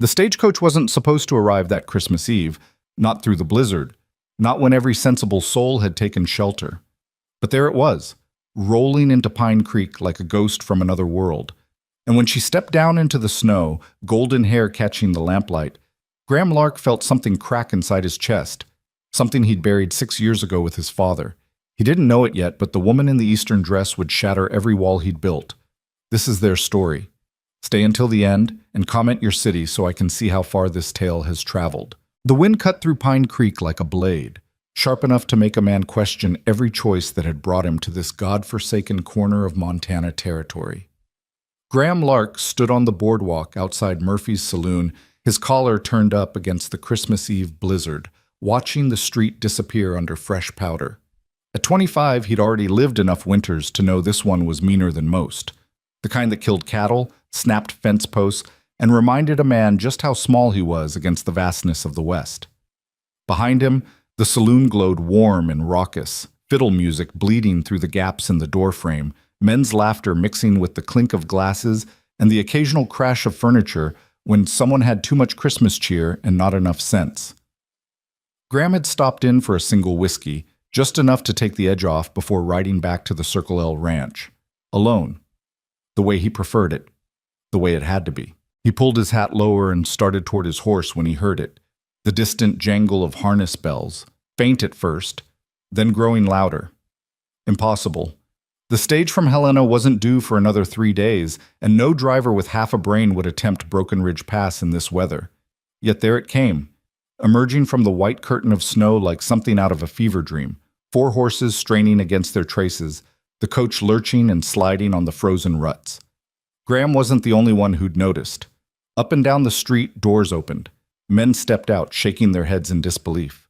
The stagecoach wasn't supposed to arrive that Christmas Eve, not through the blizzard, not when every sensible soul had taken shelter. But there it was, rolling into Pine Creek like a ghost from another world. And when she stepped down into the snow, golden hair catching the lamplight, Graham Lark felt something crack inside his chest, something he'd buried 6 years ago with his father. He didn't know it yet, but the woman in the Eastern dress would shatter every wall he'd built. This is their story. Stay until the end and comment your city so I can see how far this tale has traveled. The wind cut through Pine Creek like a blade, sharp enough to make a man question every choice that had brought him to this god-forsaken corner of Montana territory. Graham Lark stood on the boardwalk outside Murphy's saloon, his collar turned up against the Christmas Eve blizzard, watching the street disappear under fresh powder. At 25, he'd already lived enough winters to know this one was meaner than most. The kind that killed cattle, snapped fence posts, and reminded a man just how small he was against the vastness of the West. Behind him, the saloon glowed warm and raucous, fiddle music bleeding through the gaps in the doorframe, men's laughter mixing with the clink of glasses and the occasional crash of furniture when someone had too much Christmas cheer and not enough sense. Graham had stopped in for a single whiskey, just enough to take the edge off before riding back to the Circle L ranch. Alone. The way he preferred it. The way it had to be. He pulled his hat lower and started toward his horse when he heard it. The distant jangle of harness bells, faint at first, then growing louder. Impossible. The stage from Helena wasn't due for another 3 days, and no driver with half a brain would attempt Broken Ridge Pass in this weather. Yet there it came, emerging from the white curtain of snow like something out of a fever dream, 4 horses straining against their traces, the coach lurching and sliding on the frozen ruts. Graham wasn't the only one who'd noticed. Up and down the street, doors opened. Men stepped out, shaking their heads in disbelief.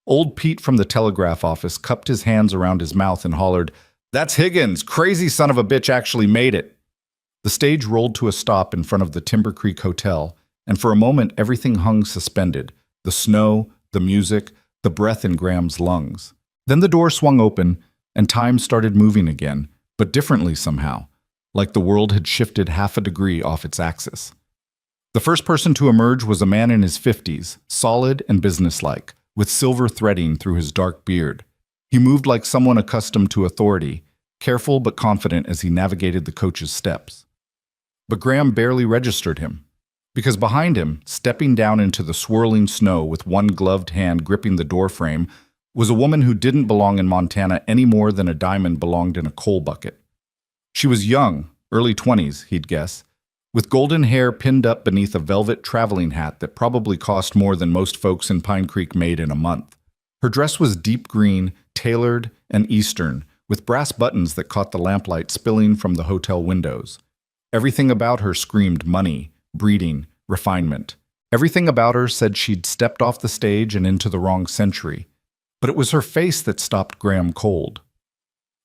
Old Pete from the telegraph office cupped his hands around his mouth and hollered, "That's Higgins! Crazy son of a bitch actually made it!" The stage rolled to a stop in front of the Timber Creek Hotel, and for a moment everything hung suspended. The snow, the music, the breath in Graham's lungs. Then the door swung open, and time started moving again, but differently somehow, like the world had shifted half a degree off its axis. The first person to emerge was a man in his 50s, solid and businesslike, with silver threading through his dark beard. He moved like someone accustomed to authority, careful but confident as he navigated the coach's steps. But Graham barely registered him, because behind him, stepping down into the swirling snow with one gloved hand gripping the doorframe, was a woman who didn't belong in Montana any more than a diamond belonged in a coal bucket. She was young, early 20s, he'd guess, with golden hair pinned up beneath a velvet traveling hat that probably cost more than most folks in Pine Creek made in a month. Her dress was deep green, tailored, and Eastern, with brass buttons that caught the lamplight spilling from the hotel windows. Everything about her screamed money, breeding, refinement. Everything about her said she'd stepped off the stage and into the wrong century. But it was her face that stopped Graham cold.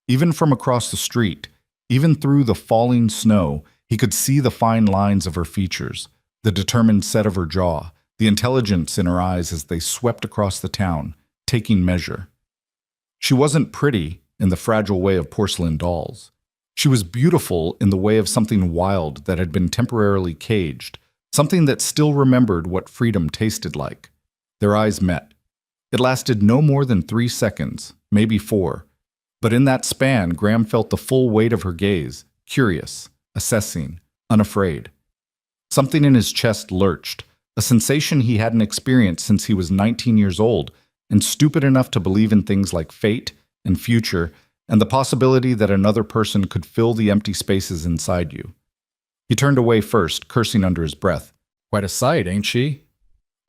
Even from across the street, even through the falling snow, he could see the fine lines of her features, the determined set of her jaw, the intelligence in her eyes as they swept across the town, taking measure. She wasn't pretty in the fragile way of porcelain dolls. She was beautiful in the way of something wild that had been temporarily caged, something that still remembered what freedom tasted like. Their eyes met. It lasted no more than 3 seconds, maybe 4. But in that span, Graham felt the full weight of her gaze, curious, assessing, unafraid. Something in his chest lurched, a sensation he hadn't experienced since he was 19 years old, and stupid enough to believe in things like fate and future, and the possibility that another person could fill the empty spaces inside you. He turned away first, cursing under his breath. "Quite a sight, ain't she?"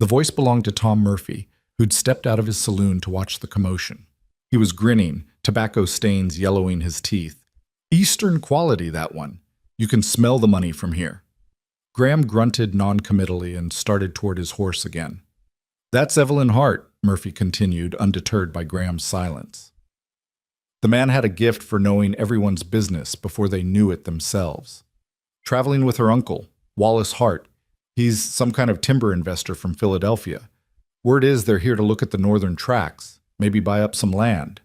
The voice belonged to Tom Murphy, who'd stepped out of his saloon to watch the commotion. He was grinning, tobacco stains yellowing his teeth. "Eastern quality, that one. You can smell the money from here." Graham grunted non-committally and started toward his horse again. "That's Evelyn Hart," Murphy continued, undeterred by Graham's silence. The man had a gift for knowing everyone's business before they knew it themselves. Traveling with her uncle, Wallace Hart. He's some kind of timber investor from Philadelphia. Word is they're here to look at the northern tracks, maybe buy up some land.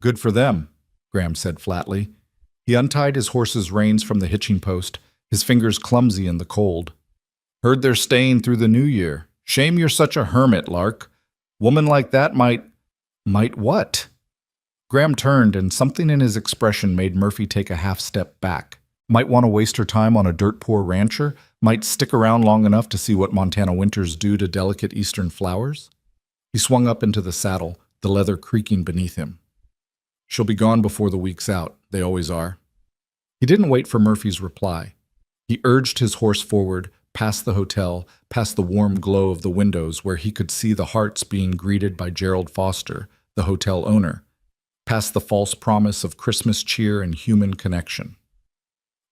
"Good for them," Graham said flatly. He untied his horse's reins from the hitching post, his fingers clumsy in the cold. Heard they're staying through the new year. Shame you're such a hermit, Lark. Woman like that might what? Graham turned, and something in his expression made Murphy take a half step back. Might want to waste her time on a dirt-poor rancher? Might stick around long enough to see what Montana winters do to delicate eastern flowers? He swung up into the saddle, the leather creaking beneath him. She'll be gone before the week's out. They always are. He didn't wait for Murphy's reply. He urged his horse forward, past the hotel, past the warm glow of the windows where he could see the hearts being greeted by Gerald Foster, the hotel owner, past the false promise of Christmas cheer and human connection.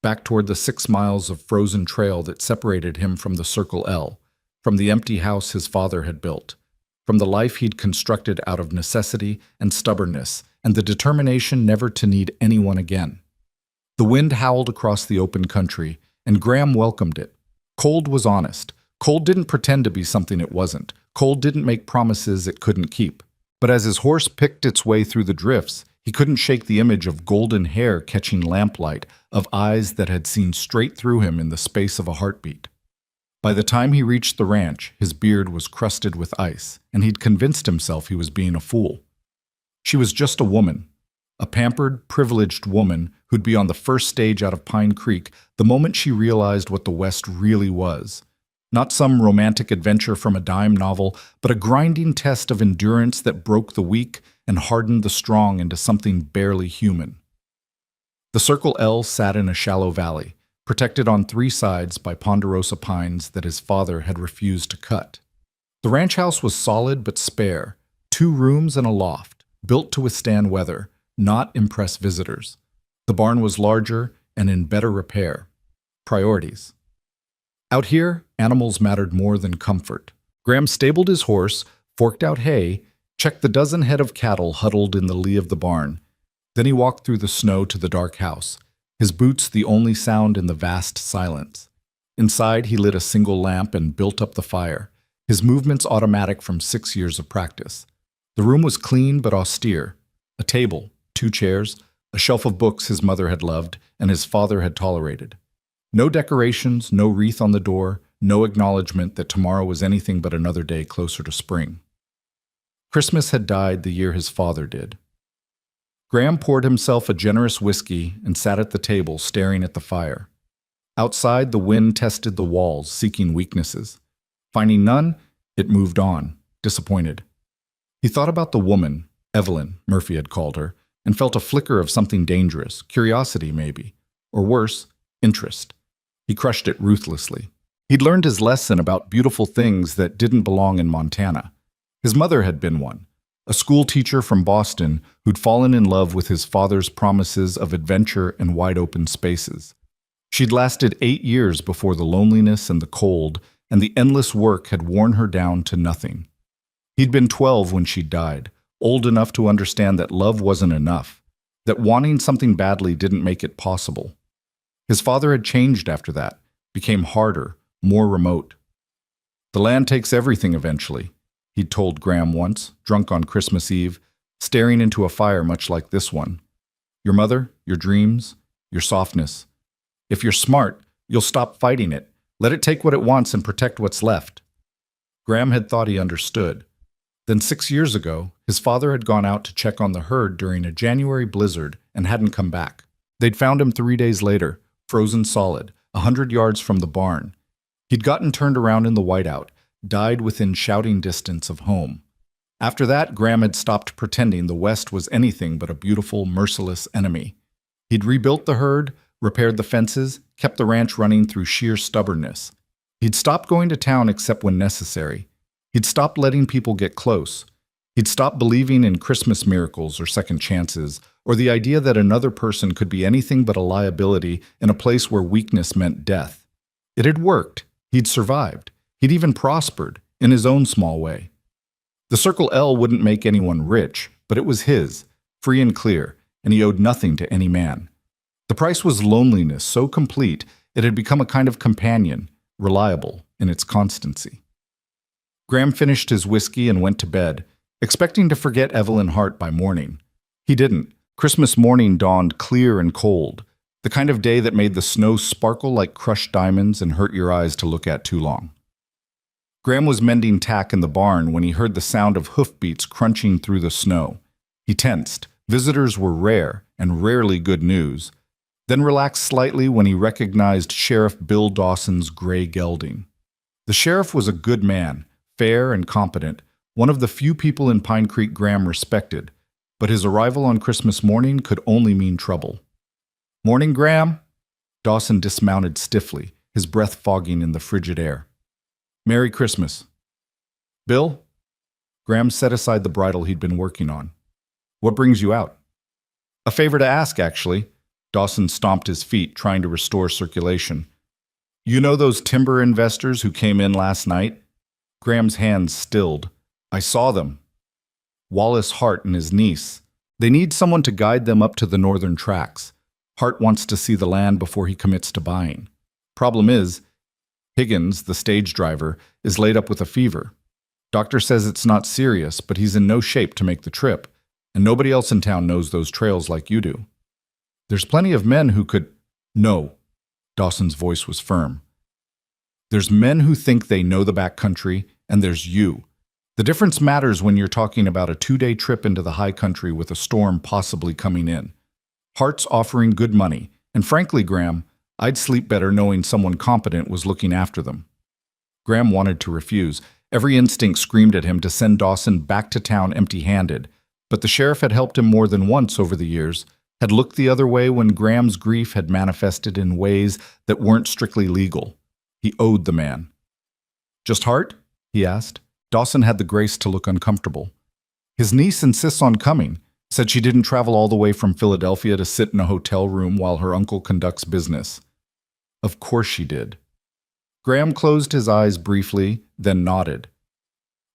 Back toward the 6 miles of frozen trail that separated him from the Circle L, from the empty house his father had built, from the life he'd constructed out of necessity and stubbornness and the determination never to need anyone again. The wind howled across the open country, and Graham welcomed it. Cold was honest. Cold didn't pretend to be something it wasn't. Cold didn't make promises it couldn't keep. But as his horse picked its way through the drifts, he couldn't shake the image of golden hair catching lamplight, of eyes that had seen straight through him in the space of a heartbeat. By the time he reached the ranch, his beard was crusted with ice, and he'd convinced himself he was being a fool. She was just a woman, a pampered, privileged woman who'd be on the first stage out of Pine Creek the moment she realized what the West really was. Not some romantic adventure from a dime novel, but a grinding test of endurance that broke the weak and hardened the strong into something barely human. The Circle L sat in a shallow valley, protected on 3 sides by ponderosa pines that his father had refused to cut. The ranch house was solid but spare, 2 rooms and a loft, built to withstand weather, not impress visitors. The barn was larger and in better repair. Priorities. Out here, animals mattered more than comfort. Graham stabled his horse, forked out hay, checked the dozen head of cattle huddled in the lee of the barn. Then he walked through the snow to the dark house, his boots the only sound in the vast silence. Inside, he lit a single lamp and built up the fire, his movements automatic from 6 years of practice. The room was clean but austere. A table, 2 chairs, a shelf of books his mother had loved and his father had tolerated. No decorations, no wreath on the door, no acknowledgement that tomorrow was anything but another day closer to spring. Christmas had died the year his father did. Graham poured himself a generous whiskey and sat at the table staring at the fire. Outside, the wind tested the walls, seeking weaknesses. Finding none, it moved on, disappointed. He thought about the woman, Evelyn, Murphy had called her, and felt a flicker of something dangerous, curiosity maybe, or worse, interest. He crushed it ruthlessly. He'd learned his lesson about beautiful things that didn't belong in Montana. His mother had been one, a school teacher from Boston who'd fallen in love with his father's promises of adventure and wide-open spaces. She'd lasted 8 years before the loneliness and the cold and the endless work had worn her down to nothing. He'd been 12 when she died, old enough to understand that love wasn't enough, that wanting something badly didn't make it possible. His father had changed after that, became harder, more remote. The land takes everything eventually, he'd told Graham once, drunk on Christmas Eve, staring into a fire much like this one. Your mother, your dreams, your softness. If you're smart, you'll stop fighting it, let it take what it wants and protect what's left. Graham had thought he understood. Then 6 years ago, his father had gone out to check on the herd during a January blizzard and hadn't come back. They'd found him 3 days later, frozen solid, 100 yards from the barn. He'd gotten turned around in the whiteout, died within shouting distance of home. After that, Graham had stopped pretending the West was anything but a beautiful, merciless enemy. He'd rebuilt the herd, repaired the fences, kept the ranch running through sheer stubbornness. He'd stopped going to town except when necessary. He'd stopped letting people get close. He'd stopped believing in Christmas miracles or second chances, or the idea that another person could be anything but a liability in a place where weakness meant death. It had worked. He'd survived. He'd even prospered, in his own small way. The Circle L wouldn't make anyone rich, but it was his, free and clear, and he owed nothing to any man. The price was loneliness so complete it had become a kind of companion, reliable in its constancy. Graham finished his whiskey and went to bed, expecting to forget Evelyn Hart by morning. He didn't. Christmas morning dawned clear and cold. The kind of day that made the snow sparkle like crushed diamonds and hurt your eyes to look at too long. Graham was mending tack in the barn when he heard the sound of hoofbeats crunching through the snow. He tensed. Visitors were rare, and rarely good news, then relaxed slightly when he recognized Sheriff Bill Dawson's gray gelding. The sheriff was a good man, fair and competent, one of the few people in Pine Creek Graham respected, but his arrival on Christmas morning could only mean trouble. "Morning, Graham." Dawson dismounted stiffly, his breath fogging in the frigid air. "Merry Christmas." "Bill?" Graham set aside the bridle he'd been working on. "What brings you out?" "A favor to ask, actually." Dawson stomped his feet, trying to restore circulation. "You know those timber investors who came in last night?" Graham's hands stilled. "I saw them. Wallace Hart and his niece. They need someone to guide them up to the northern tracks. Hart wants to see the land before he commits to buying. Problem is, Higgins, the stage driver, is laid up with a fever. Doctor says it's not serious, but he's in no shape to make the trip, and nobody else in town knows those trails like you do. There's plenty of men who could—" "No." Dawson's voice was firm. "There's men who think they know the back country, and there's you. The difference matters when you're talking about a 2-day trip into the high country with a storm possibly coming in. Hart's offering good money, and frankly, Graham, I'd sleep better knowing someone competent was looking after them." Graham wanted to refuse. Every instinct screamed at him to send Dawson back to town empty-handed, but the sheriff had helped him more than once over the years, had looked the other way when Graham's grief had manifested in ways that weren't strictly legal. He owed the man. "Just Hart?" he asked. Dawson had the grace to look uncomfortable. "His niece insists on coming. Said she didn't travel all the way from Philadelphia to sit in a hotel room while her uncle conducts business." "Of course she did." Graham closed his eyes briefly, then nodded.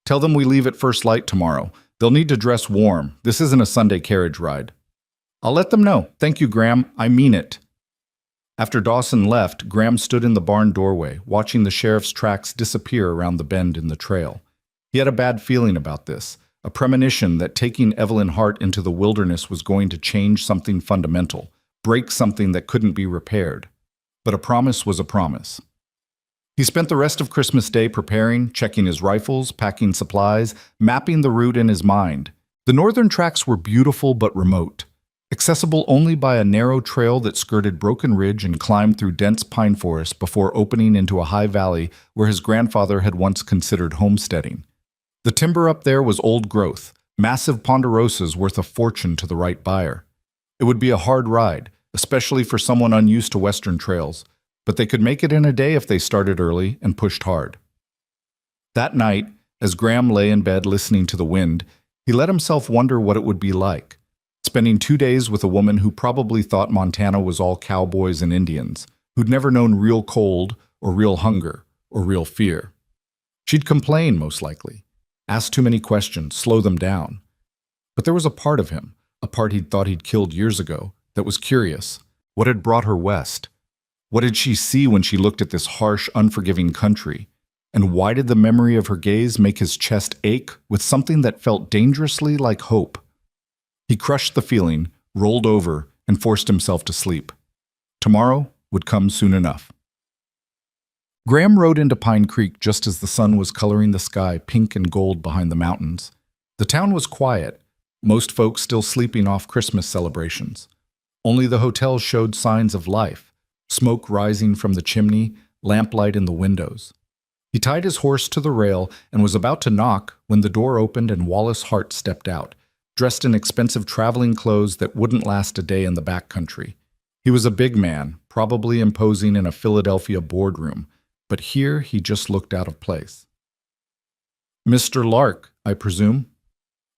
"Tell them we leave at first light tomorrow. They'll need to dress warm. This isn't a Sunday carriage ride." "I'll let them know. Thank you, Graham. I mean it." After Dawson left, Graham stood in the barn doorway, watching the sheriff's tracks disappear around the bend in the trail. He had a bad feeling about this, a premonition that taking Evelyn Hart into the wilderness was going to change something fundamental, break something that couldn't be repaired. But a promise was a promise. He spent the rest of Christmas Day preparing, checking his rifles, packing supplies, mapping the route in his mind. The northern tracks were beautiful but remote, accessible only by a narrow trail that skirted Broken Ridge and climbed through dense pine forest before opening into a high valley where his grandfather had once considered homesteading. The timber up there was old growth, massive ponderosas worth a fortune to the right buyer. It would be a hard ride, especially for someone unused to western trails, but they could make it in a day if they started early and pushed hard. That night, as Graham lay in bed listening to the wind, he let himself wonder what it would be like, spending 2 days with a woman who probably thought Montana was all cowboys and Indians, who'd never known real cold or real hunger or real fear. She'd complain, most likely, ask too many questions, slow them down. But there was a part of him, a part he'd thought he'd killed years ago, that was curious. What had brought her west? What did she see when she looked at this harsh, unforgiving country? And why did the memory of her gaze make his chest ache with something that felt dangerously like hope? He crushed the feeling, rolled over, and forced himself to sleep. Tomorrow would come soon enough. Graham rode into Pine Creek just as the sun was coloring the sky pink and gold behind the mountains. The town was quiet, most folks still sleeping off Christmas celebrations. Only the hotels showed signs of life, smoke rising from the chimney, lamplight in the windows. He tied his horse to the rail and was about to knock when the door opened and Wallace Hart stepped out, dressed in expensive traveling clothes that wouldn't last a day in the back country. He was a big man, probably imposing in a Philadelphia boardroom, but here he just looked out of place. "Mr. Lark, I presume?"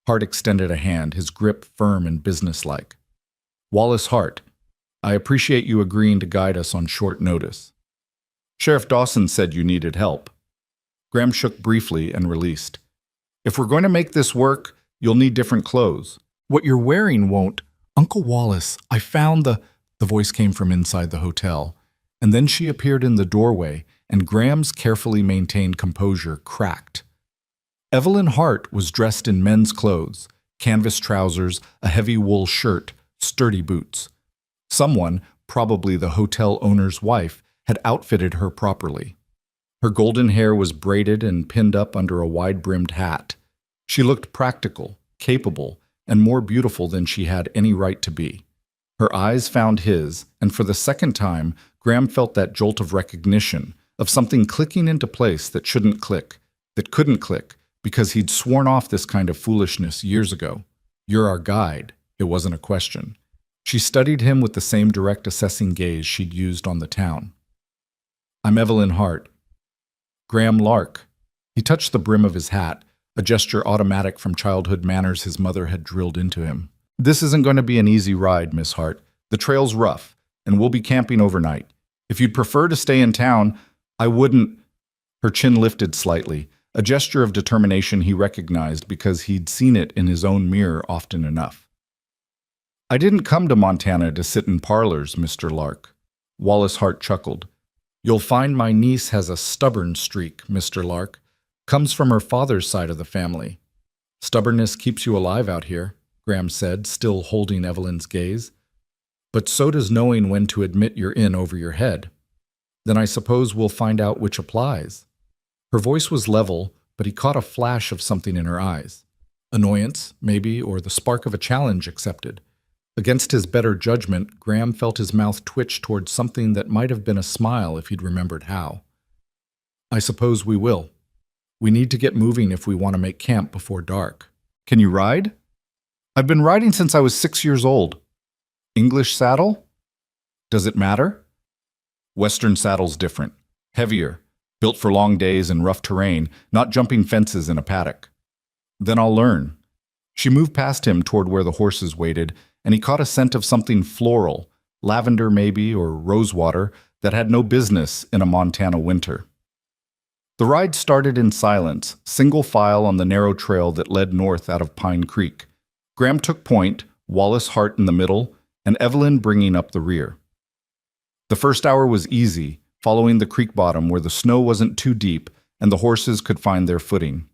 Hart extended a hand, his grip firm and businesslike. "Wallace Hart, I appreciate you agreeing to guide us on short notice. Sheriff Dawson said you needed help." Graham shook briefly and released. "If we're going to make this work, you'll need different clothes. What you're wearing won't—" "Uncle Wallace, I found the—" The voice came from inside the hotel, and then she appeared in the doorway, and Graham's carefully maintained composure cracked. Evelyn Hart was dressed in men's clothes, canvas trousers, a heavy wool shirt, sturdy boots. Someone, probably the hotel owner's wife, had outfitted her properly. Her golden hair was braided and pinned up under a wide-brimmed hat. She looked practical, capable, and more beautiful than she had any right to be. Her eyes found his, and for the second time, Graham felt that jolt of recognition, of something clicking into place that shouldn't click, that couldn't click, because he'd sworn off this kind of foolishness years ago. "You're our guide." It wasn't a question. She studied him with the same direct assessing gaze she'd used on the town. "I'm Evelyn Hart." "Graham Lark." He touched the brim of his hat, a gesture automatic from childhood manners his mother had drilled into him. "This isn't going to be an easy ride, Miss Hart. The trail's rough, and we'll be camping overnight. If you'd prefer to stay in town, I wouldn't." Her chin lifted slightly, a gesture of determination he recognized because he'd seen it in his own mirror often enough. "I didn't come to Montana to sit in parlors, Mr. Lark." Wallace Hart chuckled. "You'll find my niece has a stubborn streak, Mr. Lark. Comes from her father's side of the family." "Stubbornness keeps you alive out here," Graham said, still holding Evelyn's gaze. "But so does knowing when to admit you're in over your head." "Then I suppose we'll find out which applies." Her voice was level, but he caught a flash of something in her eyes. Annoyance, maybe, or the spark of a challenge accepted. Against his better judgment, Graham felt his mouth twitch towards something that might have been a smile if he'd remembered how. "I suppose we will. We need to get moving if we want to make camp before dark." "Can you ride?" "I've been riding since I was 6 years old." "English saddle?" "Does it matter?" "Western saddle's different. Heavier. Built for long days and rough terrain, not jumping fences in a paddock." "Then I'll learn." She moved past him toward where the horses waited, and he caught a scent of something floral, lavender maybe, or rosewater, that had no business in a Montana winter. The ride started in silence, single file on the narrow trail that led north out of Pine Creek. Graham took point, Wallace Hart in the middle, and Evelyn bringing up the rear. The first hour was easy, following the creek bottom where the snow wasn't too deep and the horses could find their footing.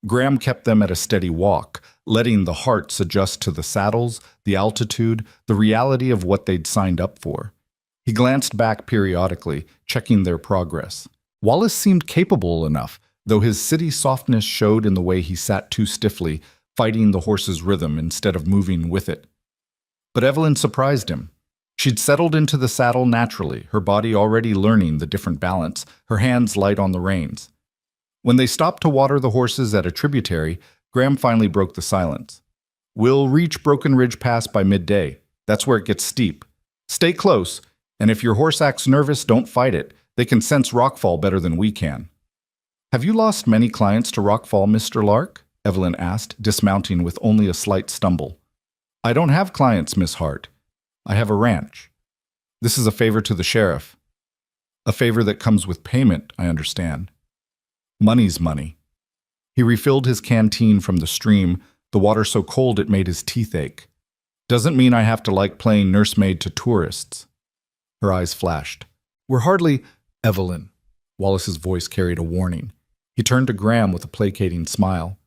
Graham kept them at a steady walk, letting the Harts adjust to the saddles, the altitude, the reality of what they'd signed up for. He glanced back periodically, checking their progress. Wallace seemed capable enough, though his city softness showed in the way he sat too stiffly, fighting the horse's rhythm instead of moving with it. But Evelyn surprised him. She'd settled into the saddle naturally, her body already learning the different balance, her hands light on the reins. When they stopped to water the horses at a tributary, Graham finally broke the silence. "We'll reach Broken Ridge Pass by midday. That's where it gets steep. Stay close, and if your horse acts nervous, don't fight it. They can sense rockfall better than we can." "Have you lost many clients to rockfall, Mr. Lark?" Evelyn asked, dismounting with only a slight stumble. "I don't have clients, Miss Hart. I have a ranch. This is a favor to the sheriff." "A favor that comes with payment, I understand." "Money's money." He refilled his canteen from the stream, the water so cold it made his teeth ache. "Doesn't mean I have to like playing nursemaid to tourists." Her eyes flashed. "We're hardly—" "Evelyn." Wallace's voice carried a warning. He turned to Graham with a placating smile.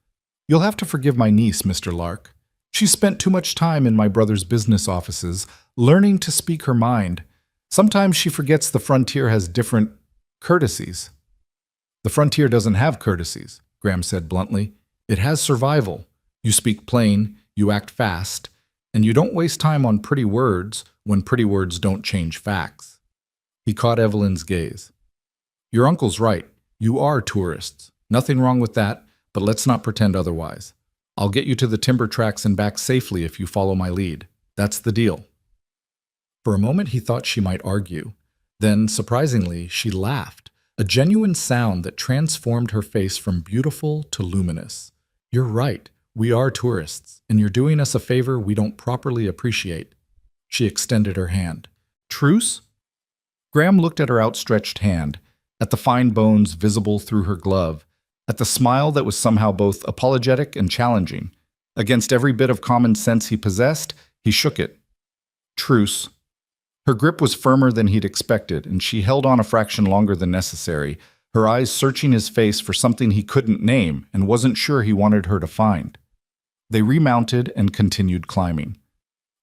"You'll have to forgive my niece, Mr. Lark. She spent too much time in my brother's business offices, learning to speak her mind. Sometimes she forgets the frontier has different courtesies." "The frontier doesn't have courtesies," Graham said bluntly. "It has survival. You speak plain, you act fast, and you don't waste time on pretty words when pretty words don't change facts." He caught Evelyn's gaze. "Your uncle's right. You are tourists. Nothing wrong with that, but let's not pretend otherwise. I'll get you to the timber tracks and back safely if you follow my lead. That's the deal." For a moment he thought she might argue. Then, surprisingly, she laughed, a genuine sound that transformed her face from beautiful to luminous. "You're right. We are tourists, and you're doing us a favor we don't properly appreciate." She extended her hand. "Truce?" Graham looked at her outstretched hand, at the fine bones visible through her glove, at the smile that was somehow both apologetic and challenging. Against every bit of common sense he possessed, he shook it. "Truce." Her grip was firmer than he'd expected, and she held on a fraction longer than necessary, her eyes searching his face for something he couldn't name and wasn't sure he wanted her to find. They remounted and continued climbing.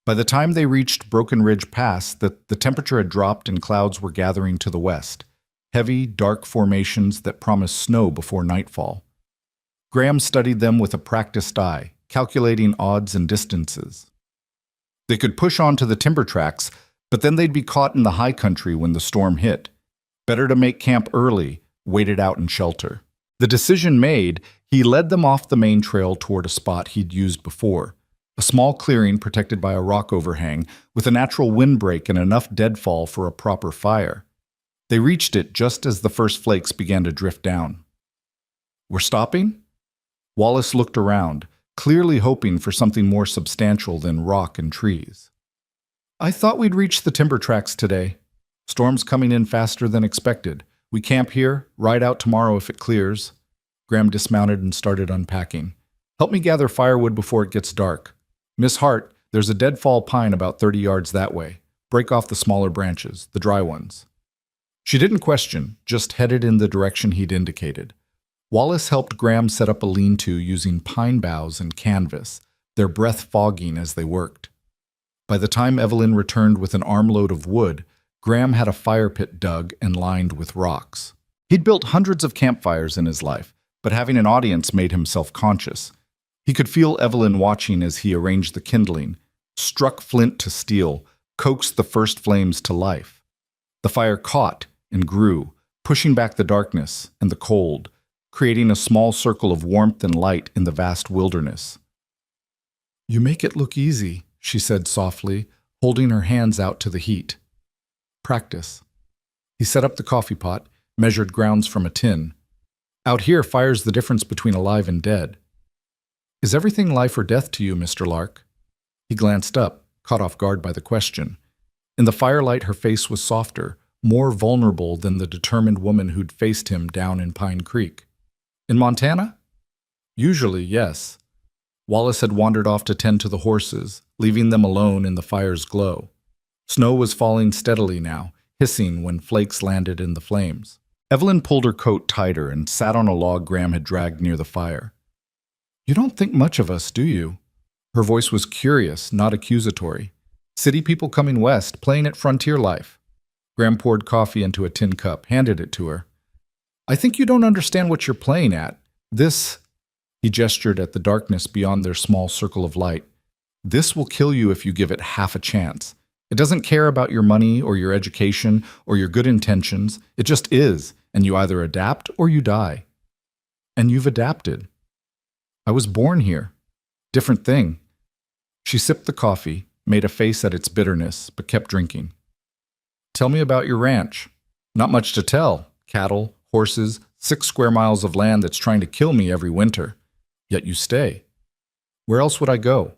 By the time they reached Broken Ridge Pass, the temperature had dropped and clouds were gathering to the west, heavy, dark formations that promised snow before nightfall. Graham studied them with a practiced eye, calculating odds and distances. They could push on to the timber tracks, but then they'd be caught in the high country when the storm hit. Better to make camp early, wait it out in shelter. The decision made, he led them off the main trail toward a spot he'd used before, a small clearing protected by a rock overhang with a natural windbreak and enough deadfall for a proper fire. They reached it just as the first flakes began to drift down. "We're stopping?" Wallace looked around, clearly hoping for something more substantial than rock and trees. "I thought we'd reach the timber tracks today. Storm's coming in faster than expected. We camp here, ride out tomorrow if it clears." Graham dismounted and started unpacking. "Help me gather firewood before it gets dark. Miss Hart, there's a deadfall pine about 30 yards that way. Break off the smaller branches, the dry ones." She didn't question, just headed in the direction he'd indicated. Wallace helped Graham set up a lean-to using pine boughs and canvas, their breath fogging as they worked. By the time Evelyn returned with an armload of wood, Graham had a fire pit dug and lined with rocks. He'd built hundreds of campfires in his life, but having an audience made him self-conscious. He could feel Evelyn watching as he arranged the kindling, struck flint to steel, coaxed the first flames to life. The fire caught and grew, pushing back the darkness and the cold, creating a small circle of warmth and light in the vast wilderness. "You make it look easy," she said softly, holding her hands out to the heat. "Practice." He set up the coffee pot, measured grounds from a tin. "Out here, fire's the difference between alive and dead." "Is everything life or death to you, Mr. Lark?" He glanced up, caught off guard by the question. In the firelight, her face was softer, more vulnerable than the determined woman who'd faced him down in Pine Creek. "In Montana?" "Usually, yes." Wallace had wandered off to tend to the horses, leaving them alone in the fire's glow. Snow was falling steadily now, hissing when flakes landed in the flames. Evelyn pulled her coat tighter and sat on a log Graham had dragged near the fire. "You don't think much of us, do you?" Her voice was curious, not accusatory. "City people coming west, playing at frontier life." Graham poured coffee into a tin cup, handed it to her. "I think you don't understand what you're playing at. This," he gestured at the darkness beyond their small circle of light, "this will kill you if you give it half a chance. It doesn't care about your money or your education or your good intentions. It just is, and you either adapt or you die. And you've adapted. I was born here. Different thing." She sipped the coffee, made a face at its bitterness, but kept drinking. "Tell me about your ranch." "Not much to tell. Cattle, horses, 6 square miles of land that's trying to kill me every winter. Yet you stay." "Where else would I go?"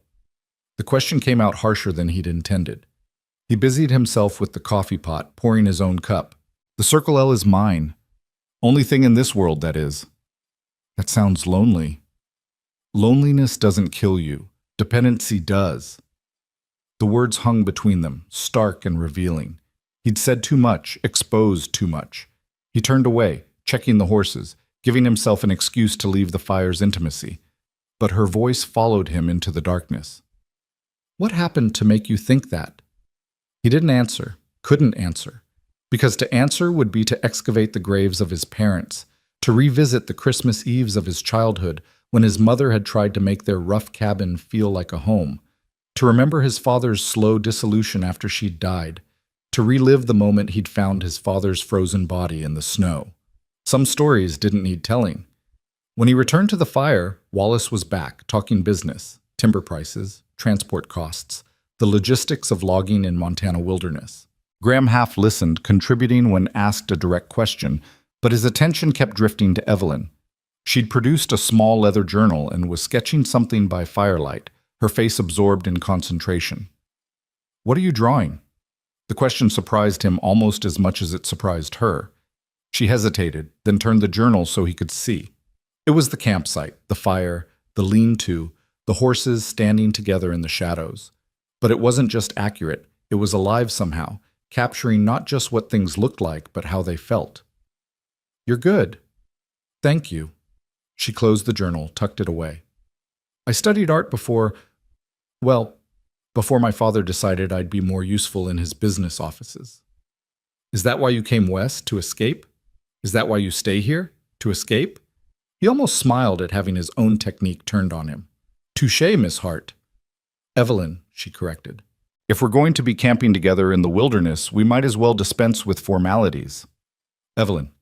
The question came out harsher than he'd intended. He busied himself with the coffee pot, pouring his own cup. "The Circle L is mine. Only thing in this world, that is." "That sounds lonely." "Loneliness doesn't kill you. Dependency does." The words hung between them, stark and revealing. He'd said too much, exposed too much. He turned away, checking the horses, giving himself an excuse to leave the fire's intimacy. But her voice followed him into the darkness. "What happened to make you think that?" He didn't answer, couldn't answer, because to answer would be to excavate the graves of his parents, to revisit the Christmas Eves of his childhood when his mother had tried to make their rough cabin feel like a home, to remember his father's slow dissolution after she'd died, to relive the moment he'd found his father's frozen body in the snow. Some stories didn't need telling. When he returned to the fire, Wallace was back, talking business, timber prices, transport costs, the logistics of logging in Montana wilderness. Graham half listened, contributing when asked a direct question, but his attention kept drifting to Evelyn. She'd produced a small leather journal and was sketching something by firelight, her face absorbed in concentration. "What are you drawing?" The question surprised him almost as much as it surprised her. She hesitated, then turned the journal so he could see. It was the campsite, the fire, the lean-to, the horses standing together in the shadows. But it wasn't just accurate, it was alive somehow, capturing not just what things looked like, but how they felt. "You're good." "Thank you." She closed the journal, tucked it away. "I studied art before, well, before my father decided I'd be more useful in his business offices. Is that why you came west, to escape? Is that why you stay here, to escape? He almost smiled at having his own technique turned on him. Touché, Miss Hart. Evelyn, she corrected. If we're going to be camping together in the wilderness, we might as well dispense with formalities. Evelyn.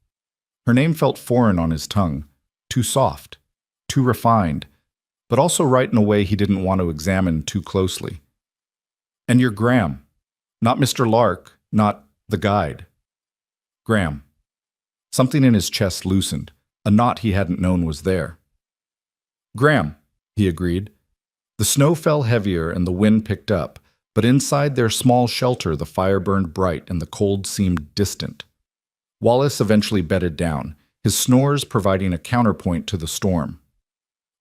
Her name felt foreign on his tongue, too soft, too refined, but also right in a way he didn't want to examine too closely. And you're Graham, not Mr. Lark, not the guide. Graham. Something in his chest loosened, a knot he hadn't known was there. Graham, he agreed. The snow fell heavier and the wind picked up, but inside their small shelter the fire burned bright and the cold seemed distant. Wallace eventually bedded down, his snores providing a counterpoint to the storm.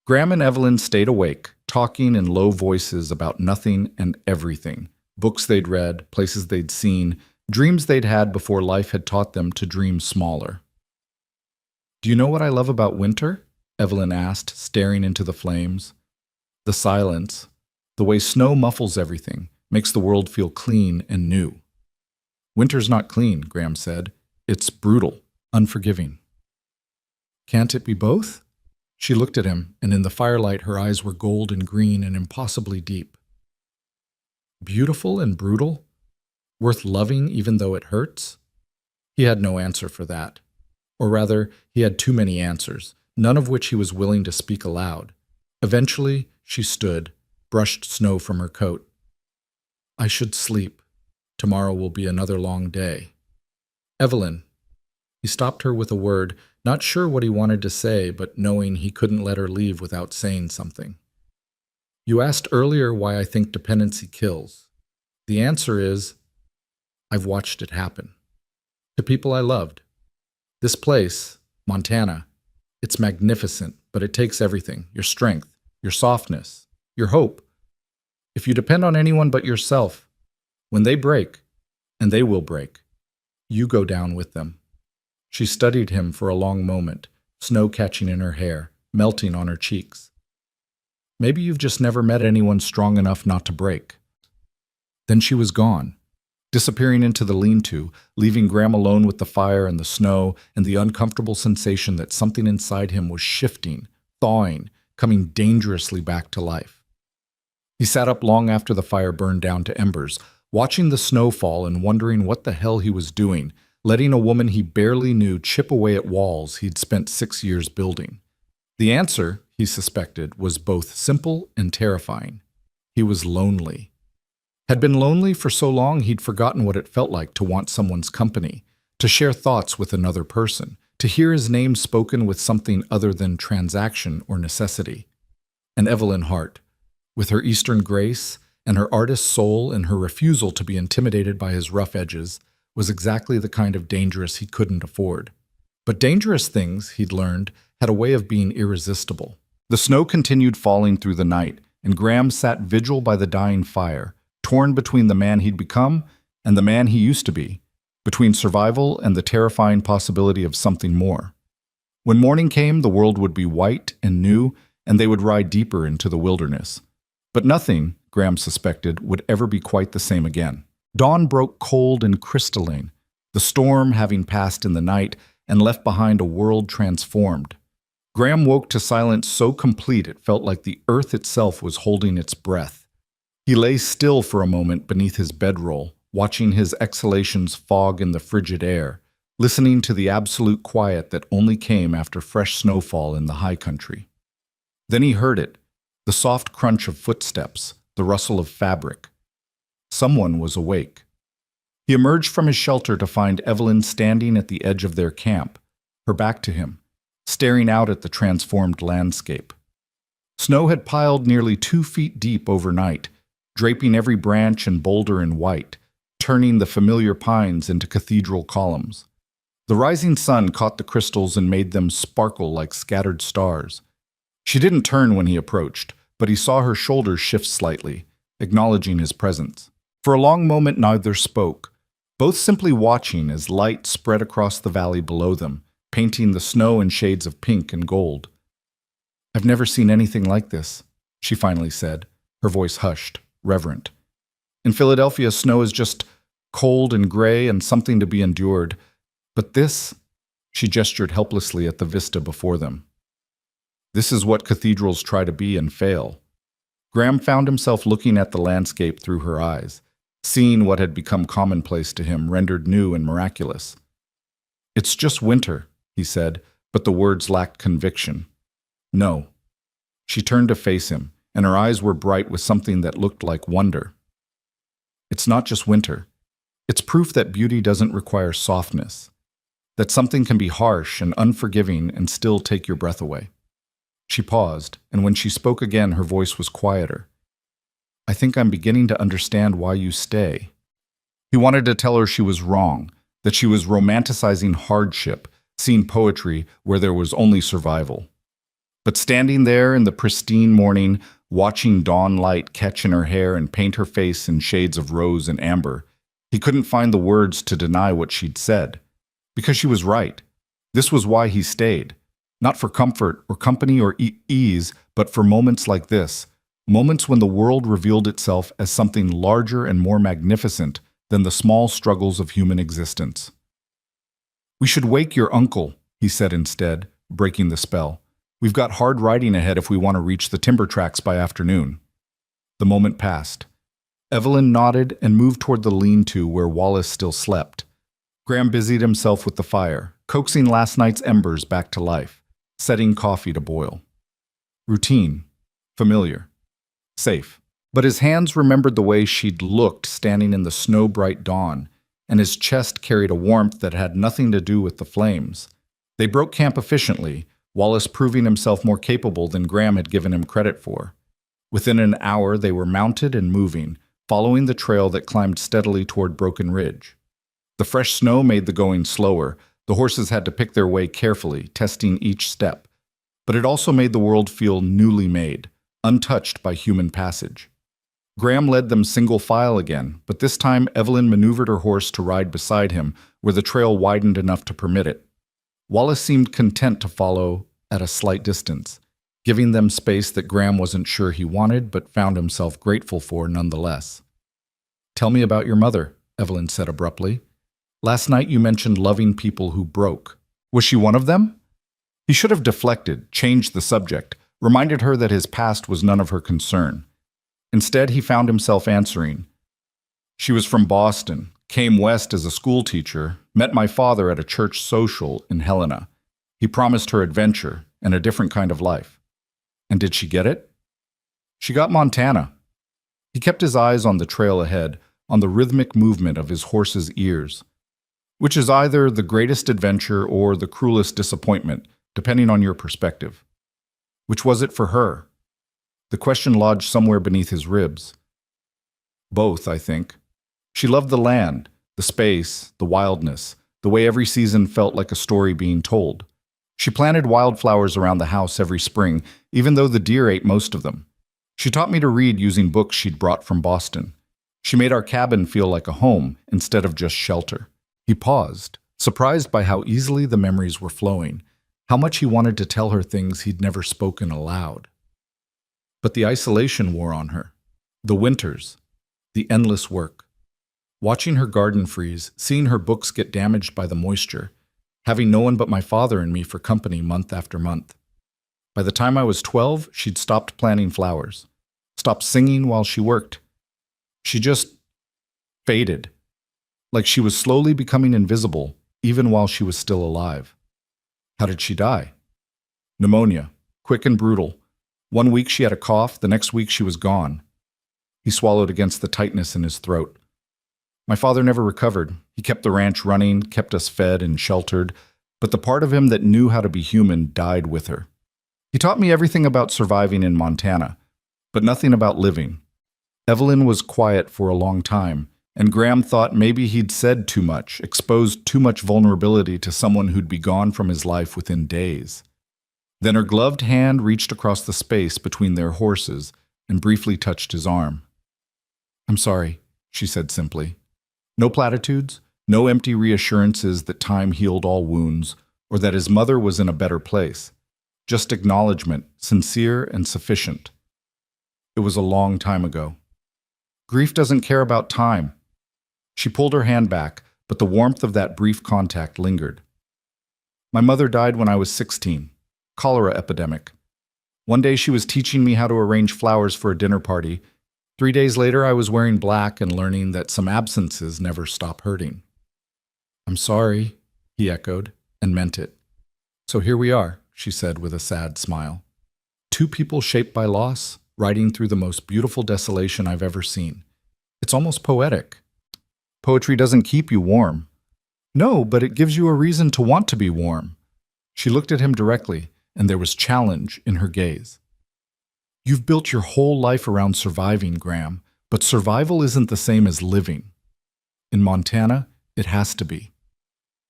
Graham and Evelyn stayed awake, talking in low voices about nothing and everything, books they'd read, places they'd seen, dreams they'd had before life had taught them to dream smaller. Do you know what I love about winter? Evelyn asked, staring into the flames. The silence, the way snow muffles everything, makes the world feel clean and new. Winter's not clean, Graham said. It's brutal, unforgiving. Can't it be both? She looked at him, and in the firelight her eyes were gold and green and impossibly deep. Beautiful and brutal? Worth loving even though it hurts? He had no answer for that. Or rather, he had too many answers, none of which he was willing to speak aloud. Eventually, she stood, brushed snow from her coat. I should sleep. Tomorrow will be another long day. Evelyn. He stopped her with a word, not sure what he wanted to say, but knowing he couldn't let her leave without saying something. You asked earlier why I think dependency kills. The answer is, I've watched it happen. To people I loved. This place, Montana, it's magnificent, but it takes everything, your strength, your softness, your hope. If you depend on anyone but yourself, when they break, and they will break, you go down with them. She studied him for a long moment, snow catching in her hair, melting on her cheeks. Maybe you've just never met anyone strong enough not to break. Then she was gone, disappearing into the lean-to, leaving Graham alone with the fire and the snow and the uncomfortable sensation that something inside him was shifting, thawing, coming dangerously back to life. He sat up long after the fire burned down to embers, watching the snow fall and wondering what the hell he was doing, letting a woman he barely knew chip away at walls he'd spent 6 years building. The answer, he suspected, was both simple and terrifying. He was lonely. Had been lonely for so long he'd forgotten what it felt like to want someone's company, to share thoughts with another person, to hear his name spoken with something other than transaction or necessity. And Evelyn Hart, with her Eastern grace and her artist soul and her refusal to be intimidated by his rough edges, was exactly the kind of dangerous he couldn't afford. But dangerous things, he'd learned, had a way of being irresistible. The snow continued falling through the night, and Graham sat vigil by the dying fire, torn between the man he'd become and the man he used to be, between survival and the terrifying possibility of something more. When morning came, the world would be white and new, and they would ride deeper into the wilderness. But nothing, Graham suspected, would ever be quite the same again. Dawn broke cold and crystalline, the storm having passed in the night and left behind a world transformed. Graham woke to silence so complete it felt like the earth itself was holding its breath. He lay still for a moment beneath his bedroll, watching his exhalations fog in the frigid air, listening to the absolute quiet that only came after fresh snowfall in the high country. Then he heard it, the soft crunch of footsteps, the rustle of fabric. Someone was awake. He emerged from his shelter to find Evelyn standing at the edge of their camp, her back to him, staring out at the transformed landscape. Snow had piled nearly 2 feet deep overnight, draping every branch and boulder in white, turning the familiar pines into cathedral columns. The rising sun caught the crystals and made them sparkle like scattered stars. She didn't turn when he approached, but he saw her shoulders shift slightly, acknowledging his presence. For a long moment neither spoke, both simply watching as light spread across the valley below them, painting the snow in shades of pink and gold. "I've never seen anything like this," she finally said, her voice hushed, reverent. In Philadelphia, snow is just cold and gray and something to be endured. But this, she gestured helplessly at the vista before them. This is what cathedrals try to be and fail. Graham found himself looking at the landscape through her eyes, seeing what had become commonplace to him rendered new and miraculous. It's just winter, he said, but the words lacked conviction. No. She turned to face him, and her eyes were bright with something that looked like wonder. It's not just winter. It's proof that beauty doesn't require softness, that something can be harsh and unforgiving and still take your breath away. She paused, and when she spoke again, her voice was quieter. I think I'm beginning to understand why you stay. He wanted to tell her she was wrong, that she was romanticizing hardship, seeing poetry where there was only survival. But standing there in the pristine morning, watching dawn light catch in her hair and paint her face in shades of rose and amber, he couldn't find the words to deny what she'd said. Because she was right. This was why he stayed. Not for comfort or company or ease, but for moments like this, moments when the world revealed itself as something larger and more magnificent than the small struggles of human existence. We should wake your uncle, he said instead, breaking the spell. We've got hard riding ahead if we want to reach the timber tracks by afternoon. The moment passed. Evelyn nodded and moved toward the lean-to where Wallace still slept. Graham busied himself with the fire, coaxing last night's embers back to life, setting coffee to boil. Routine, familiar, safe. But his hands remembered the way she'd looked standing in the snow-bright dawn, and his chest carried a warmth that had nothing to do with the flames. They broke camp efficiently, Wallace proving himself more capable than Graham had given him credit for. Within an hour, they were mounted and moving, following the trail that climbed steadily toward Broken Ridge. The fresh snow made the going slower. The horses had to pick their way carefully, testing each step. But it also made the world feel newly made, untouched by human passage. Graham led them single file again, but this time Evelyn maneuvered her horse to ride beside him where the trail widened enough to permit it. Wallace seemed content to follow at a slight distance, giving them space that Graham wasn't sure he wanted but found himself grateful for nonetheless. Tell me about your mother, Evelyn said abruptly. Last night you mentioned loving people who broke. Was she one of them? He should have deflected, changed the subject, reminded her that his past was none of her concern. Instead, he found himself answering. She was from Boston, came west as a school teacher, met my father at a church social in Helena. He promised her adventure and a different kind of life. And did she get it? She got Montana. He kept his eyes on the trail ahead, on the rhythmic movement of his horse's ears, which is either the greatest adventure or the cruelest disappointment, depending on your perspective. Which was it for her? The question lodged somewhere beneath his ribs. Both, I think. She loved the land, the space, the wildness, the way every season felt like a story being told. She planted wildflowers around the house every spring, even though the deer ate most of them. She taught me to read using books she'd brought from Boston. She made our cabin feel like a home instead of just shelter. He paused, surprised by how easily the memories were flowing, how much he wanted to tell her things he'd never spoken aloud. But the isolation wore on her. The winters, the endless work. Watching her garden freeze, seeing her books get damaged by the moisture, having no one but my father and me for company month after month. By the time I was 12, she'd stopped planting flowers, stopped singing while she worked. She just faded, like she was slowly becoming invisible, even while she was still alive. How did she die? Pneumonia, quick and brutal. One week she had a cough, the next week she was gone. He swallowed against the tightness in his throat. My father never recovered. He kept the ranch running, kept us fed and sheltered, but the part of him that knew how to be human died with her. He taught me everything about surviving in Montana, but nothing about living. Evelyn was quiet for a long time, and Graham thought maybe he'd said too much, exposed too much vulnerability to someone who'd be gone from his life within days. Then her gloved hand reached across the space between their horses and briefly touched his arm. I'm sorry, she said simply. No platitudes, no empty reassurances that time healed all wounds, or that his mother was in a better place. Just acknowledgement, sincere and sufficient. It was a long time ago. Grief doesn't care about time. She pulled her hand back, but the warmth of that brief contact lingered. My mother died when I was 16. Cholera epidemic. One day she was teaching me how to arrange flowers for a dinner party. 3 days later, I was wearing black and learning that some absences never stop hurting. I'm sorry, he echoed, and meant it. So here we are, she said with a sad smile. Two people shaped by loss, riding through the most beautiful desolation I've ever seen. It's almost poetic. Poetry doesn't keep you warm. No, but it gives you a reason to want to be warm. She looked at him directly, and there was challenge in her gaze. You've built your whole life around surviving, Graham, but survival isn't the same as living. In Montana, it has to be.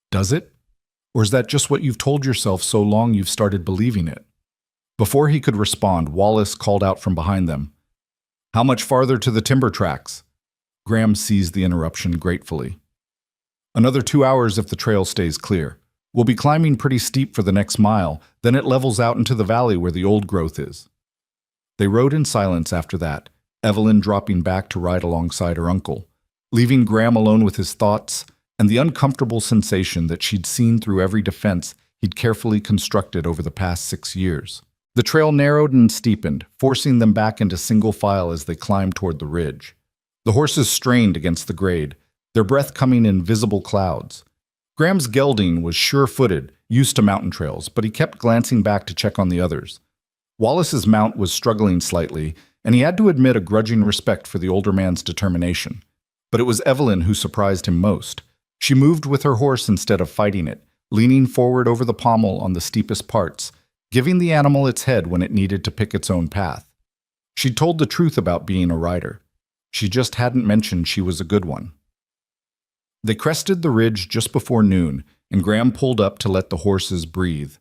Does it? Or is that just what you've told yourself so long you've started believing it? Before he could respond, Wallace called out from behind them. How much farther to the timber tracks? Graham seized the interruption gratefully. Another 2 hours if the trail stays clear. We'll be climbing pretty steep for the next mile, then it levels out into the valley where the old growth is. They rode in silence after that, Evelyn dropping back to ride alongside her uncle, leaving Graham alone with his thoughts and the uncomfortable sensation that she'd seen through every defense he'd carefully constructed over the past 6 years. The trail narrowed and steepened, forcing them back into single file as they climbed toward the ridge. The horses strained against the grade, their breath coming in visible clouds. Graham's gelding was sure-footed, used to mountain trails, but he kept glancing back to check on the others. Wallace's mount was struggling slightly, and he had to admit a grudging respect for the older man's determination. But it was Evelyn who surprised him most. She moved with her horse instead of fighting it, leaning forward over the pommel on the steepest parts, giving the animal its head when it needed to pick its own path. She'd told the truth about being a rider. She just hadn't mentioned she was a good one. They crested the ridge just before noon, and Graham pulled up to let the horses breathe.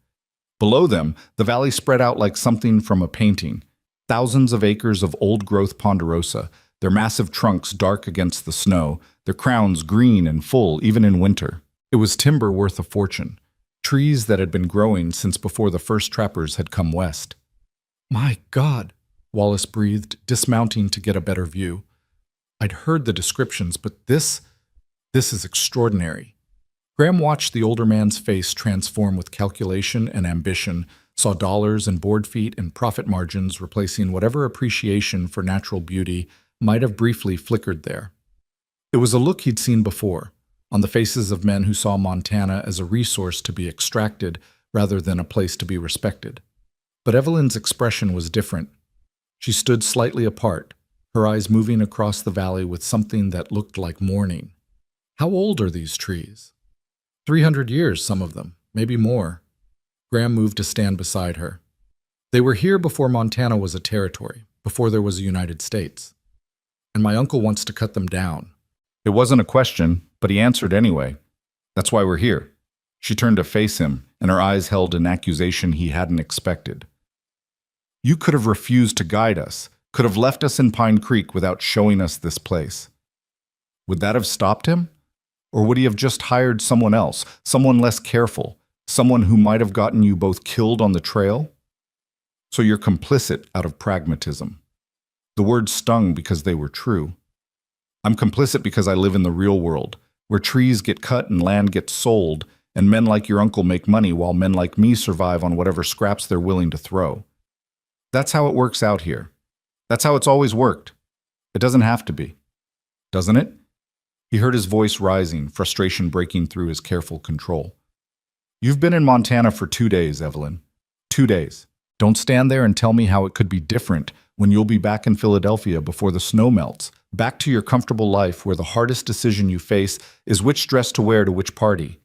Below them, the valley spread out like something from a painting. Thousands of acres of old-growth ponderosa, their massive trunks dark against the snow, their crowns green and full even in winter. It was timber worth a fortune, trees that had been growing since before the first trappers had come west. My God, Wallace breathed, dismounting to get a better view. I'd heard the descriptions, but this is extraordinary. Graham watched the older man's face transform with calculation and ambition, saw dollars and board feet and profit margins replacing whatever appreciation for natural beauty might have briefly flickered there. It was a look he'd seen before, on the faces of men who saw Montana as a resource to be extracted rather than a place to be respected. But Evelyn's expression was different. She stood slightly apart, her eyes moving across the valley with something that looked like mourning. How old are these trees? 300 years, some of them, maybe more. Graham moved to stand beside her. They were here before Montana was a territory, before there was a United States. And my uncle wants to cut them down. It wasn't a question, but he answered anyway. That's why we're here. She turned to face him, and her eyes held an accusation he hadn't expected. You could have refused to guide us, could have left us in Pine Creek without showing us this place. Would that have stopped him? Or would he have just hired someone else, someone less careful, someone who might have gotten you both killed on the trail? So you're complicit out of pragmatism. The words stung because they were true. I'm complicit because I live in the real world, where trees get cut and land gets sold, and men like your uncle make money while men like me survive on whatever scraps they're willing to throw. That's how it works out here. That's how it's always worked. It doesn't have to be. Doesn't it? He heard his voice rising, frustration breaking through his careful control. You've been in Montana for 2 days, Evelyn. 2 days. Don't stand there and tell me how it could be different when you'll be back in Philadelphia before the snow melts, back to your comfortable life where the hardest decision you face is which dress to wear to which party.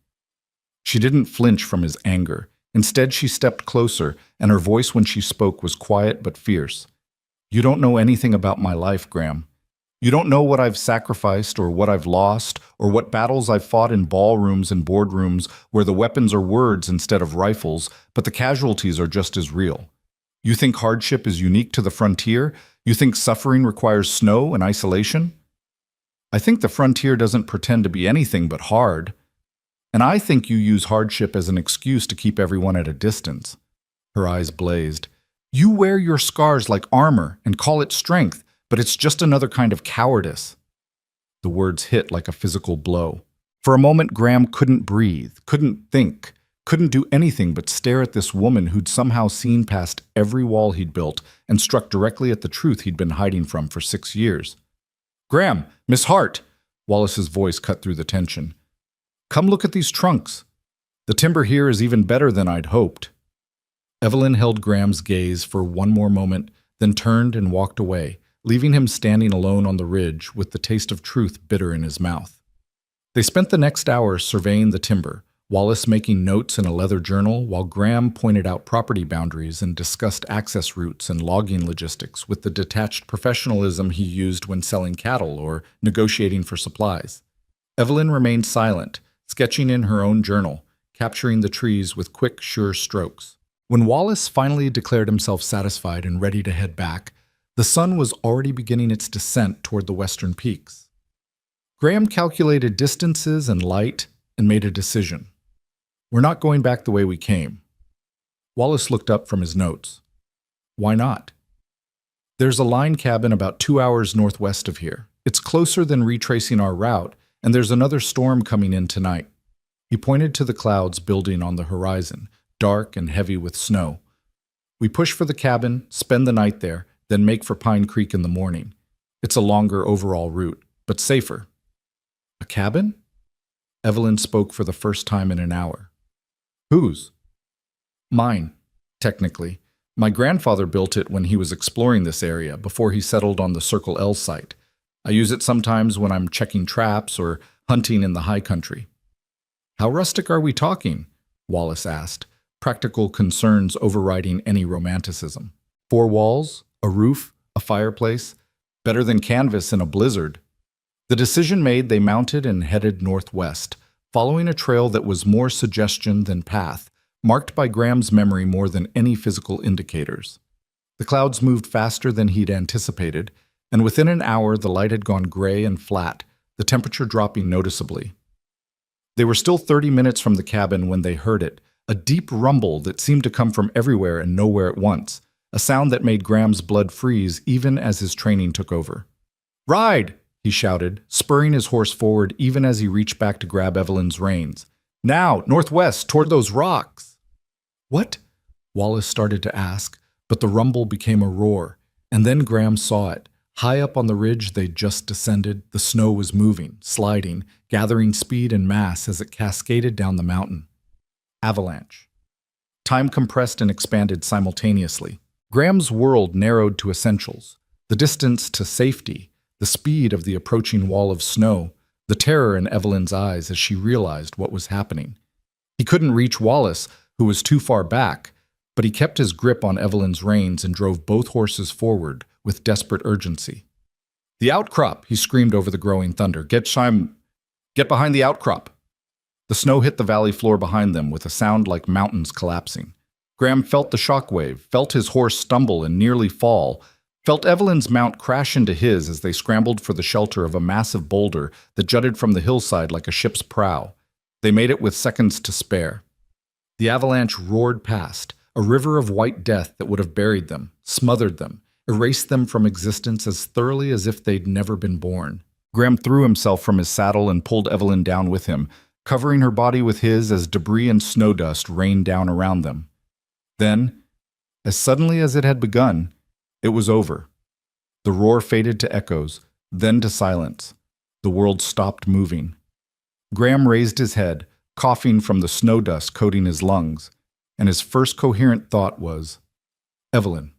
She didn't flinch from his anger. Instead, she stepped closer, and her voice when she spoke was quiet but fierce. You don't know anything about my life, Graham. You don't know what I've sacrificed or what I've lost or what battles I've fought in ballrooms and boardrooms where the weapons are words instead of rifles, but the casualties are just as real. You think hardship is unique to the frontier? You think suffering requires snow and isolation? I think the frontier doesn't pretend to be anything but hard. And I think you use hardship as an excuse to keep everyone at a distance. Her eyes blazed. You wear your scars like armor and call it strength, But it's just another kind of cowardice. The words hit like a physical blow. For a moment, Graham couldn't breathe, couldn't think, couldn't do anything but stare at this woman who'd somehow seen past every wall he'd built and struck directly at the truth he'd been hiding from for 6 years. "Graham, Miss Hart!" Wallace's voice cut through the tension. "Come look at these trunks. The timber here is even better than I'd hoped." Evelyn held Graham's gaze for one more moment, then turned and walked away, leaving him standing alone on the ridge with the taste of truth bitter in his mouth. They spent the next hour surveying the timber, Wallace making notes in a leather journal while Graham pointed out property boundaries and discussed access routes and logging logistics with the detached professionalism he used when selling cattle or negotiating for supplies. Evelyn remained silent, sketching in her own journal, capturing the trees with quick, sure strokes. When Wallace finally declared himself satisfied and ready to head back, the sun was already beginning its descent toward the western peaks. Graham calculated distances and light and made a decision. "We're not going back the way we came." Wallace looked up from his notes. "Why not?" "There's a line cabin about 2 hours northwest of here. It's closer than retracing our route, and there's another storm coming in tonight." He pointed to the clouds building on the horizon, dark and heavy with snow. "We push for the cabin, spend the night there, then make for Pine Creek in the morning. It's a longer overall route, but safer." "A cabin?" Evelyn spoke for the first time in an hour. "Whose?" "Mine, technically. My grandfather built it when he was exploring this area before he settled on the Circle L site. I use it sometimes when I'm checking traps or hunting in the high country." "How rustic are we talking?" Wallace asked, practical concerns overriding any romanticism. "4 walls, a roof, a fireplace, better than canvas in a blizzard." The decision made, they mounted and headed northwest, following a trail that was more suggestion than path, marked by Graham's memory more than any physical indicators. The clouds moved faster than he'd anticipated, and within an hour the light had gone gray and flat, the temperature dropping noticeably. They were still 30 minutes from the cabin when they heard it, a deep rumble that seemed to come from everywhere and nowhere at once, a sound that made Graham's blood freeze even as his training took over. "Ride!" he shouted, spurring his horse forward even as he reached back to grab Evelyn's reins. "Now, northwest, toward those rocks!" "What?" Wallace started to ask, but the rumble became a roar, and then Graham saw it. High up on the ridge they'd just descended, the snow was moving, sliding, gathering speed and mass as it cascaded down the mountain. Avalanche. Time compressed and expanded simultaneously. Graham's world narrowed to essentials: the distance to safety, the speed of the approaching wall of snow, the terror in Evelyn's eyes as she realized what was happening. He couldn't reach Wallace, who was too far back, but he kept his grip on Evelyn's reins and drove both horses forward with desperate urgency. "The outcrop!" he screamed over the growing thunder. Get behind the outcrop!" The snow hit the valley floor behind them with a sound like mountains collapsing. Graham felt the shockwave, felt his horse stumble and nearly fall, felt Evelyn's mount crash into his as they scrambled for the shelter of a massive boulder that jutted from the hillside like a ship's prow. They made it with seconds to spare. The avalanche roared past, a river of white death that would have buried them, smothered them, erased them from existence as thoroughly as if they'd never been born. Graham threw himself from his saddle and pulled Evelyn down with him, covering her body with his as debris and snow dust rained down around them. Then, as suddenly as it had begun, it was over. The roar faded to echoes, then to silence. The world stopped moving. Graham raised his head, coughing from the snow dust coating his lungs, and his first coherent thought was, "Evelyn."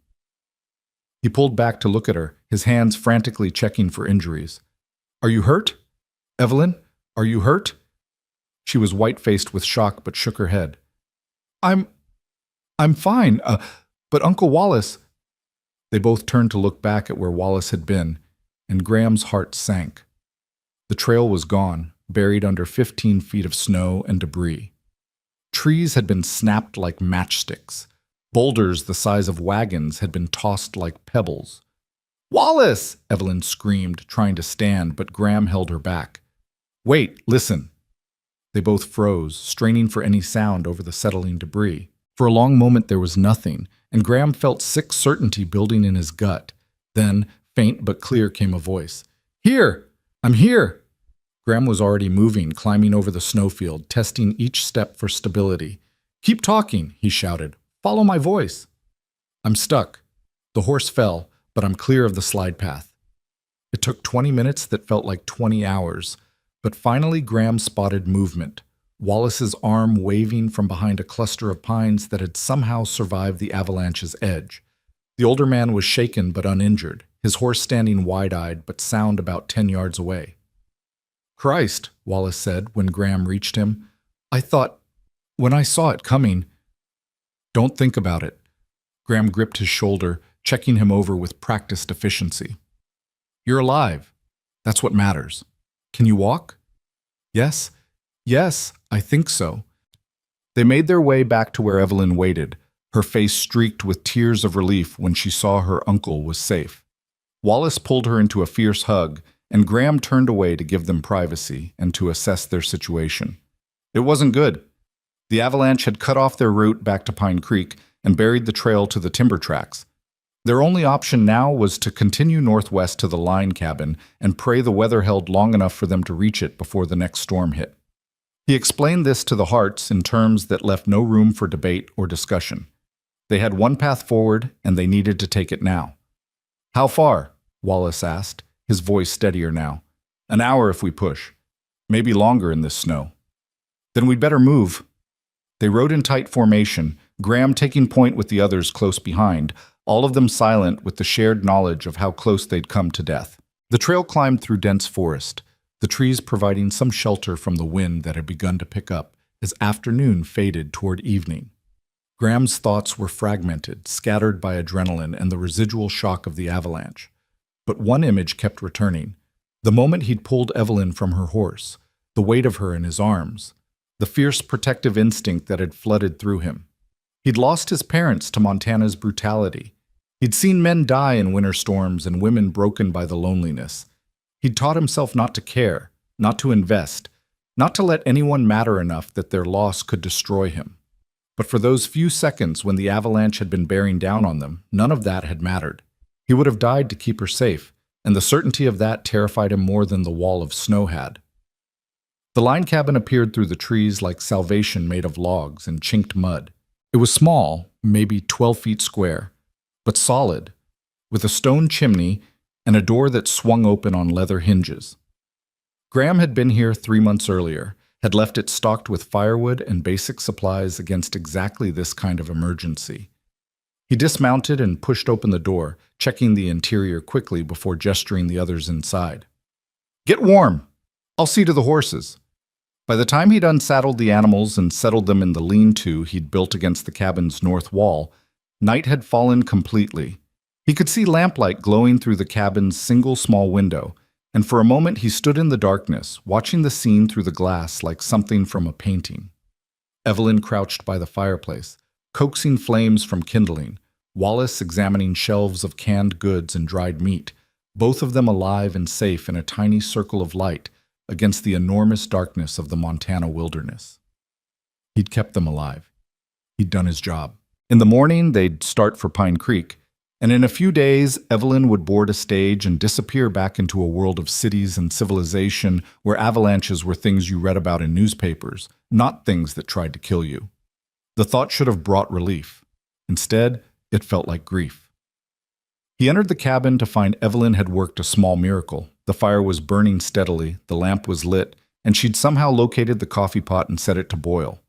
He pulled back to look at her, his hands frantically checking for injuries. "Are you hurt? Evelyn, are you hurt?" She was white-faced with shock but shook her head. I'm fine, but Uncle Wallace..." They both turned to look back at where Wallace had been, and Graham's heart sank. The trail was gone, buried under 15 feet of snow and debris. Trees had been snapped like matchsticks. Boulders the size of wagons had been tossed like pebbles. "Wallace!" Evelyn screamed, trying to stand, but Graham held her back. "Wait, listen." They both froze, straining for any sound over the settling debris. For a long moment there was nothing, and Graham felt sick certainty building in his gut. Then, Faint but clear came a voice. "Here! I'm here!" Graham was already moving, climbing over the snowfield, testing each step for stability. "Keep talking," he shouted. "Follow my voice." "I'm stuck." The horse fell, but I'm clear of the slide path. It took 20 minutes that felt like 20 hours, but finally Graham spotted movement. Wallace's arm waving from behind a cluster of pines that had somehow survived the avalanche's edge. The older man was shaken but uninjured, his horse standing wide-eyed but sound about 10 yards away. "Christ," Wallace said when Graham reached him. When I saw it coming." "Don't think about it." Graham gripped his shoulder, checking him over with practiced efficiency. "You're alive. That's what matters. Can you walk?" Yes, I think so." They made their way back to where Evelyn waited, her face streaked with tears of relief when she saw her uncle was safe. Wallace pulled her into a fierce hug, and Graham turned away to give them privacy and to assess their situation. It wasn't good. The avalanche had cut off their route back to Pine Creek and buried the trail to the timber tracks. Their only option now was to continue northwest to the line cabin and pray the weather held long enough for them to reach it before the next storm hit. He explained this to the Harts in terms that left no room for debate or discussion. They had one path forward, and they needed to take it now. "How far?" Wallace asked, his voice steadier now. "An hour if we push. Maybe longer in this snow." "Then we'd better move." They rode in tight formation, Graham taking point with the others close behind, all of them silent with the shared knowledge of how close they'd come to death. The trail climbed through dense forest, the trees providing some shelter from the wind that had begun to pick up as afternoon faded toward evening. Graham's thoughts were fragmented, scattered by adrenaline and the residual shock of the avalanche. But one image kept returning. The moment he'd pulled Evelyn from her horse, the weight of her in his arms, the fierce protective instinct that had flooded through him. He'd lost his parents to Montana's brutality. He'd seen men die in winter storms and women broken by the loneliness. He'd taught himself not to care, not to invest, not to let anyone matter enough that their loss could destroy him. But for those few seconds when the avalanche had been bearing down on them, none of that had mattered. He would have died to keep her safe, and the certainty of that terrified him more than the wall of snow had. The line cabin appeared through the trees like salvation made of logs and chinked mud. It was small, maybe 12 feet square, but solid, with a stone chimney and a door that swung open on leather hinges. Graham had been here 3 months earlier, had left it stocked with firewood and basic supplies against exactly this kind of emergency. He dismounted and pushed open the door, checking the interior quickly before gesturing the others inside. "Get warm. I'll see to the horses." By the time he'd unsaddled the animals and settled them in the lean-to he'd built against the cabin's north wall, night had fallen completely. He could see lamplight glowing through the cabin's single small window, and for a moment he stood in the darkness, watching the scene through the glass like something from a painting. Evelyn crouched by the fireplace, coaxing flames from kindling, Wallace examining shelves of canned goods and dried meat, both of them alive and safe in a tiny circle of light against the enormous darkness of the Montana wilderness. He'd kept them alive. He'd done his job. In the morning, they'd start for Pine Creek, and in a few days, Evelyn would board a stage and disappear back into a world of cities and civilization where avalanches were things you read about in newspapers, not things that tried to kill you. The thought should have brought relief. Instead, it felt like grief. He entered the cabin to find Evelyn had worked a small miracle. The fire was burning steadily, the lamp was lit, and she'd somehow located the coffee pot and set it to boil.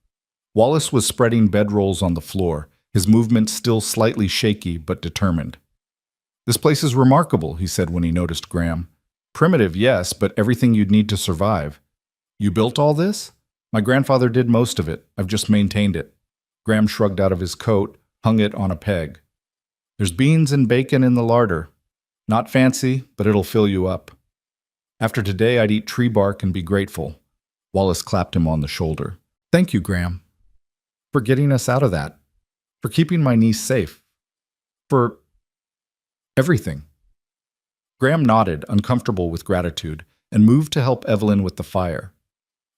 Wallace was spreading bedrolls on the floor, his movements still slightly shaky but determined. "This place is remarkable," he said when he noticed Graham. "Primitive, yes, but everything you'd need to survive." "You built all this?" "My grandfather did most of it. I've just maintained it." Graham shrugged out of his coat, hung it on a peg. "There's beans and bacon in the larder. Not fancy, but it'll fill you up. After today, I'd eat tree bark and be grateful." Wallace clapped him on the shoulder. "Thank you, Graham, for getting us out of that, for keeping my niece safe, for everything." Graham nodded, uncomfortable with gratitude, and moved to help Evelyn with the fire.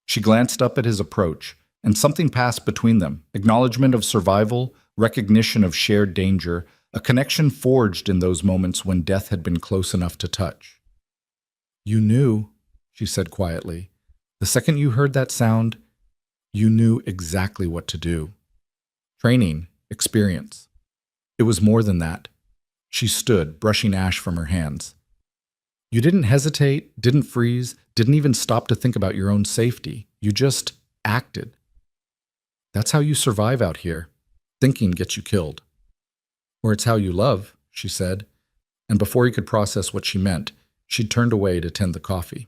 She glanced up at his approach, and something passed between them, acknowledgement of survival, recognition of shared danger, a connection forged in those moments when death had been close enough to touch. "You knew," she said quietly. "The second you heard that sound, you knew exactly what to do." Training, experience. It was more than that. She stood, brushing ash from her hands. "You didn't hesitate, didn't freeze, didn't even stop to think about your own safety. You just acted. That's how you survive out here. Thinking gets you killed." "Or it's how you love," she said, and before he could process what she meant, she'd turned away to tend the coffee.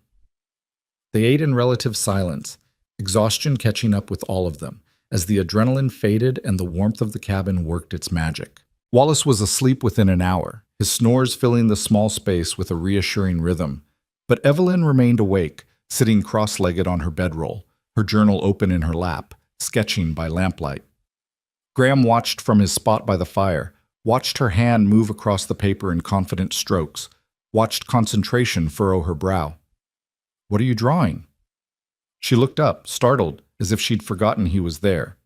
They ate in relative silence, exhaustion catching up with all of them, as the adrenaline faded and the warmth of the cabin worked its magic. Wallace was asleep within an hour, his snores filling the small space with a reassuring rhythm. But Evelyn remained awake, sitting cross-legged on her bedroll, her journal open in her lap, sketching by lamplight. Graham watched from his spot by the fire, watched her hand move across the paper in confident strokes, watched concentration furrow her brow. "What are you drawing?" She looked up, startled, as if she'd forgotten he was there.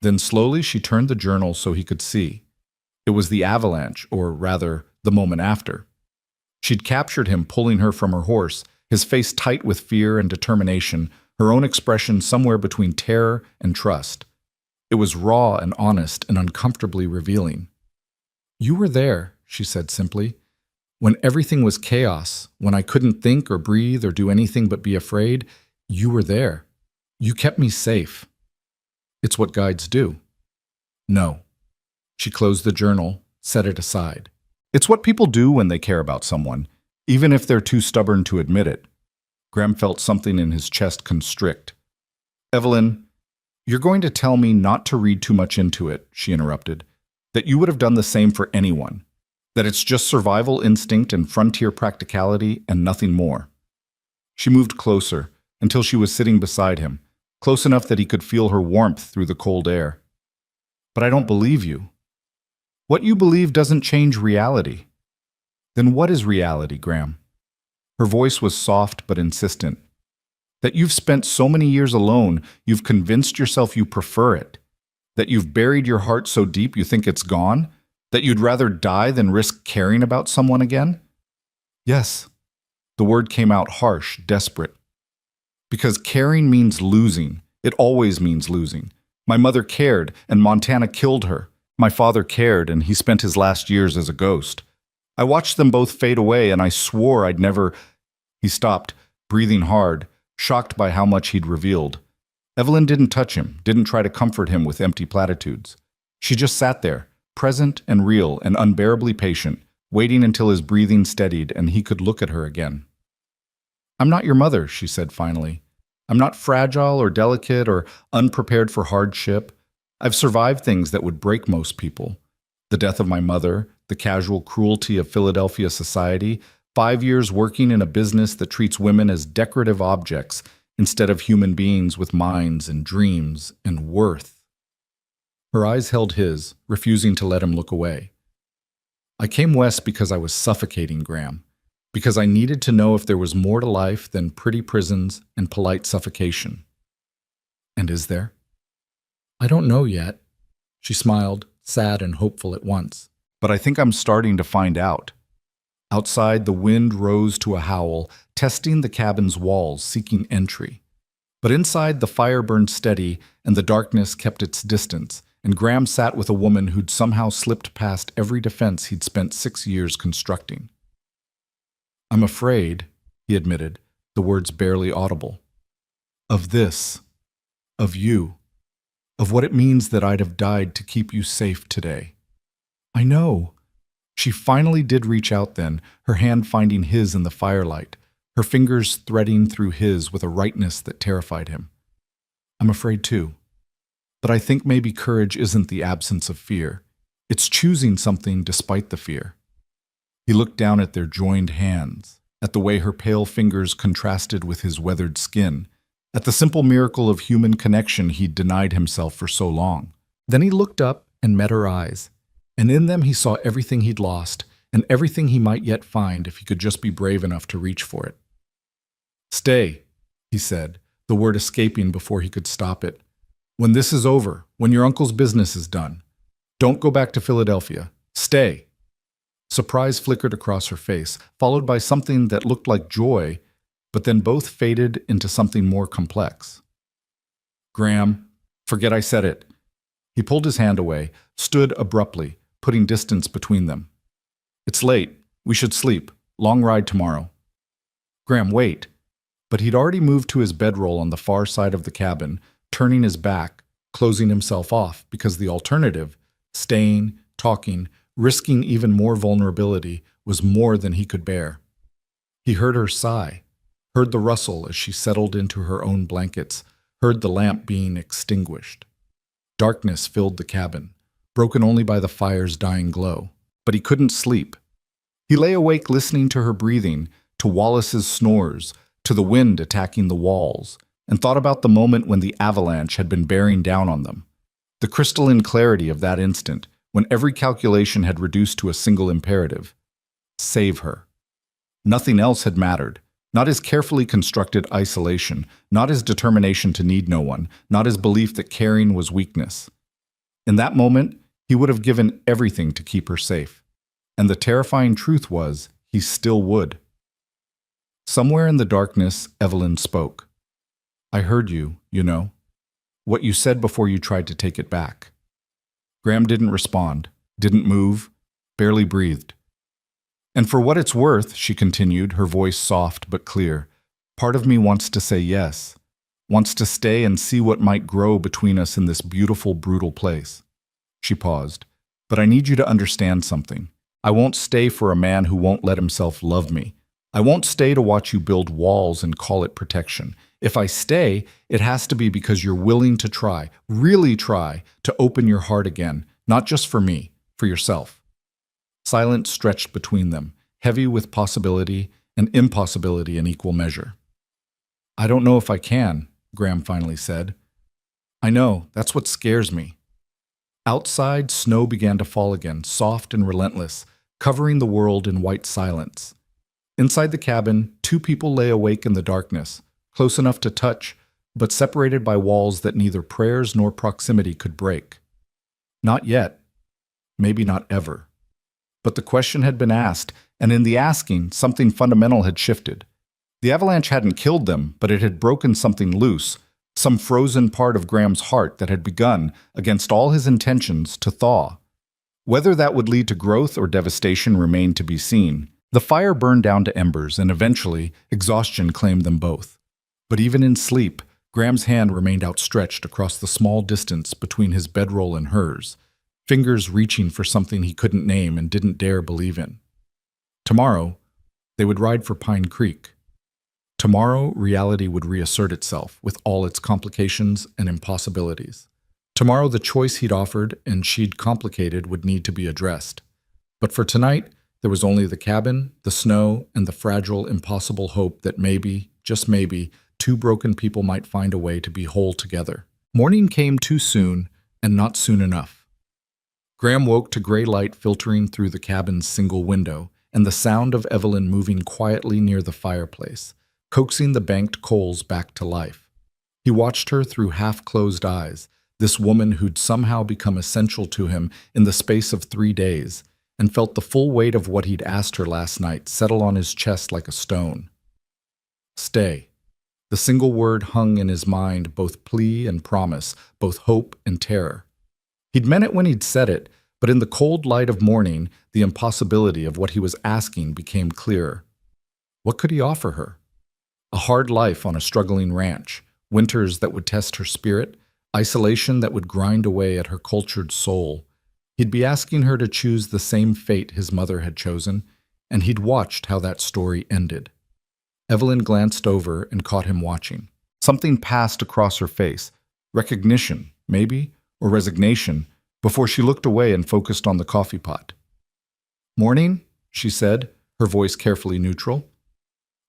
Then slowly she turned the journal so he could see. It was the avalanche, or rather, the moment after. She'd captured him pulling her from her horse, his face tight with fear and determination, her own expression somewhere between terror and trust. It was raw and honest and uncomfortably revealing. "You were there," she said simply. "When everything was chaos, when I couldn't think or breathe or do anything but be afraid, you were there. You kept me safe. It's what guides do." "No." She closed the journal, set it aside. "It's what people do when they care about someone, even if they're too stubborn to admit it." Graham felt something in his chest constrict. "Evelyn, you're going to tell me not to read too much into it," she interrupted. "That you would have done the same for anyone. That it's just survival instinct and frontier practicality and nothing more." She moved closer, until she was sitting beside him, close enough that he could feel her warmth through the cold air. "But I don't believe you." "What you believe doesn't change reality." "Then what is reality, Graham?" Her voice was soft but insistent. "That you've spent so many years alone, you've convinced yourself you prefer it. That you've buried your heart so deep you think it's gone? That you'd rather die than risk caring about someone again?" "Yes." The word came out harsh, desperate. "Because caring means losing. It always means losing. My mother cared, and Montana killed her. My father cared, and he spent his last years as a ghost. I watched them both fade away, and I swore I'd never—" He stopped, breathing hard, shocked by how much he'd revealed. Evelyn didn't touch him, didn't try to comfort him with empty platitudes. She just sat there, present and real and unbearably patient, waiting until his breathing steadied and he could look at her again. "I'm not your mother," she said finally. "I'm not fragile or delicate or unprepared for hardship. I've survived things that would break most people. The death of my mother, the casual cruelty of Philadelphia society, 5 years working in a business that treats women as decorative objects instead of human beings with minds and dreams and worth." Her eyes held his, refusing to let him look away. "I came west because I was suffocating, Graham. Because I needed to know if there was more to life than pretty prisons and polite suffocation." "And is there?" "I don't know yet." She smiled, sad and hopeful at once. "But I think I'm starting to find out." Outside, the wind rose to a howl, testing the cabin's walls, seeking entry. But inside, the fire burned steady, and the darkness kept its distance, and Graham sat with a woman who'd somehow slipped past every defense he'd spent 6 years constructing. "I'm afraid," he admitted, the words barely audible, "of this, of you, of what it means that I'd have died to keep you safe today." "I know." She finally did reach out then, her hand finding his in the firelight, her fingers threading through his with a rightness that terrified him. "I'm afraid too. But I think maybe courage isn't the absence of fear. It's choosing something despite the fear." He looked down at their joined hands, at the way her pale fingers contrasted with his weathered skin, at the simple miracle of human connection he'd denied himself for so long. Then he looked up and met her eyes, and in them he saw everything he'd lost and everything he might yet find if he could just be brave enough to reach for it. "Stay," he said, the word escaping before he could stop it. "When this is over, when your uncle's business is done, don't go back to Philadelphia. Stay." Stay. Surprise flickered across her face, followed by something that looked like joy, but then both faded into something more complex. Graham, forget I said it. He pulled his hand away, stood abruptly, putting distance between them. It's late. We should sleep. Long ride tomorrow. Graham, wait. But he'd already moved to his bedroll on the far side of the cabin, turning his back, closing himself off, because the alternative, staying, talking, risking even more vulnerability, was more than he could bear. He heard her sigh, heard the rustle as she settled into her own blankets, heard the lamp being extinguished. Darkness filled the cabin, broken only by the fire's dying glow. But he couldn't sleep. He lay awake listening to her breathing, to Wallace's snores, to the wind attacking the walls, and thought about the moment when the avalanche had been bearing down on them. The crystalline clarity of that instant, when every calculation had reduced to a single imperative. Save her. Nothing else had mattered. Not his carefully constructed isolation, not his determination to need no one, not his belief that caring was weakness. In that moment, he would have given everything to keep her safe. And the terrifying truth was, he still would. Somewhere in the darkness, Evelyn spoke. I heard you, you know. What you said before you tried to take it back. Graham didn't respond, didn't move, barely breathed. And for what it's worth, she continued, her voice soft but clear, part of me wants to say yes, wants to stay and see what might grow between us in this beautiful, brutal place. She paused. But I need you to understand something. I won't stay for a man who won't let himself love me. I won't stay to watch you build walls and call it protection. If I stay, it has to be because you're willing to try, really try, to open your heart again, not just for me, for yourself. Silence stretched between them, heavy with possibility and impossibility in equal measure. I don't know if I can, Graham finally said. I know, that's what scares me. Outside, snow began to fall again, soft and relentless, covering the world in white silence. Inside the cabin, two people lay awake in the darkness, close enough to touch, but separated by walls that neither prayers nor proximity could break. Not yet. Maybe not ever. But the question had been asked, and in the asking, something fundamental had shifted. The avalanche hadn't killed them, but it had broken something loose, some frozen part of Graham's heart that had begun, against all his intentions, to thaw. Whether that would lead to growth or devastation remained to be seen. The fire burned down to embers, and eventually, exhaustion claimed them both. But even in sleep, Graham's hand remained outstretched across the small distance between his bedroll and hers, fingers reaching for something he couldn't name and didn't dare believe in. Tomorrow, they would ride for Pine Creek. Tomorrow, reality would reassert itself with all its complications and impossibilities. Tomorrow, the choice he'd offered and she'd complicated would need to be addressed. But for tonight, there was only the cabin, the snow, and the fragile, impossible hope that maybe, just maybe, two broken people might find a way to be whole together. Morning came too soon, and not soon enough. Graham woke to gray light filtering through the cabin's single window, and the sound of Evelyn moving quietly near the fireplace, coaxing the banked coals back to life. He watched her through half-closed eyes, this woman who'd somehow become essential to him in the space of 3 days, and felt the full weight of what he'd asked her last night settle on his chest like a stone. Stay. The single word hung in his mind, both plea and promise, both hope and terror. He'd meant it when he'd said it, but in the cold light of morning, the impossibility of what he was asking became clearer. What could he offer her? A hard life on a struggling ranch, winters that would test her spirit, isolation that would grind away at her cultured soul. He'd be asking her to choose the same fate his mother had chosen, and he'd watched how that story ended. Evelyn glanced over and caught him watching. Something passed across her face, recognition, maybe, or resignation, before she looked away and focused on the coffee pot. Morning, she said, her voice carefully neutral.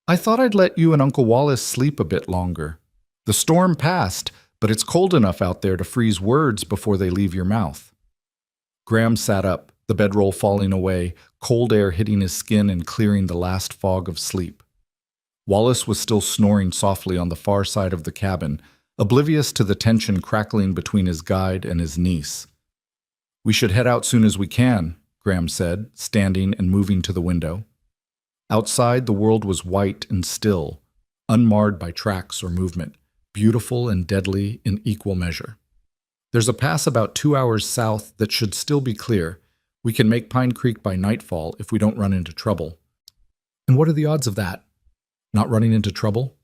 I thought I'd let you and Uncle Wallace sleep a bit longer. The storm passed, but it's cold enough out there to freeze words before they leave your mouth. Graham sat up, the bedroll falling away, cold air hitting his skin and clearing the last fog of sleep. Wallace was still snoring softly on the far side of the cabin, oblivious to the tension crackling between his guide and his niece. We should head out soon as we can, Graham said, standing and moving to the window. Outside, the world was white and still, unmarred by tracks or movement, beautiful and deadly in equal measure. There's a pass about 2 hours south that should still be clear. We can make Pine Creek by nightfall if we don't run into trouble. And what are the odds of that? Not running into trouble?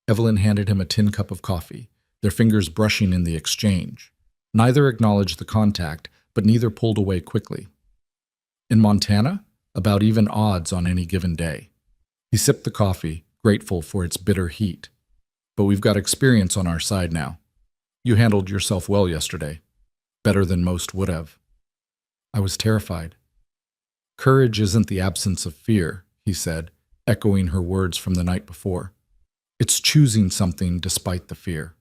Evelyn handed him a tin cup of coffee, their fingers brushing in the exchange. Neither acknowledged the contact, but neither pulled away quickly. In Montana, about even odds on any given day. He sipped the coffee, grateful for its bitter heat. But we've got experience on our side now. You handled yourself well yesterday. Better than most would have. I was terrified. Courage isn't the absence of fear, he said, echoing her words from the night before. It's choosing something despite the fear.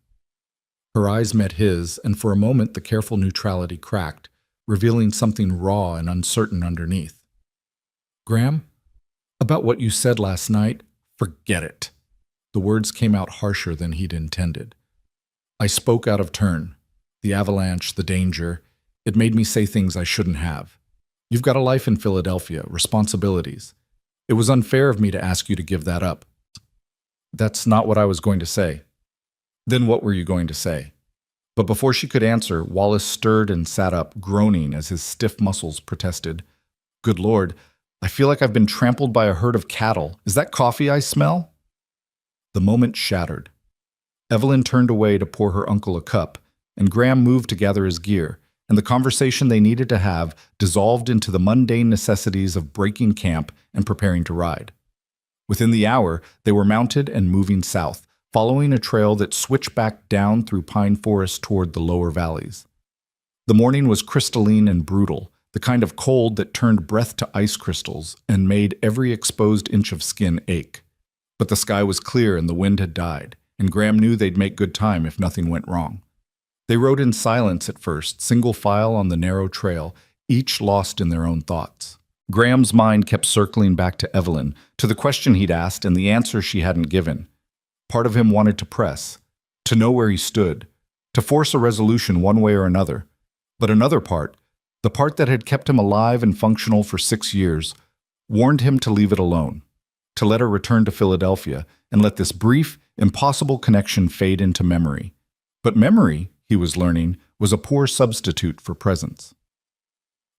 Her eyes met his, and for a moment the careful neutrality cracked, revealing something raw and uncertain underneath. Graham, about what you said last night, forget it. The words came out harsher than he'd intended. I spoke out of turn. The avalanche, the danger, it made me say things I shouldn't have. You've got a life in Philadelphia, responsibilities. It was unfair of me to ask you to give that up. That's not what I was going to say. Then what were you going to say? But before she could answer, Wallace stirred and sat up, groaning as his stiff muscles protested. Good Lord, I feel like I've been trampled by a herd of cattle. Is that coffee I smell? The moment shattered. Evelyn turned away to pour her uncle a cup, and Graham moved to gather his gear, and the conversation they needed to have dissolved into the mundane necessities of breaking camp and preparing to ride. Within the hour, they were mounted and moving south, following a trail that switched back down through pine forest toward the lower valleys. The morning was crystalline and brutal, the kind of cold that turned breath to ice crystals and made every exposed inch of skin ache. But the sky was clear and the wind had died, and Graham knew they'd make good time if nothing went wrong. They rode in silence at first, single file on the narrow trail, each lost in their own thoughts. Graham's mind kept circling back to Evelyn, to the question he'd asked and the answer she hadn't given. Part of him wanted to press, to know where he stood, to force a resolution one way or another. But another part, the part that had kept him alive and functional for 6 years, warned him to leave it alone, to let her return to Philadelphia and let this brief, impossible connection fade into memory. But memory, he was learning, was a poor substitute for presence.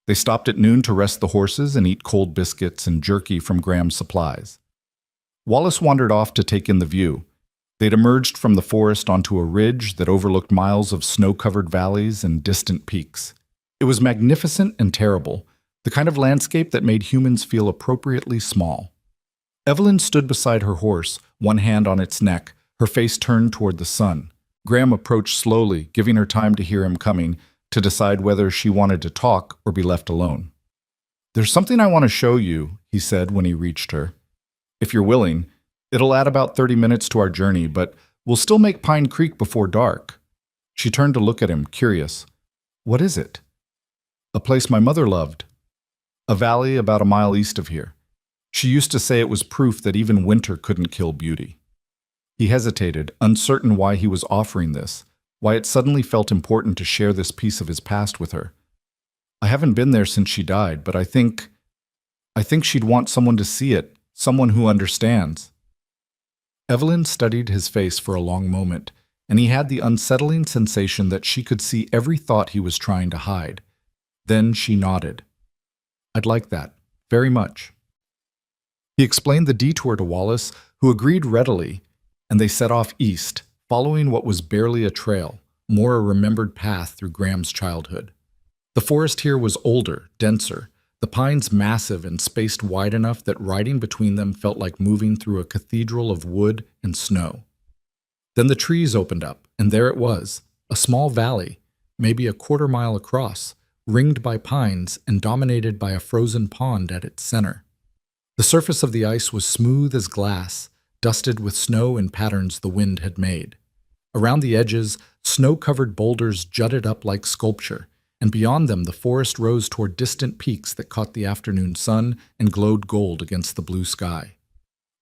They stopped at noon to rest the horses and eat cold biscuits and jerky from Graham's supplies. Wallace wandered off to take in the view. They'd emerged from the forest onto a ridge that overlooked miles of snow-covered valleys and distant peaks. It was magnificent and terrible, the kind of landscape that made humans feel appropriately small. Evelyn stood beside her horse, one hand on its neck, her face turned toward the sun. Graham approached slowly, giving her time to hear him coming, to decide whether she wanted to talk or be left alone. There's something I want to show you, he said when he reached her. If you're willing, it'll add about 30 minutes to our journey, but we'll still make Pine Creek before dark. She turned to look at him, curious. What is it? A place my mother loved. A valley about a mile east of here. She used to say it was proof that even winter couldn't kill beauty. He hesitated, uncertain why he was offering this, why it suddenly felt important to share this piece of his past with her. I haven't been there since she died, but I think she'd want someone to see it, someone who understands. Evelyn studied his face for a long moment, and he had the unsettling sensation that she could see every thought he was trying to hide. Then she nodded. I'd like that, very much. He explained the detour to Wallace, who agreed readily, and they set off east, following what was barely a trail, more a remembered path through Graham's childhood. The forest here was older, denser, the pines massive and spaced wide enough that riding between them felt like moving through a cathedral of wood and snow. Then the trees opened up, and there it was, a small valley, maybe a quarter-mile across, ringed by pines and dominated by a frozen pond at its center. The surface of the ice was smooth as glass, dusted with snow in patterns the wind had made. Around the edges, snow-covered boulders jutted up like sculpture, and beyond them the forest rose toward distant peaks that caught the afternoon sun and glowed gold against the blue sky.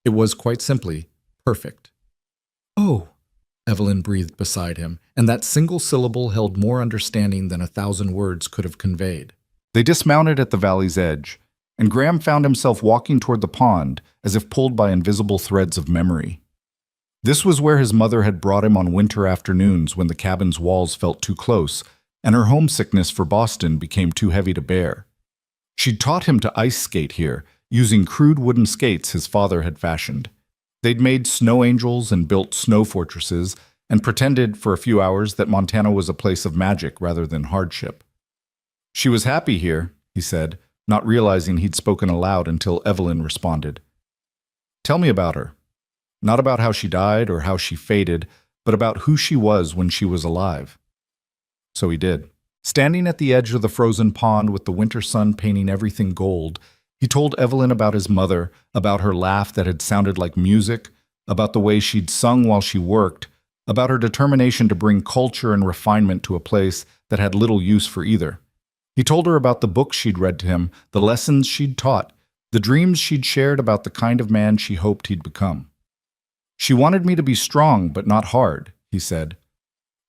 It was, quite simply, perfect. Oh, Evelyn breathed beside him, and that single syllable held more understanding than 1,000 words could have conveyed. They dismounted at the valley's edge, and Graham found himself walking toward the pond as if pulled by invisible threads of memory. This was where his mother had brought him on winter afternoons when the cabin's walls felt too close and her homesickness for Boston became too heavy to bear. She'd taught him to ice skate here, using crude wooden skates his father had fashioned. They'd made snow angels and built snow fortresses and pretended for a few hours that Montana was a place of magic rather than hardship. She was happy here, he said, not realizing he'd spoken aloud until Evelyn responded. Tell me about her. Not about how she died or how she faded, but about who she was when she was alive. So he did. Standing at the edge of the frozen pond with the winter sun painting everything gold, he told Evelyn about his mother, about her laugh that had sounded like music, about the way she'd sung while she worked, about her determination to bring culture and refinement to a place that had little use for either. He told her about the books she'd read to him, the lessons she'd taught, the dreams she'd shared about the kind of man she hoped he'd become. She wanted me to be strong but not hard, he said.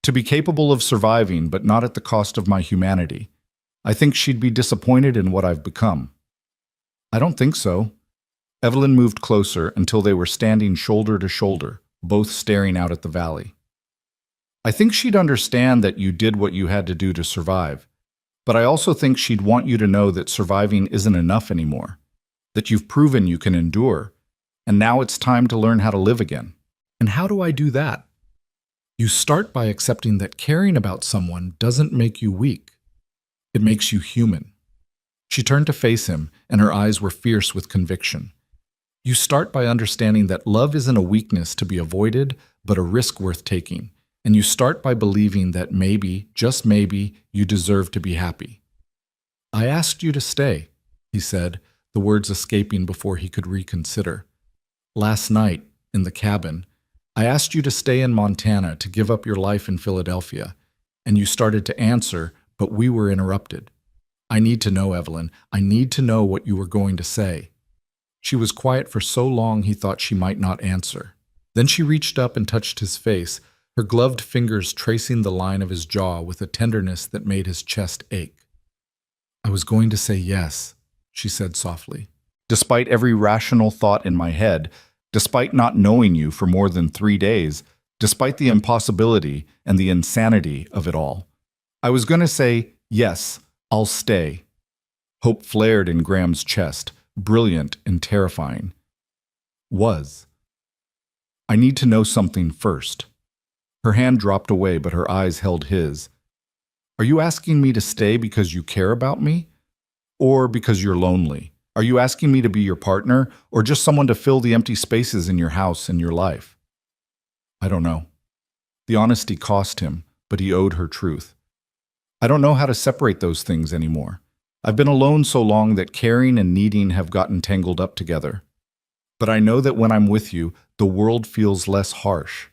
To be capable of surviving but not at the cost of my humanity. I think she'd be disappointed in what I've become. I don't think so. Evelyn moved closer until they were standing shoulder to shoulder, both staring out at the valley. I think she'd understand that you did what you had to do to survive, but I also think she'd want you to know that surviving isn't enough anymore, that you've proven you can endure, and now it's time to learn how to live again. And how do I do that? You start by accepting that caring about someone doesn't make you weak. It makes you human. She turned to face him, and her eyes were fierce with conviction. You start by understanding that love isn't a weakness to be avoided, but a risk worth taking. And you start by believing that maybe, just maybe, you deserve to be happy. I asked you to stay, he said, the words escaping before he could reconsider. Last night, in the cabin, I asked you to stay in Montana to give up your life in Philadelphia, and you started to answer, but we were interrupted. I need to know, Evelyn. I need to know what you were going to say. She was quiet for so long he thought she might not answer. Then she reached up and touched his face, her gloved fingers tracing the line of his jaw with a tenderness that made his chest ache. I was going to say yes, she said softly. Despite every rational thought in my head, despite not knowing you for more than 3 days, despite the impossibility and the insanity of it all, I was going to say, yes, I'll stay. Hope flared in Graham's chest, brilliant and terrifying. I need to know something first. Her hand dropped away, but her eyes held his. Are you asking me to stay because you care about me? Or because you're lonely? Are you asking me to be your partner, or just someone to fill the empty spaces in your house and your life? I don't know. The honesty cost him, but he owed her truth. I don't know how to separate those things anymore. I've been alone so long that caring and needing have gotten tangled up together. But I know that when I'm with you, the world feels less harsh.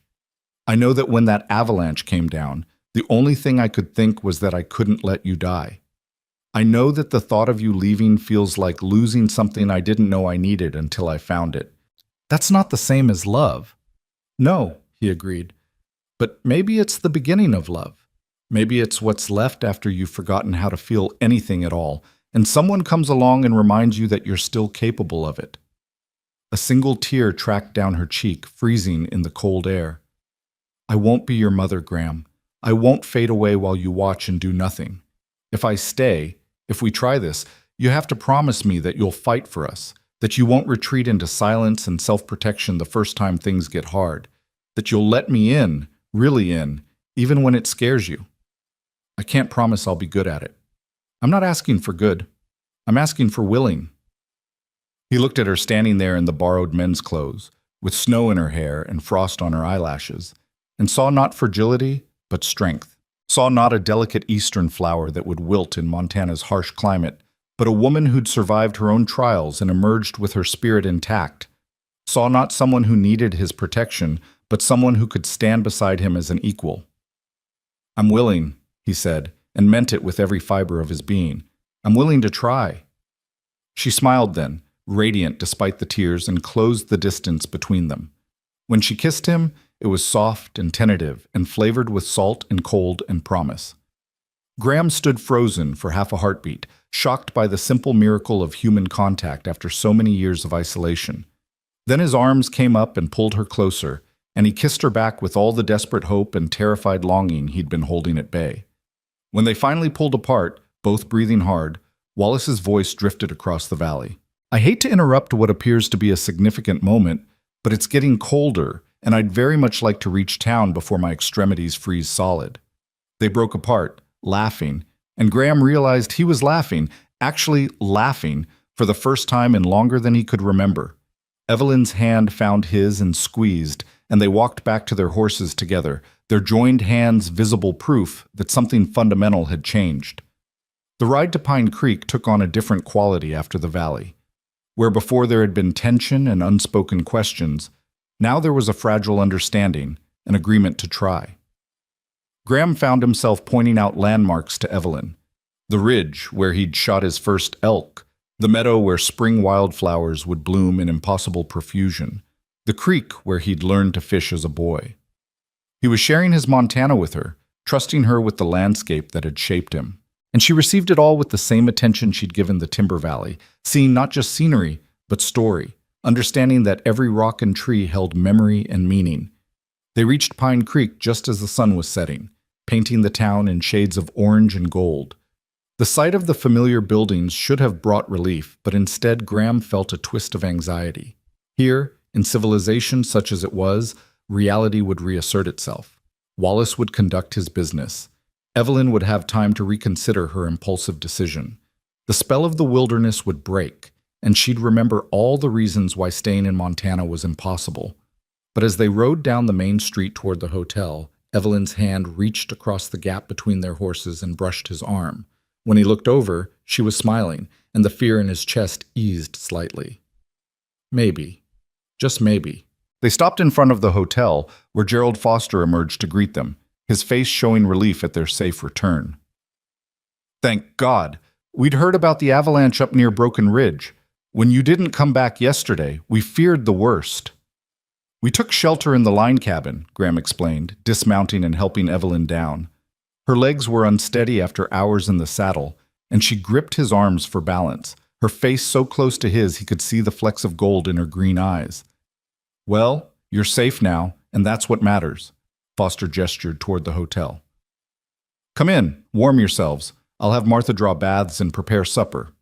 I know that when that avalanche came down, the only thing I could think was that I couldn't let you die. I know that the thought of you leaving feels like losing something I didn't know I needed until I found it. That's not the same as love. No, he agreed. But maybe it's the beginning of love. Maybe it's what's left after you've forgotten how to feel anything at all, and someone comes along and reminds you that you're still capable of it. A single tear tracked down her cheek, freezing in the cold air. I won't be your mother, Graham. I won't fade away while you watch and do nothing. If I stay, if we try this, you have to promise me that you'll fight for us, that you won't retreat into silence and self-protection the first time things get hard, that you'll let me in, really in, even when it scares you. I can't promise I'll be good at it. I'm not asking for good. I'm asking for willing. He looked at her standing there in the borrowed men's clothes, with snow in her hair and frost on her eyelashes, and saw not fragility, but strength. Saw not a delicate eastern flower that would wilt in Montana's harsh climate, but a woman who'd survived her own trials and emerged with her spirit intact. Saw not someone who needed his protection, but someone who could stand beside him as an equal. I'm willing, he said, and meant it with every fiber of his being. I'm willing to try. She smiled then, radiant despite the tears, and closed the distance between them. When she kissed him, it was soft and tentative and flavored with salt and cold and promise. Graham stood frozen for half a heartbeat, shocked by the simple miracle of human contact after so many years of isolation. Then his arms came up and pulled her closer, and he kissed her back with all the desperate hope and terrified longing he'd been holding at bay. When they finally pulled apart, both breathing hard, Wallace's voice drifted across the valley. "I hate to interrupt what appears to be a significant moment, but it's getting colder, and I'd very much like to reach town before my extremities freeze solid." They broke apart, laughing, and Graham realized he was laughing, actually laughing, for the first time in longer than he could remember. Evelyn's hand found his and squeezed, and they walked back to their horses together, their joined hands visible proof that something fundamental had changed. The ride to Pine Creek took on a different quality after the valley. Where before there had been tension and unspoken questions, now there was a fragile understanding, an agreement to try. Graham found himself pointing out landmarks to Evelyn. The ridge where he'd shot his first elk, the meadow where spring wildflowers would bloom in impossible profusion, the creek where he'd learned to fish as a boy. He was sharing his Montana with her, trusting her with the landscape that had shaped him. And she received it all with the same attention she'd given the Timber Valley, seeing not just scenery, but story, understanding that every rock and tree held memory and meaning. They reached Pine Creek just as the sun was setting, painting the town in shades of orange and gold. The sight of the familiar buildings should have brought relief, but instead Graham felt a twist of anxiety. Here, in civilization such as it was, reality would reassert itself. Wallace would conduct his business. Evelyn would have time to reconsider her impulsive decision. The spell of the wilderness would break, and she'd remember all the reasons why staying in Montana was impossible. But as they rode down the main street toward the hotel, Evelyn's hand reached across the gap between their horses and brushed his arm. When he looked over, she was smiling, and the fear in his chest eased slightly. Maybe. Just maybe. They stopped in front of the hotel, where Gerald Foster emerged to greet them, his face showing relief at their safe return. "Thank God. We'd heard about the avalanche up near Broken Ridge. When you didn't come back yesterday, we feared the worst." "We took shelter in the line cabin," Graham explained, dismounting and helping Evelyn down. Her legs were unsteady after hours in the saddle, and she gripped his arms for balance, her face so close to his he could see the flecks of gold in her green eyes. "Well, you're safe now, and that's what matters." Foster gestured toward the hotel. "Come in, warm yourselves. I'll have Martha draw baths and prepare supper."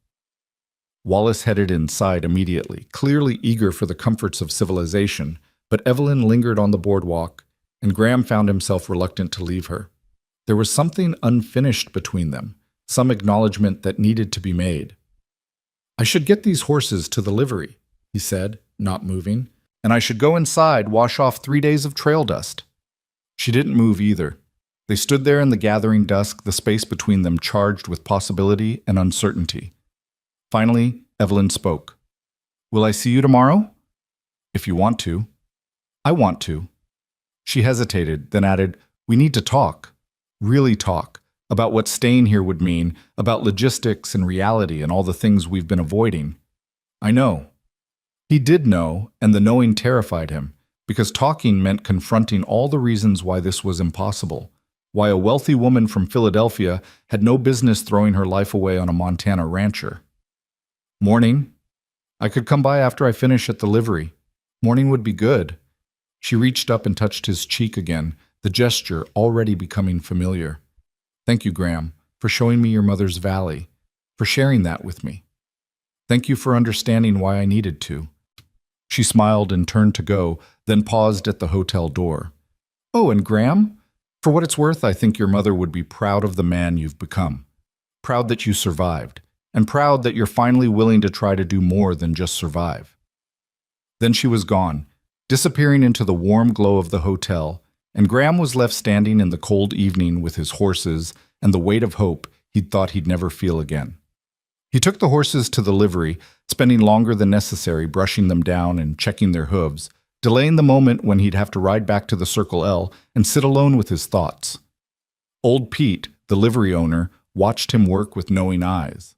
Wallace headed inside immediately, clearly eager for the comforts of civilization, but Evelyn lingered on the boardwalk, and Graham found himself reluctant to leave her. There was something unfinished between them, some acknowledgement that needed to be made. "I should get these horses to the livery," he said, not moving, "and I should go inside, wash off 3 days of trail dust." She didn't move either. They stood there in the gathering dusk, the space between them charged with possibility and uncertainty. Finally, Evelyn spoke. "Will I see you tomorrow?" "If you want to." "I want to." She hesitated, then added, "We need to talk. Really talk. About what staying here would mean, about logistics and reality and all the things we've been avoiding." "I know." He did know, and the knowing terrified him, because talking meant confronting all the reasons why this was impossible, why a wealthy woman from Philadelphia had no business throwing her life away on a Montana rancher. "Morning. I could come by after I finish at the livery. Morning would be good." She reached up and touched his cheek again, the gesture already becoming familiar. "Thank you, Graham, for showing me your mother's valley, for sharing that with me. Thank you for understanding why I needed to." She smiled and turned to go, then paused at the hotel door. "Oh, and Graham, for what it's worth, I think your mother would be proud of the man you've become. Proud that you survived, and proud that you're finally willing to try to do more than just survive." Then she was gone, disappearing into the warm glow of the hotel, and Graham was left standing in the cold evening with his horses and the weight of hope he'd thought he'd never feel again. He took the horses to the livery, spending longer than necessary brushing them down and checking their hooves, delaying the moment when he'd have to ride back to the Circle L and sit alone with his thoughts. Old Pete, the livery owner, watched him work with knowing eyes.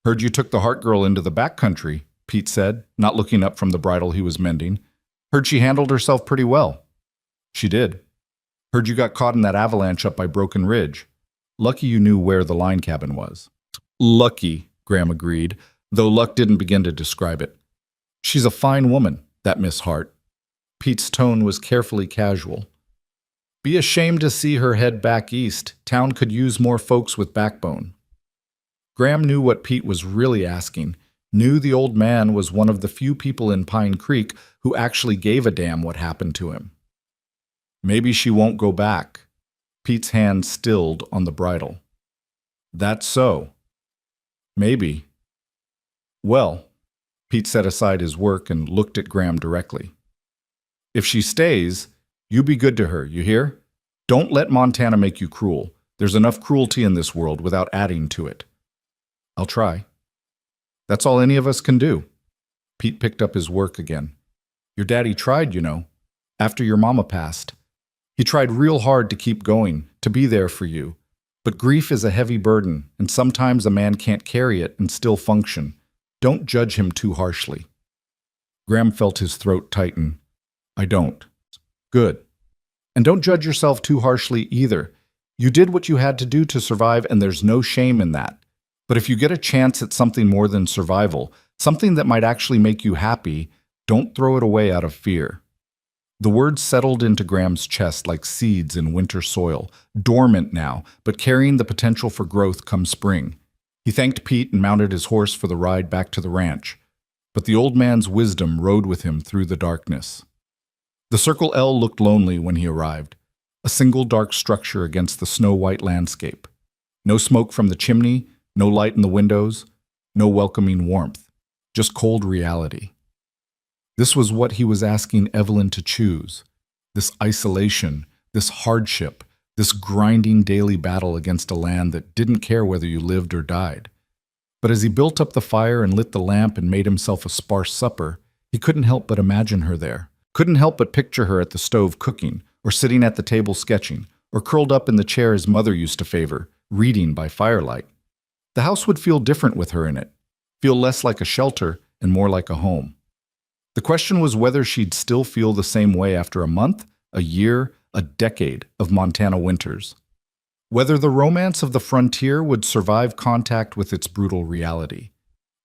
"Heard you took the Hart girl into the back country," Pete said, not looking up from the bridle he was mending. "Heard she handled herself pretty well." "She did." "Heard you got caught in that avalanche up by Broken Ridge." Lucky you knew where the line cabin was. Lucky, Graham agreed, though luck didn't begin to describe it. She's a fine woman, that Miss Hart. Pete's tone was carefully casual. Be ashamed to see her head back east. Town could use more folks with backbone. Graham knew what Pete was really asking, knew the old man was one of the few people in Pine Creek who actually gave a damn what happened to him. Maybe she won't go back. Pete's hand stilled on the bridle. That's so. Maybe. Well, Pete set aside his work and looked at Graham directly. If she stays, you be good to her, you hear? Don't let Montana make you cruel. There's enough cruelty in this world without adding to it. I'll try. That's all any of us can do. Pete picked up his work again. Your daddy tried, you know, after your mama passed. He tried real hard to keep going, to be there for you. But grief is a heavy burden, and sometimes a man can't carry it and still function. Don't judge him too harshly. Graham felt his throat tighten. I don't. Good. And don't judge yourself too harshly either. You did what you had to do to survive, and there's no shame in that. But if you get a chance at something more than survival, something that might actually make you happy, don't throw it away out of fear. The words settled into Graham's chest like seeds in winter soil, dormant now, but carrying the potential for growth come spring. He thanked Pete and mounted his horse for the ride back to the ranch. But the old man's wisdom rode with him through the darkness. The Circle L looked lonely when he arrived, a single dark structure against the snow-white landscape. No smoke from the chimney, no light in the windows, no welcoming warmth, just cold reality. This was what he was asking Evelyn to choose, this isolation, this hardship, this grinding daily battle against a land that didn't care whether you lived or died. But as he built up the fire and lit the lamp and made himself a sparse supper, he couldn't help but imagine her there, couldn't help but picture her at the stove cooking, or sitting at the table sketching, or curled up in the chair his mother used to favor, reading by firelight. The house would feel different with her in it, feel less like a shelter and more like a home. The question was whether she'd still feel the same way after a month, a year, a decade of Montana winters. Whether the romance of the frontier would survive contact with its brutal reality.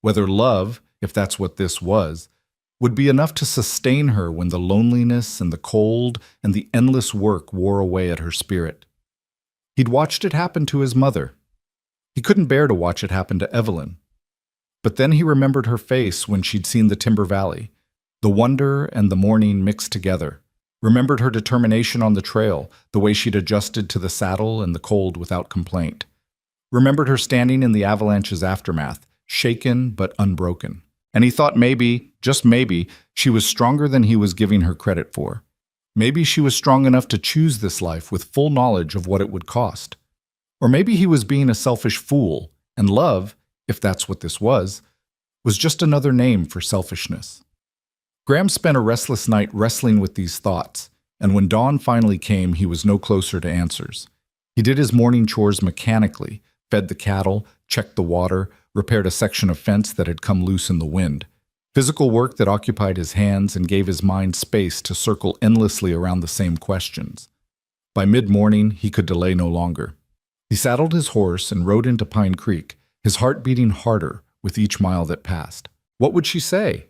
Whether love, if that's what this was, would be enough to sustain her when the loneliness and the cold and the endless work wore away at her spirit. He'd watched it happen to his mother. He couldn't bear to watch it happen to Evelyn. But then he remembered her face when she'd seen the Timber Valley, the wonder and the mourning mixed together, remembered her determination on the trail, the way she'd adjusted to the saddle and the cold without complaint. Remembered her standing in the avalanche's aftermath, shaken but unbroken. And he thought maybe, just maybe, she was stronger than he was giving her credit for. Maybe she was strong enough to choose this life with full knowledge of what it would cost. Or maybe he was being a selfish fool, and love, if that's what this was just another name for selfishness. Graham spent a restless night wrestling with these thoughts, and when dawn finally came, he was no closer to answers. He did his morning chores mechanically, fed the cattle, checked the water, repaired a section of fence that had come loose in the wind. Physical work that occupied his hands and gave his mind space to circle endlessly around the same questions. By mid-morning, he could delay no longer. He saddled his horse and rode into Pine Creek, his heart beating harder with each mile that passed. What would she say?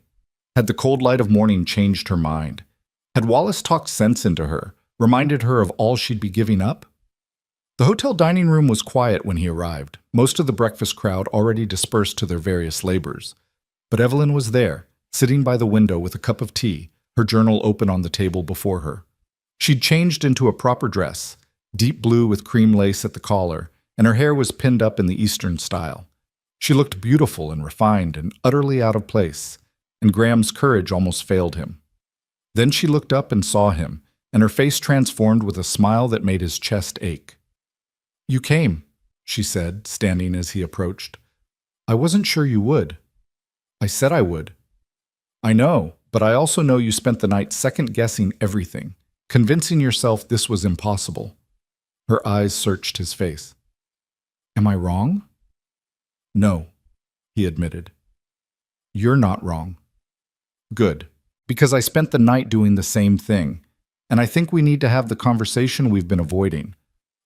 Had the cold light of morning changed her mind? Had Wallace talked sense into her, reminded her of all she'd be giving up? The hotel dining room was quiet when he arrived, most of the breakfast crowd already dispersed to their various labors. But Evelyn was there, sitting by the window with a cup of tea, her journal open on the table before her. She'd changed into a proper dress, deep blue with cream lace at the collar, and her hair was pinned up in the Eastern style. She looked beautiful and refined and utterly out of place, and Graham's courage almost failed him. Then she looked up and saw him, and her face transformed with a smile that made his chest ache. "You came," she said, standing as he approached. "I wasn't sure you would." "I said I would." "I know, but I also know you spent the night second-guessing everything, convincing yourself this was impossible." Her eyes searched his face. "Am I wrong?" "No," he admitted. "You're not wrong." "Good, because I spent the night doing the same thing, and I think we need to have the conversation we've been avoiding.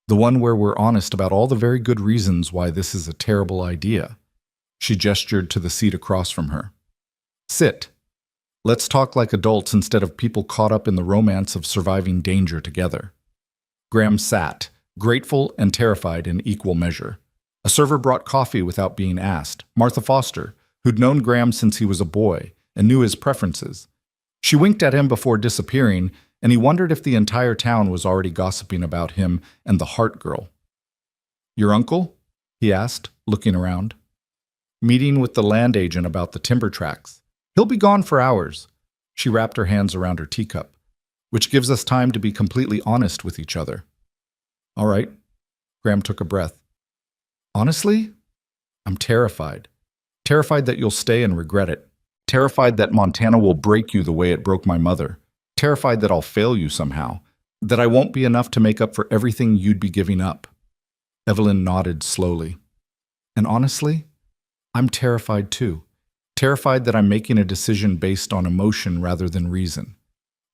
The one where we're honest about all the very good reasons why this is a terrible idea. She gestured to the seat across from her. Sit. Let's talk like adults instead of people caught up in the romance of surviving danger together. Graham sat, grateful and terrified in equal measure. A server brought coffee without being asked, Martha Foster, who'd known Graham since he was a boy and knew his preferences. She winked at him before disappearing, and he wondered if the entire town was already gossiping about him and the Hart girl. Your uncle? He asked, looking around. Meeting with the land agent about the timber tracts. He'll be gone for hours. She wrapped her hands around her teacup, which gives us time to be completely honest with each other. All right. Graham took a breath. Honestly, I'm terrified. Terrified that you'll stay and regret it. Terrified that Montana will break you the way it broke my mother. Terrified that I'll fail you somehow. That I won't be enough to make up for everything you'd be giving up. Evelyn nodded slowly. And honestly, I'm terrified too. Terrified that I'm making a decision based on emotion rather than reason.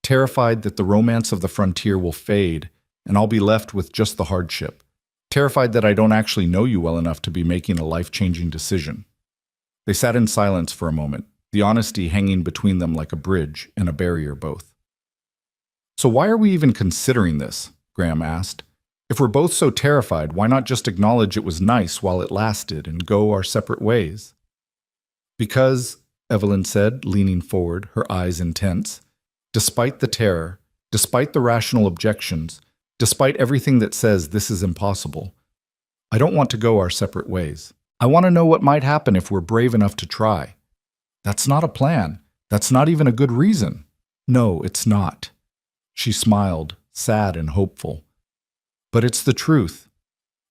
Terrified that the romance of the frontier will fade and I'll be left with just the hardship. Terrified that I don't actually know you well enough to be making a life-changing decision. They sat in silence for a moment, the honesty hanging between them like a bridge and a barrier both. So why are we even considering this? Graham asked. If we're both so terrified, why not just acknowledge it was nice while it lasted and go our separate ways? Because, Evelyn said, leaning forward, her eyes intense, despite the terror, despite the rational objections, despite everything that says this is impossible, I don't want to go our separate ways. I want to know what might happen if we're brave enough to try. That's not a plan. That's not even a good reason. No, it's not. She smiled, sad and hopeful. But it's the truth.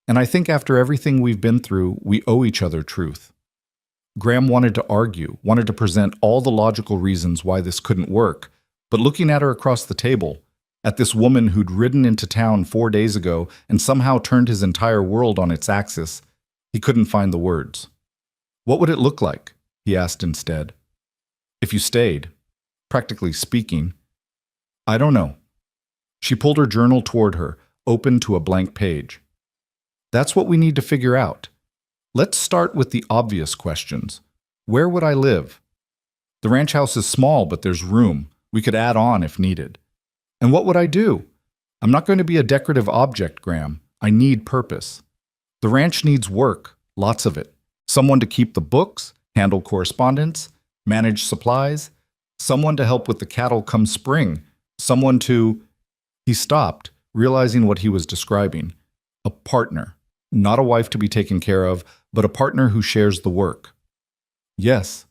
And I think after everything we've been through, we owe each other truth. Graham wanted to argue, wanted to present all the logical reasons why this couldn't work, but looking at her across the table, at this woman who'd ridden into town 4 days ago and somehow turned his entire world on its axis, he couldn't find the words. What would it look like? He asked instead. If you stayed, practically speaking. I don't know. She pulled her journal toward her, open to a blank page. That's what we need to figure out. Let's start with the obvious questions. Where would I live? The ranch house is small, but there's room. We could add on if needed. And what would I do? I'm not going to be a decorative object, Graham. I need purpose. The ranch needs work, lots of it. Someone to keep the books, handle correspondence, manage supplies, someone to help with the cattle come spring, someone to... He stopped, realizing what he was describing. A partner. Not a wife to be taken care of, but a partner who shares the work. Yes.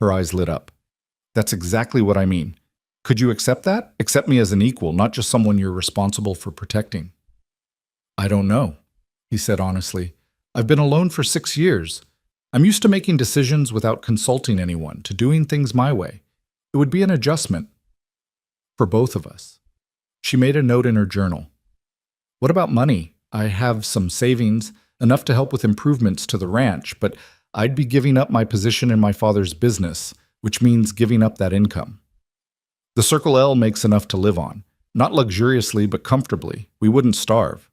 Her eyes lit up. That's exactly what I mean. Could you accept that? Accept me as an equal, not just someone you're responsible for protecting. I don't know, he said honestly. I've been alone for 6 years. I'm used to making decisions without consulting anyone, to doing things my way. It would be an adjustment. For both of us. She made a note in her journal. What about money? I have some savings, enough to help with improvements to the ranch, but I'd be giving up my position in my father's business, which means giving up that income. The Circle L makes enough to live on. Not luxuriously, but comfortably. We wouldn't starve.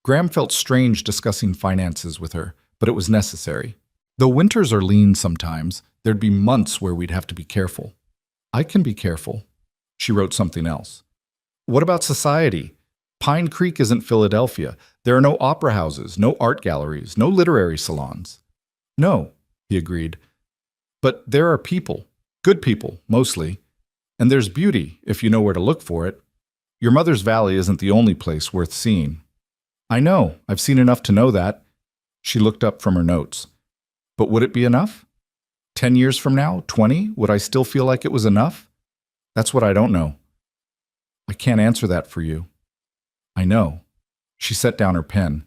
Graham felt strange discussing finances with her, but it was necessary. Though winters are lean sometimes, there'd be months where we'd have to be careful. I can be careful. She wrote something else. What about society? Pine Creek isn't Philadelphia. There are no opera houses, no art galleries, no literary salons. No, he agreed. But there are people. Good people, mostly. And there's beauty, if you know where to look for it. Your mother's valley isn't the only place worth seeing. I know, I've seen enough to know that. She looked up from her notes. But would it be enough? 10 years from now, 20, would I still feel like it was enough? That's what I don't know. I can't answer that for you. I know. She set down her pen.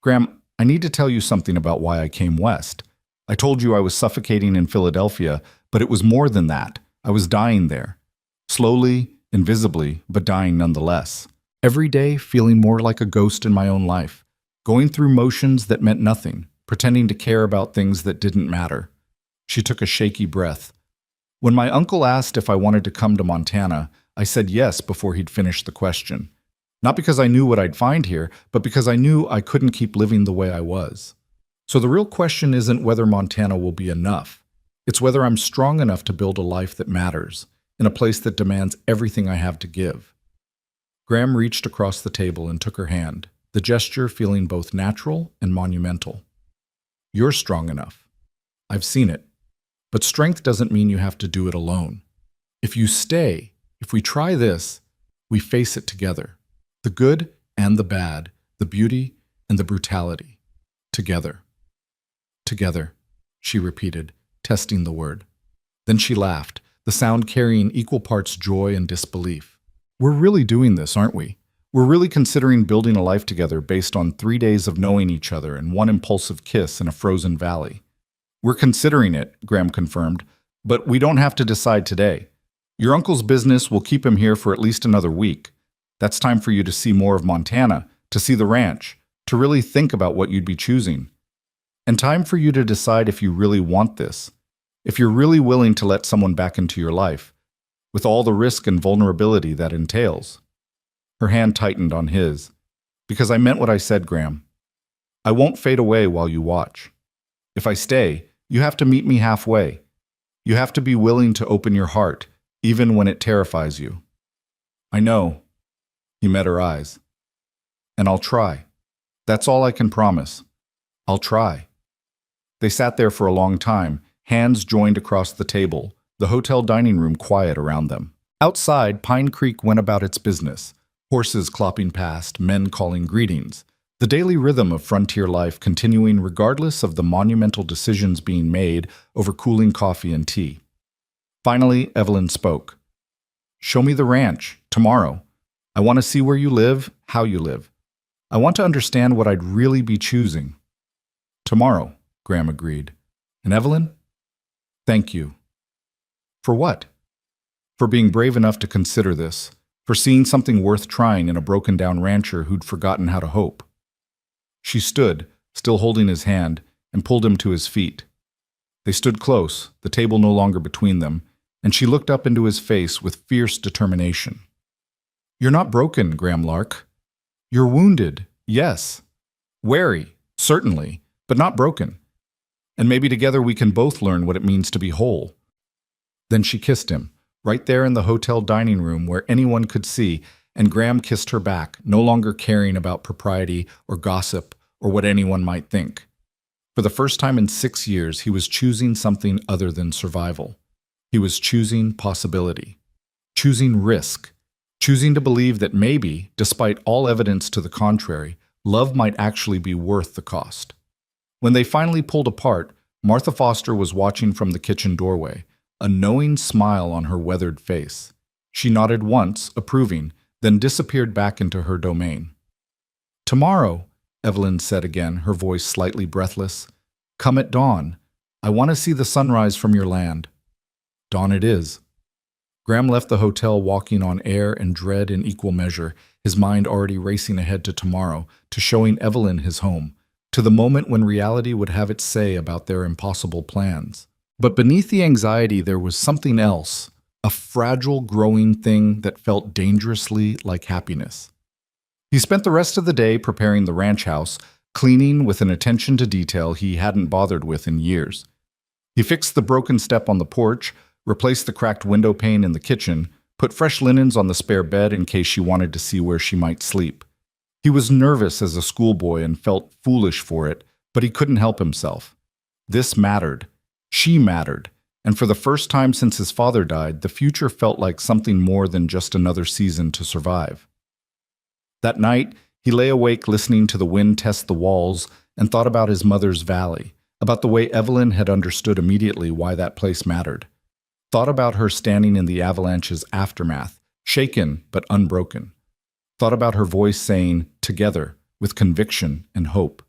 Graham, I need to tell you something about why I came west. I told you I was suffocating in Philadelphia, but it was more than that. I was dying there. Slowly, invisibly, but dying nonetheless. Every day, feeling more like a ghost in my own life. Going through motions that meant nothing, pretending to care about things that didn't matter. She took a shaky breath. When my uncle asked if I wanted to come to Montana, I said yes before he'd finished the question. Not because I knew what I'd find here, but because I knew I couldn't keep living the way I was. So the real question isn't whether Montana will be enough. It's whether I'm strong enough to build a life that matters, in a place that demands everything I have to give. Graham reached across the table and took her hand, the gesture feeling both natural and monumental. You're strong enough. I've seen it. But strength doesn't mean you have to do it alone. If you stay, if we try this, we face it together. The good and the bad, the beauty and the brutality. Together. Together, she repeated, testing the word. Then she laughed, the sound carrying equal parts joy and disbelief. We're really doing this, aren't we? We're really considering building a life together based on 3 days of knowing each other and one impulsive kiss in a frozen valley. We're considering it, Graham confirmed, but we don't have to decide today. Your uncle's business will keep him here for at least another week. That's time for you to see more of Montana, to see the ranch, to really think about what you'd be choosing. And time for you to decide if you really want this, if you're really willing to let someone back into your life, with all the risk and vulnerability that entails. Her hand tightened on his. Because I meant what I said, Graham. I won't fade away while you watch. If I stay, you have to meet me halfway. You have to be willing to open your heart, even when it terrifies you. I know. He met her eyes. And I'll try. That's all I can promise. I'll try. They sat there for a long time, hands joined across the table, the hotel dining room quiet around them. Outside, Pine Creek went about its business, horses clopping past, men calling greetings, the daily rhythm of frontier life continuing regardless of the monumental decisions being made over cooling coffee and tea. Finally, Evelyn spoke. Show me the ranch, tomorrow. I want to see where you live, how you live. I want to understand what I'd really be choosing. Tomorrow, Graham agreed. And Evelyn? Thank you. For what? For being brave enough to consider this, for seeing something worth trying in a broken-down rancher who'd forgotten how to hope. She stood, still holding his hand, and pulled him to his feet. They stood close, the table no longer between them, and she looked up into his face with fierce determination. You're not broken, Graham Lark. You're wounded, yes. Wary, certainly, but not broken. And maybe together we can both learn what it means to be whole. Then she kissed him, right there in the hotel dining room where anyone could see, and Graham kissed her back, no longer caring about propriety or gossip or what anyone might think. For the first time in 6 years, he was choosing something other than survival. He was choosing possibility, choosing risk, choosing to believe that maybe, despite all evidence to the contrary, love might actually be worth the cost. When they finally pulled apart, Martha Foster was watching from the kitchen doorway, a knowing smile on her weathered face. She nodded once, approving, then disappeared back into her domain. Tomorrow, Evelyn said again, her voice slightly breathless. Come at dawn. I want to see the sunrise from your land. Dawn it is. Graham left the hotel walking on air and dread in equal measure, his mind already racing ahead to tomorrow, to showing Evelyn his home, to the moment when reality would have its say about their impossible plans. But beneath the anxiety there was something else, a fragile, growing thing that felt dangerously like happiness. He spent the rest of the day preparing the ranch house, cleaning with an attention to detail he hadn't bothered with in years. He fixed the broken step on the porch, replaced the cracked window pane in the kitchen, put fresh linens on the spare bed in case she wanted to see where she might sleep. He was nervous as a schoolboy and felt foolish for it, but he couldn't help himself. This mattered. She mattered. And for the first time since his father died, the future felt like something more than just another season to survive. That night, he lay awake listening to the wind test the walls and thought about his mother's valley, about the way Evelyn had understood immediately why that place mattered. Thought about her standing in the avalanche's aftermath, shaken but unbroken. Thought about her voice saying, together, with conviction and hope.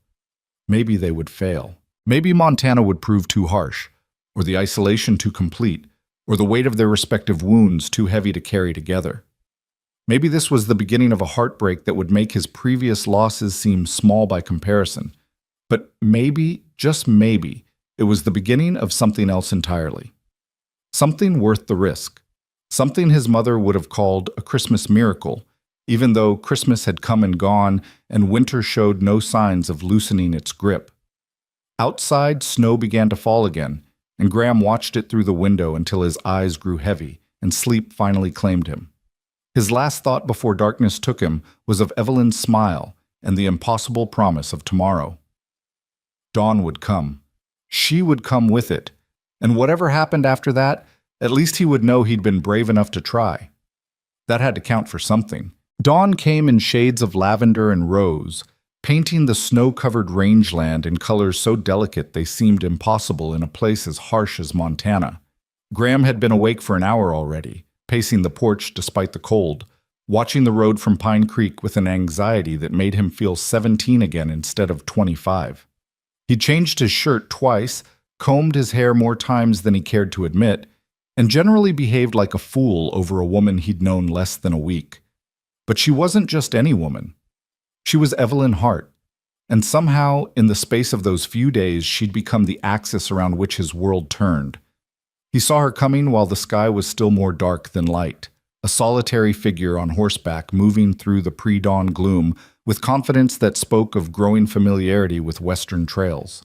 Maybe they would fail. Maybe Montana would prove too harsh, or the isolation too complete, or the weight of their respective wounds too heavy to carry together. Maybe this was the beginning of a heartbreak that would make his previous losses seem small by comparison. But maybe, just maybe, it was the beginning of something else entirely. Something worth the risk. Something his mother would have called a Christmas miracle, even though Christmas had come and gone and winter showed no signs of loosening its grip. Outside, snow began to fall again, and Graham watched it through the window until his eyes grew heavy and sleep finally claimed him. His last thought before darkness took him was of Evelyn's smile and the impossible promise of tomorrow. Dawn would come. She would come with it, and whatever happened after that, at least he would know he'd been brave enough to try. That had to count for something. Dawn came in shades of lavender and rose, painting the snow-covered rangeland in colors so delicate they seemed impossible in a place as harsh as Montana. Graham had been awake for an hour already, pacing the porch despite the cold, watching the road from Pine Creek with an anxiety that made him feel 17 again instead of 25. He changed his shirt twice, combed his hair more times than he cared to admit, and generally behaved like a fool over a woman he'd known less than a week. But she wasn't just any woman. She was Evelyn Hart, and somehow, in the space of those few days, she'd become the axis around which his world turned. He saw her coming while the sky was still more dark than light, a solitary figure on horseback moving through the pre-dawn gloom with confidence that spoke of growing familiarity with western trails.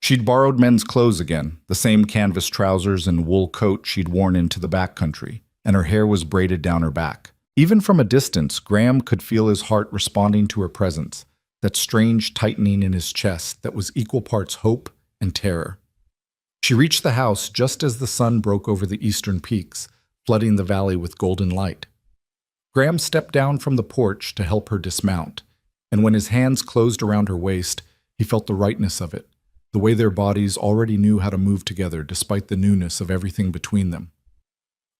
She'd borrowed men's clothes again, the same canvas trousers and wool coat she'd worn into the backcountry, and her hair was braided down her back. Even from a distance, Graham could feel his heart responding to her presence, that strange tightening in his chest that was equal parts hope and terror. She reached the house just as the sun broke over the eastern peaks, flooding the valley with golden light. Graham stepped down from the porch to help her dismount, and when his hands closed around her waist, he felt the rightness of it, the way their bodies already knew how to move together despite the newness of everything between them.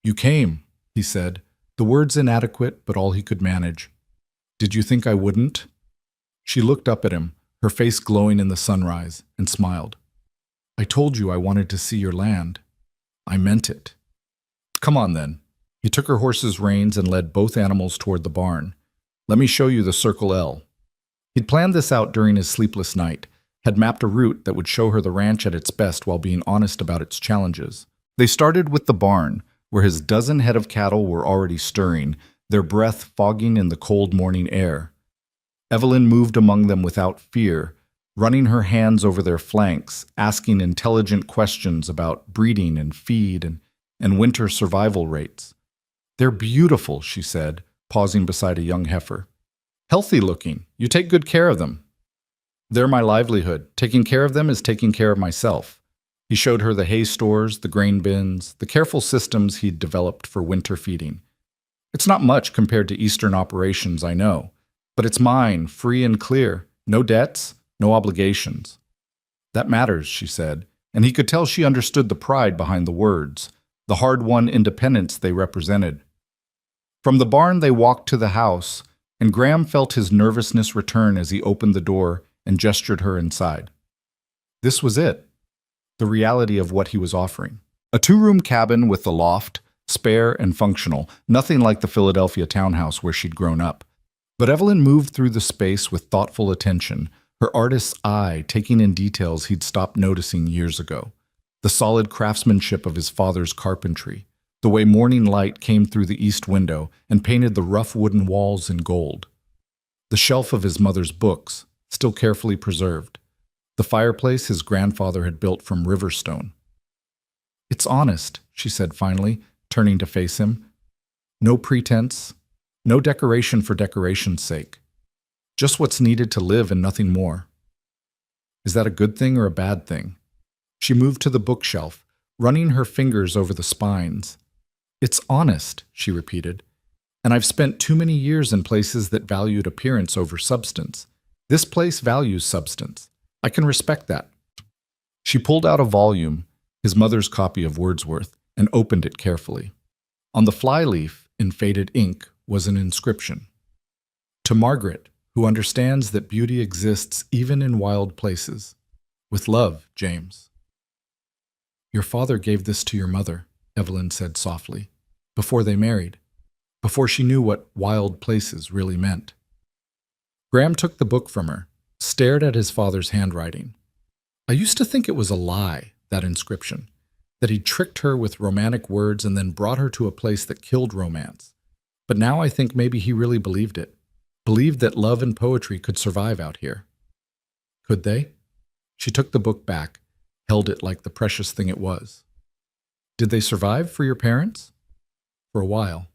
"You came," he said, the words inadequate but all he could manage. "Did you think I wouldn't?" She looked up at him, her face glowing in the sunrise, and smiled. "I told you I wanted to see your land. I meant it." "Come on then." He took her horse's reins and led both animals toward the barn. "Let me show you the Circle L." He'd planned this out during his sleepless night, had mapped a route that would show her the ranch at its best while being honest about its challenges. They started with the barn, where his dozen head of cattle were already stirring, their breath fogging in the cold morning air. Evelyn moved among them without fear, running her hands over their flanks, asking intelligent questions about breeding and feed and winter survival rates. "They're beautiful," she said, pausing beside a young heifer. "Healthy looking. You take good care of them." "They're my livelihood. Taking care of them is taking care of myself." He showed her the hay stores, the grain bins, the careful systems he'd developed for winter feeding. "It's not much compared to Eastern operations, I know, but it's mine, free and clear. No debts, no obligations." "That matters," she said, and he could tell she understood the pride behind the words, the hard-won independence they represented. From the barn they walked to the house, and Graham felt his nervousness return as he opened the door and gestured her inside. This was it, the reality of what he was offering. A two-room cabin with a loft, spare and functional, nothing like the Philadelphia townhouse where she'd grown up. But Evelyn moved through the space with thoughtful attention, her artist's eye taking in details he'd stopped noticing years ago. The solid craftsmanship of his father's carpentry, the way morning light came through the east window and painted the rough wooden walls in gold. The shelf of his mother's books, still carefully preserved. The fireplace his grandfather had built from river stone. "It's honest," she said finally, turning to face him. "No pretense, no decoration for decoration's sake. Just what's needed to live and nothing more." Is that a good thing or a bad thing? She moved to the bookshelf, running her fingers over the spines. "It's honest," she repeated, "and I've spent too many years in places that valued appearance over substance. This place values substance. I can respect that." She pulled out a volume, his mother's copy of Wordsworth, and opened it carefully. On the flyleaf, in faded ink, was an inscription. "To Margaret, who understands that beauty exists even in wild places. With love, James." "Your father gave this to your mother," Evelyn said softly, "before they married, before she knew what wild places really meant." Graham took the book from her, stared at his father's handwriting. "I used to think it was a lie, that inscription, that he'd tricked her with romantic words and then brought her to a place that killed romance. But now I think maybe he really believed it. Believed that love and poetry could survive out here. Could they? She took the book back, held it like the precious thing it was. Did they survive for your parents? For a while.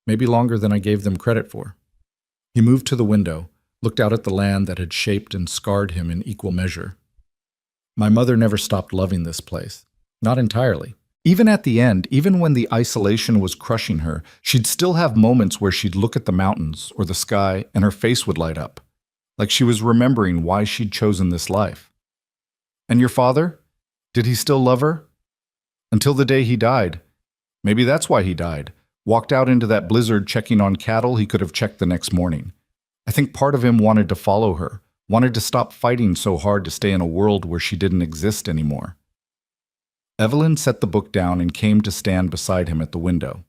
Maybe longer than I gave them credit for. He moved to the window, looked out at the land that had shaped and scarred him in equal measure. My mother never stopped loving this place. Not entirely. Even at the end, even when the isolation was crushing her, she'd still have moments where she'd look at the mountains or the sky and her face would light up, like she was remembering why she'd chosen this life. And your father? Did he still love her? Until the day he died. Maybe that's why he died. Walked out into that blizzard checking on cattle he could have checked the next morning. I think part of him wanted to follow her, wanted to stop fighting so hard to stay in a world where she didn't exist anymore. Evelyn set the book down and came to stand beside him at the window.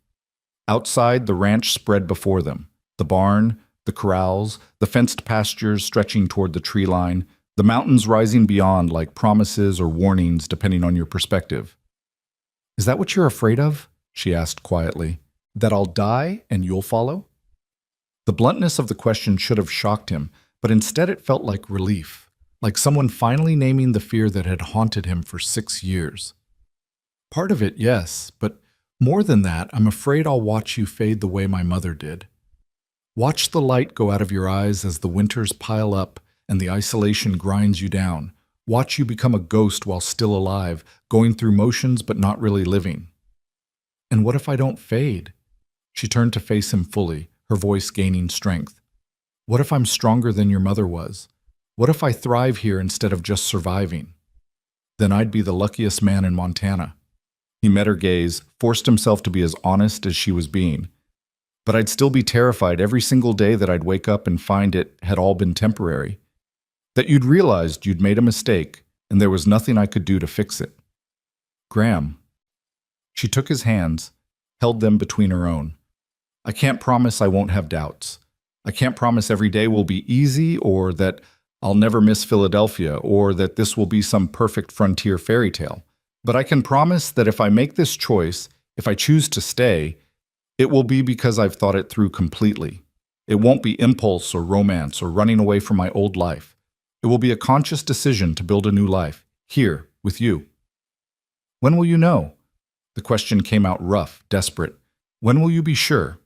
Outside, the ranch spread before them. The barn, the corrals, the fenced pastures stretching toward the tree line, the mountains rising beyond like promises or warnings depending on your perspective. Is that what you're afraid of? She asked quietly. That I'll die and you'll follow? The bluntness of the question should have shocked him, but instead it felt like relief, like someone finally naming the fear that had haunted him for 6 years. Part of it, yes, but more than that, I'm afraid I'll watch you fade the way my mother did. Watch the light go out of your eyes as the winters pile up and the isolation grinds you down. Watch you become a ghost while still alive, going through motions but not really living. And what if I don't fade? She turned to face him fully, her voice gaining strength. What if I'm stronger than your mother was? What if I thrive here instead of just surviving? Then I'd be the luckiest man in Montana. He met her gaze, forced himself to be as honest as she was being. But I'd still be terrified every single day that I'd wake up and find it had all been temporary. That you'd realized you'd made a mistake and there was nothing I could do to fix it. Graham. She took his hands, held them between her own. I can't promise I won't have doubts. I can't promise every day will be easy or that I'll never miss Philadelphia or that this will be some perfect frontier fairy tale. But I can promise that if I make this choice, if I choose to stay, it will be because I've thought it through completely. It won't be impulse or romance or running away from my old life. It will be a conscious decision to build a new life, here, with you. When will you know? The question came out rough, desperate. When will you be sure?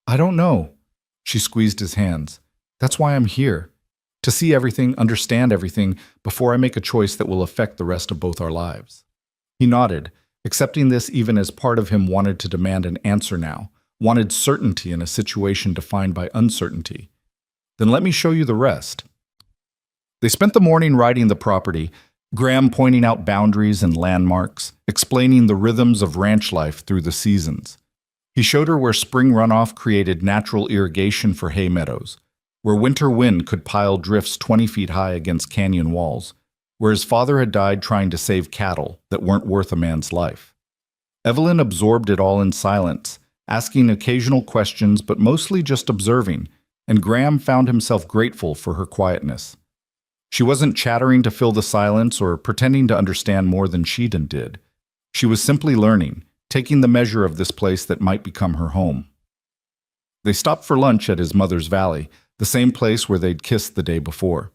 I don't know. She squeezed his hands. That's why I'm here. To see everything, understand everything, before I make a choice that will affect the rest of both our lives. He nodded, accepting this even as part of him wanted to demand an answer now, wanted certainty in a situation defined by uncertainty. Then let me show you the rest. They spent the morning riding the property, Graham pointing out boundaries and landmarks, explaining the rhythms of ranch life through the seasons. He showed her where spring runoff created natural irrigation for hay meadows, where winter wind could pile drifts 20 feet high against canyon walls, where his father had died trying to save cattle that weren't worth a man's life. Evelyn absorbed it all in silence, asking occasional questions but mostly just observing, and Graham found himself grateful for her quietness. She wasn't chattering to fill the silence or pretending to understand more than she did. She was simply learning, taking the measure of this place that might become her home. They stopped for lunch at his mother's valley, the same place where they'd kissed the day before.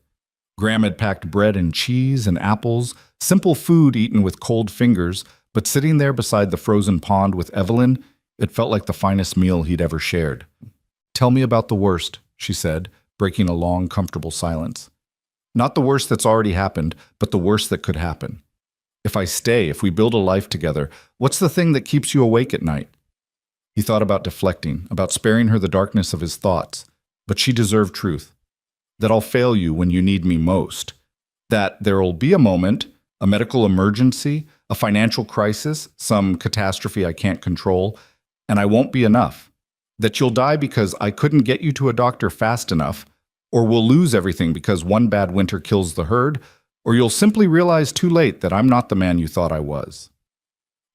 Graham had packed bread and cheese and apples, simple food eaten with cold fingers, but sitting there beside the frozen pond with Evelyn, it felt like the finest meal he'd ever shared. Tell me about the worst, she said, breaking a long, comfortable silence. Not the worst that's already happened, but the worst that could happen. If I stay, if we build a life together, what's the thing that keeps you awake at night? He thought about deflecting, about sparing her the darkness of his thoughts, but she deserved truth. That I'll fail you when you need me most. That there'll be a moment, a medical emergency, a financial crisis, some catastrophe I can't control, and I won't be enough. That you'll die because I couldn't get you to a doctor fast enough, or we'll lose everything because one bad winter kills the herd, or you'll simply realize too late that I'm not the man you thought I was.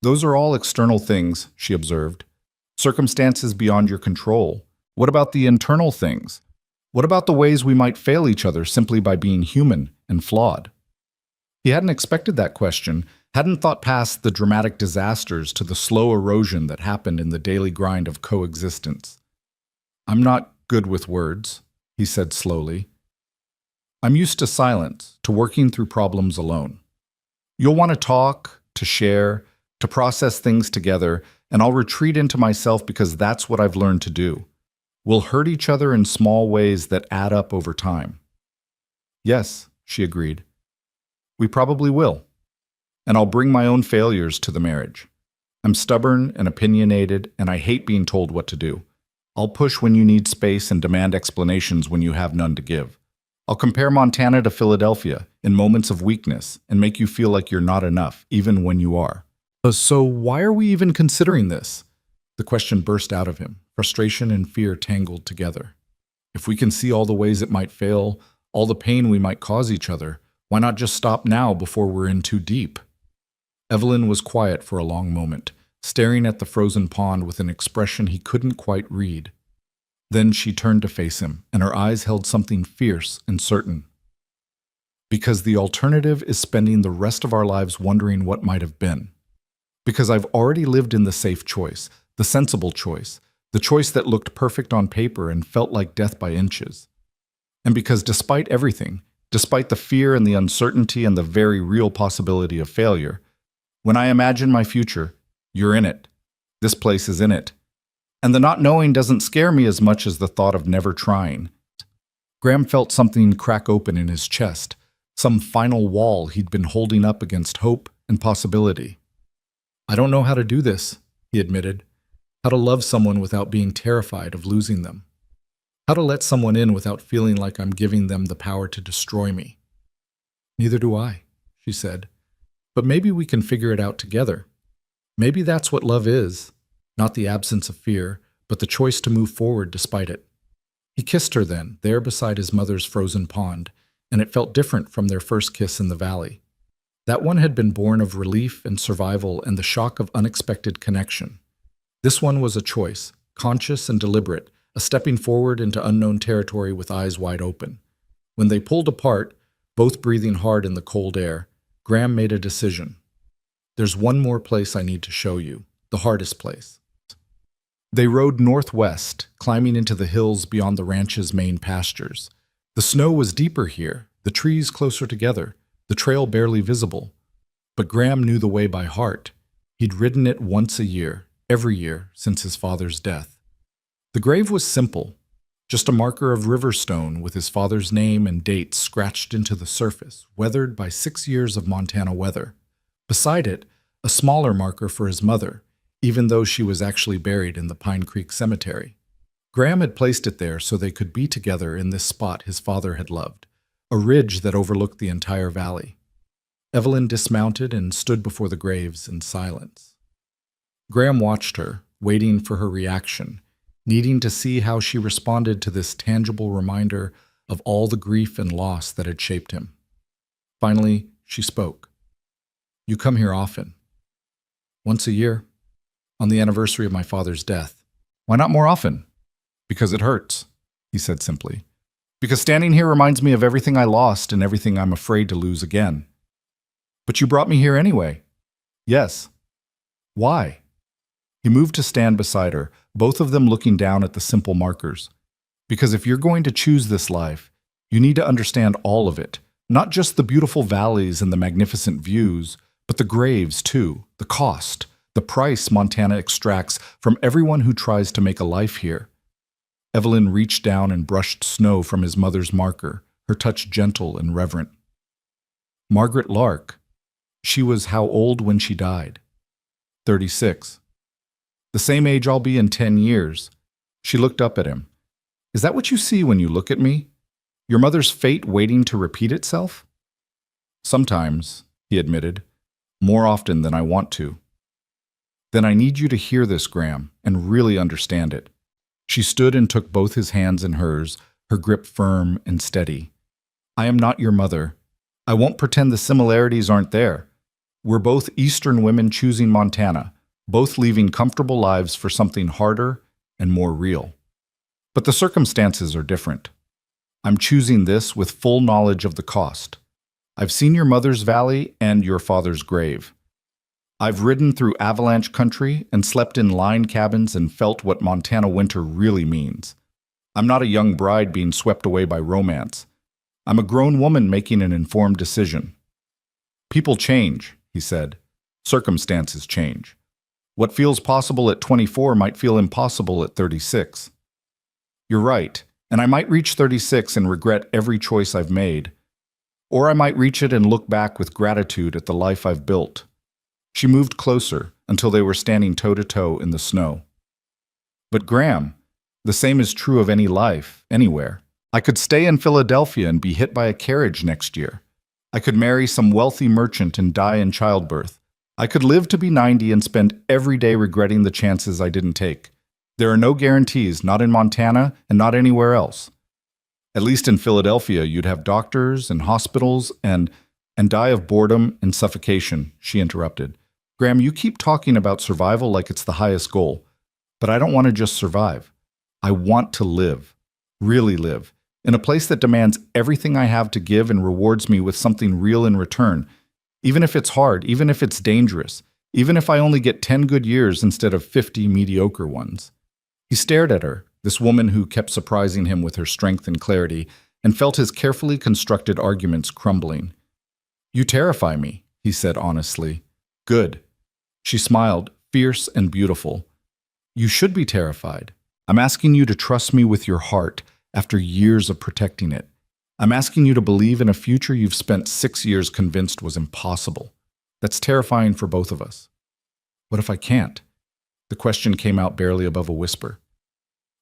Those are all external things, she observed. Circumstances beyond your control. What about the internal things? What about the ways we might fail each other simply by being human and flawed? He hadn't expected that question, hadn't thought past the dramatic disasters to the slow erosion that happened in the daily grind of coexistence. "I'm not good with words," he said slowly. "I'm used to silence, to working through problems alone. You'll want to talk, to share, to process things together, and I'll retreat into myself because that's what I've learned to do. We'll hurt each other in small ways that add up over time." "Yes," she agreed. "We probably will. And I'll bring my own failures to the marriage. I'm stubborn and opinionated, and I hate being told what to do. I'll push when you need space and demand explanations when you have none to give. I'll compare Montana to Philadelphia in moments of weakness and make you feel like you're not enough, even when you are." So why are we even considering this?" The question burst out of him, frustration and fear tangled together. "If we can see all the ways it might fail, all the pain we might cause each other, why not just stop now before we're in too deep?" Evelyn was quiet for a long moment, staring at the frozen pond with an expression he couldn't quite read. Then she turned to face him, and her eyes held something fierce and certain. "Because the alternative is spending the rest of our lives wondering what might have been. Because I've already lived in the safe choice, the sensible choice, the choice that looked perfect on paper and felt like death by inches. And because despite everything, despite the fear and the uncertainty and the very real possibility of failure, when I imagine my future, you're in it. This place is in it. And the not knowing doesn't scare me as much as the thought of never trying." Graham felt something crack open in his chest, some final wall he'd been holding up against hope and possibility. "I don't know how to do this," he admitted. "How to love someone without being terrified of losing them. How to let someone in without feeling like I'm giving them the power to destroy me." "Neither do I," she said. "But maybe we can figure it out together. Maybe that's what love is, not the absence of fear, but the choice to move forward despite it." He kissed her then, there beside his mother's frozen pond, and it felt different from their first kiss in the valley. That one had been born of relief and survival and the shock of unexpected connection. This one was a choice, conscious and deliberate, a stepping forward into unknown territory with eyes wide open. When they pulled apart, both breathing hard in the cold air, Graham made a decision. "There's one more place I need to show you, the hardest place." They rode northwest, climbing into the hills beyond the ranch's main pastures. The snow was deeper here, the trees closer together, the trail barely visible. But Graham knew the way by heart. He'd ridden it once a year, every year since his father's death. The grave was simple, just a marker of river stone with his father's name and date scratched into the surface, weathered by 6 years of Montana weather. Beside it, a smaller marker for his mother, even though she was actually buried in the Pine Creek Cemetery. Graham had placed it there so they could be together in this spot his father had loved, a ridge that overlooked the entire valley. Evelyn dismounted and stood before the graves in silence. Graham watched her, waiting for her reaction, needing to see how she responded to this tangible reminder of all the grief and loss that had shaped him. Finally, she spoke. "You come here often." "Once a year, on the anniversary of my father's death." "Why not more often?" "Because it hurts," he said simply. "Because standing here reminds me of everything I lost and everything I'm afraid to lose again." "But you brought me here anyway." "Yes." "Why?" He moved to stand beside her, both of them looking down at the simple markers. "Because if you're going to choose this life, you need to understand all of it, not just the beautiful valleys and the magnificent views, but the graves too, the cost, the price Montana extracts from everyone who tries to make a life here." Evelyn reached down and brushed snow from his mother's marker, her touch gentle and reverent. "Margaret Lark. She was how old when she died?" 36. "The same age I'll be in 10 years. She looked up at him. "Is that what you see when you look at me? Your mother's fate waiting to repeat itself?" "Sometimes," he admitted. "More often than I want to." "Then I need you to hear this, Graham, and really understand it." She stood and took both his hands in hers, her grip firm and steady. "I am not your mother. I won't pretend the similarities aren't there. We're both Eastern women choosing Montana, both leaving comfortable lives for something harder and more real. But the circumstances are different. I'm choosing this with full knowledge of the cost. I've seen your mother's valley and your father's grave. I've ridden through avalanche country and slept in line cabins and felt what Montana winter really means. I'm not a young bride being swept away by romance. I'm a grown woman making an informed decision. People change, he said. Circumstances change. What feels possible at 24 might feel impossible at 36. You're right, and I might reach 36 and regret every choice I've made. Or I might reach it and look back with gratitude at the life I've built. She moved closer until they were standing toe-to-toe in the snow. But Graham, the same is true of any life, anywhere. I could stay in Philadelphia and be hit by a carriage next year. I could marry some wealthy merchant and die in childbirth. I could live to be 90 and spend every day regretting the chances I didn't take. There are no guarantees, not in Montana and not anywhere else. At least in Philadelphia, you'd have doctors and hospitals and die of boredom and suffocation, she interrupted. Graham, you keep talking about survival like it's the highest goal, but I don't want to just survive. I want to live, really live, in a place that demands everything I have to give and rewards me with something real in return, even if it's hard, even if it's dangerous, even if I only get 10 good years instead of 50 mediocre ones. He stared at her, this woman who kept surprising him with her strength and clarity, and felt his carefully constructed arguments crumbling. You terrify me, he said honestly. Good. She smiled, fierce and beautiful. You should be terrified. I'm asking you to trust me with your heart after years of protecting it. I'm asking you to believe in a future you've spent 6 years convinced was impossible. That's terrifying for both of us. What if I can't? The question came out barely above a whisper.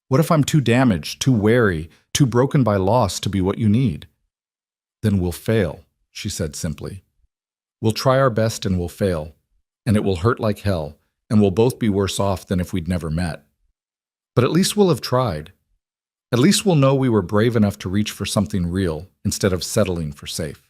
What if I'm too damaged, too wary, too broken by loss to be what you need? Then we'll fail, she said simply. We'll try our best and we'll fail, and it will hurt like hell, and we'll both be worse off than if we'd never met. But at least we'll have tried. At least we'll know we were brave enough to reach for something real instead of settling for safe.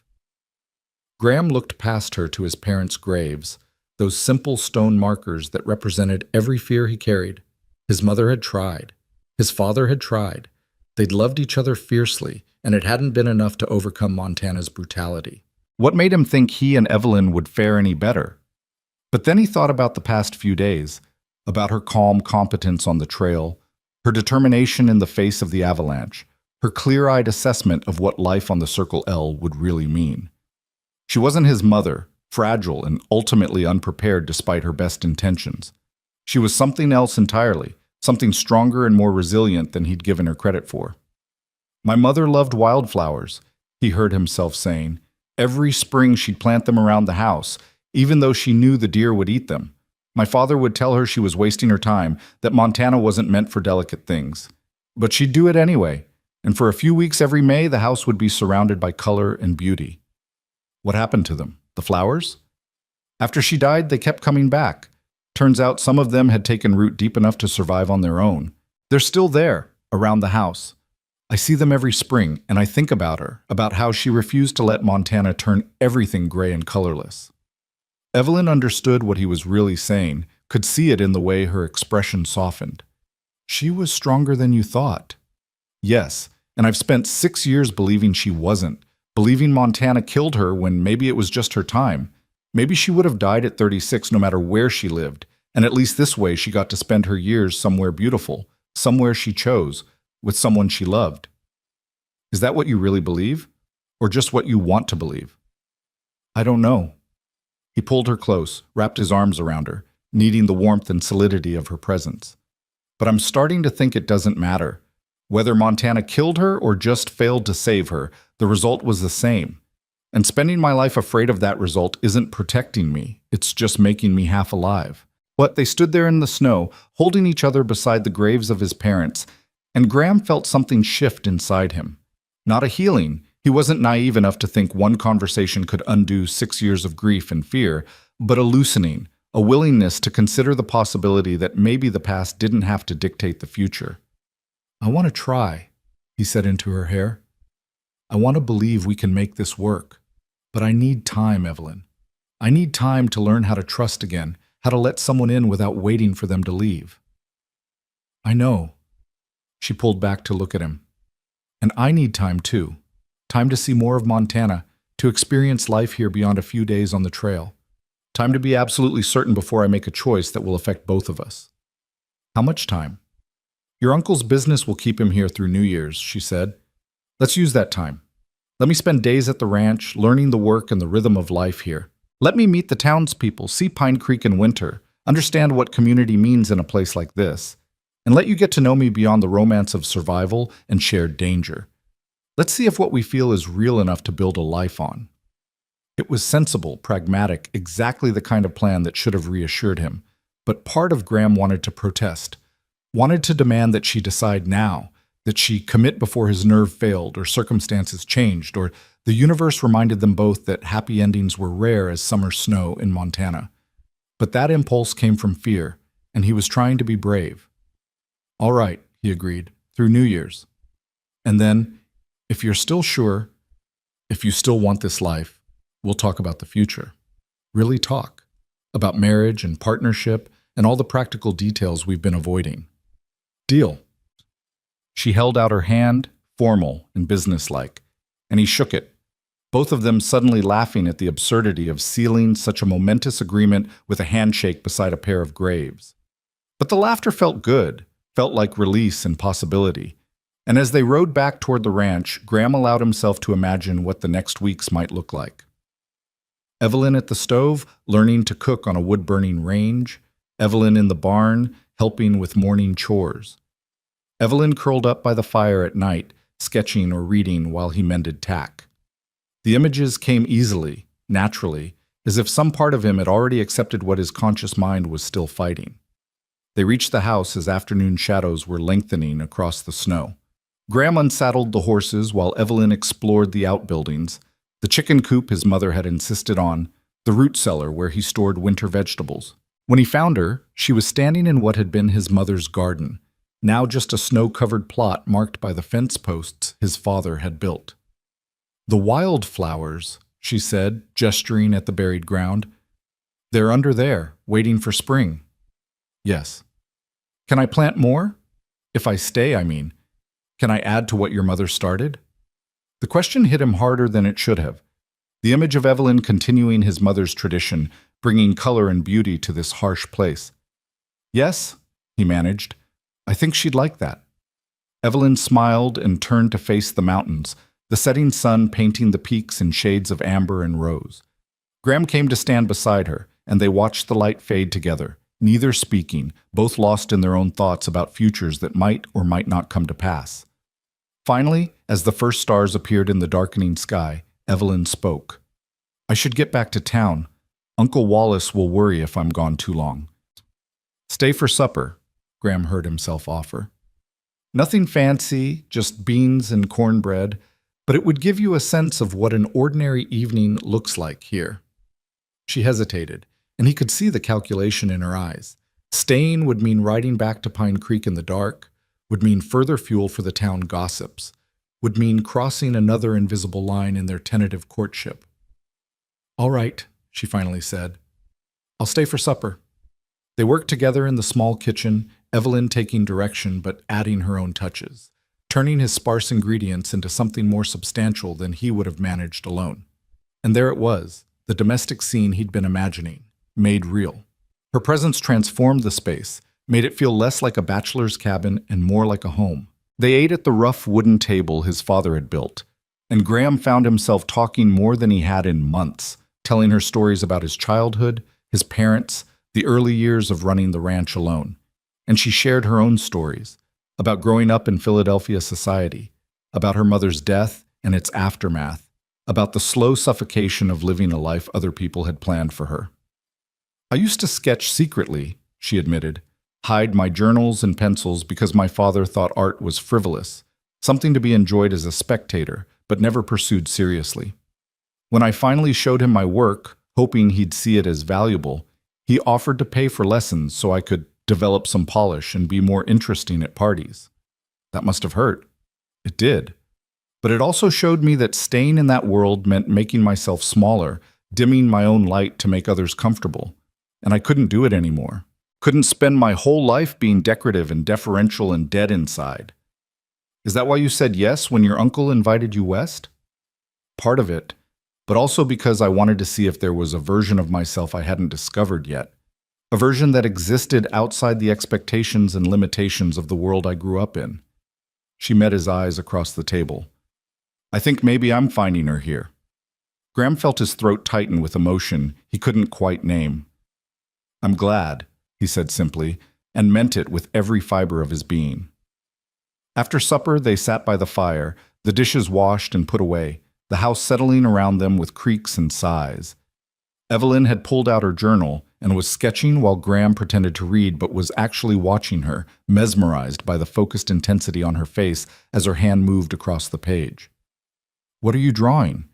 Graham looked past her to his parents' graves, those simple stone markers that represented every fear he carried. His mother had tried. His father had tried. They'd loved each other fiercely, and it hadn't been enough to overcome Montana's brutality. What made him think he and Evelyn would fare any better? But then he thought about the past few days, about her calm competence on the trail, her determination in the face of the avalanche, her clear-eyed assessment of what life on the Circle L would really mean. She wasn't his mother, fragile and ultimately unprepared despite her best intentions. She was something else entirely, something stronger and more resilient than he'd given her credit for. My mother loved wildflowers, he heard himself saying. Every spring she'd plant them around the house, even though she knew the deer would eat them. My father would tell her she was wasting her time, that Montana wasn't meant for delicate things. But she'd do it anyway, and for a few weeks every May the house would be surrounded by color and beauty. What happened to them? The flowers? After she died, they kept coming back. Turns out some of them had taken root deep enough to survive on their own. They're still there, around the house. I see them every spring, and I think about her, about how she refused to let Montana turn everything gray and colorless. Evelyn understood what he was really saying, could see it in the way her expression softened. She was stronger than you thought. Yes, and I've spent 6 years believing she wasn't, believing Montana killed her when maybe it was just her time. Maybe she would have died at 36 no matter where she lived, and at least this way she got to spend her years somewhere beautiful, somewhere she chose, with someone she loved. Is that what you really believe? Or just what you want to believe? I don't know. He pulled her close, wrapped his arms around her, needing the warmth and solidity of her presence. But I'm starting to think it doesn't matter. Whether Montana killed her or just failed to save her, the result was the same. And spending my life afraid of that result isn't protecting me, it's just making me half alive. But they stood there in the snow, holding each other beside the graves of his parents, and Graham felt something shift inside him. Not a healing. He wasn't naive enough to think one conversation could undo 6 years of grief and fear, but a loosening, a willingness to consider the possibility that maybe the past didn't have to dictate the future. I want to try, he said into her hair. I want to believe we can make this work. But I need time, Evelyn. I need time to learn how to trust again, how to let someone in without waiting for them to leave. I know. She pulled back to look at him. And I need time too. Time to see more of Montana, to experience life here beyond a few days on the trail. Time to be absolutely certain before I make a choice that will affect both of us. How much time? Your uncle's business will keep him here through New Year's, she said. Let's use that time. Let me spend days at the ranch, learning the work and the rhythm of life here. Let me meet the townspeople, see Pine Creek in winter, understand what community means in a place like this, and let you get to know me beyond the romance of survival and shared danger. Let's see if what we feel is real enough to build a life on. It was sensible, pragmatic, exactly the kind of plan that should have reassured him. But part of Graham wanted to protest, wanted to demand that she decide now, that she commit before his nerve failed or circumstances changed, or the universe reminded them both that happy endings were rare as summer snow in Montana. But that impulse came from fear, and he was trying to be brave. All right, he agreed, through New Year's. And then, if you're still sure, if you still want this life, we'll talk about the future. Really talk. About marriage and partnership and all the practical details we've been avoiding. Deal. She held out her hand, formal and businesslike, and he shook it, both of them suddenly laughing at the absurdity of sealing such a momentous agreement with a handshake beside a pair of graves. But the laughter felt good, felt like release and possibility. And as they rode back toward the ranch, Graham allowed himself to imagine what the next weeks might look like. Evelyn at the stove, learning to cook on a wood-burning range. Evelyn in the barn, helping with morning chores. Evelyn curled up by the fire at night, sketching or reading while he mended tack. The images came easily, naturally, as if some part of him had already accepted what his conscious mind was still fighting. They reached the house as afternoon shadows were lengthening across the snow. Graham unsaddled the horses while Evelyn explored the outbuildings, the chicken coop his mother had insisted on, the root cellar where he stored winter vegetables. When he found her, she was standing in what had been his mother's garden, now just a snow-covered plot marked by the fence posts his father had built. "The wildflowers," she said, gesturing at the buried ground. "They're under there, waiting for spring." "Yes." "Can I plant more? If I stay, I mean. Can I add to what your mother started?" The question hit him harder than it should have. The image of Evelyn continuing his mother's tradition, bringing color and beauty to this harsh place. "Yes," he managed. "I think she'd like that." Evelyn smiled and turned to face the mountains, the setting sun painting the peaks in shades of amber and rose. Graham came to stand beside her, and they watched the light fade together, neither speaking, both lost in their own thoughts about futures that might or might not come to pass. Finally, as the first stars appeared in the darkening sky, Evelyn spoke. "I should get back to town. Uncle Wallace will worry if I'm gone too long." "Stay for supper," Graham heard himself offer. "Nothing fancy, just beans and cornbread, but it would give you a sense of what an ordinary evening looks like here." She hesitated, and he could see the calculation in her eyes. Staying would mean riding back to Pine Creek in the dark, would mean further fuel for the town gossips, would mean crossing another invisible line in their tentative courtship. "All right," she finally said. "I'll stay for supper." They worked together in the small kitchen, Evelyn taking direction but adding her own touches, turning his sparse ingredients into something more substantial than he would have managed alone. And there it was, the domestic scene he'd been imagining, made real. Her presence transformed the space, made it feel less like a bachelor's cabin and more like a home. They ate at the rough wooden table his father had built, and Graham found himself talking more than he had in months, telling her stories about his childhood, his parents, the early years of running the ranch alone. And she shared her own stories, about growing up in Philadelphia society, about her mother's death and its aftermath, about the slow suffocation of living a life other people had planned for her. "I used to sketch secretly," she admitted, "hide my journals and pencils because my father thought art was frivolous, something to be enjoyed as a spectator, but never pursued seriously. When I finally showed him my work, hoping he'd see it as valuable, he offered to pay for lessons so I could develop some polish and be more interesting at parties. That must have hurt. It did. But it also showed me that staying in that world meant making myself smaller, dimming my own light to make others comfortable. And I couldn't do it anymore. Couldn't spend my whole life being decorative and deferential and dead inside." "Is that why you said yes when your uncle invited you west?" "Part of it. but also because I wanted to see if there was a version of myself I hadn't discovered yet, a version that existed outside the expectations and limitations of the world I grew up in. She met his eyes across the table. I think maybe I'm finding her here. Graham felt his throat tighten with emotion he couldn't quite name. I'm glad, he said simply, and meant it with every fiber of his being. After supper, they sat by the fire, the dishes washed and put away, the house settling around them with creaks and sighs. Evelyn had pulled out her journal and was sketching while Graham pretended to read but was actually watching her, mesmerized by the focused intensity on her face as her hand moved across the page. What are you drawing?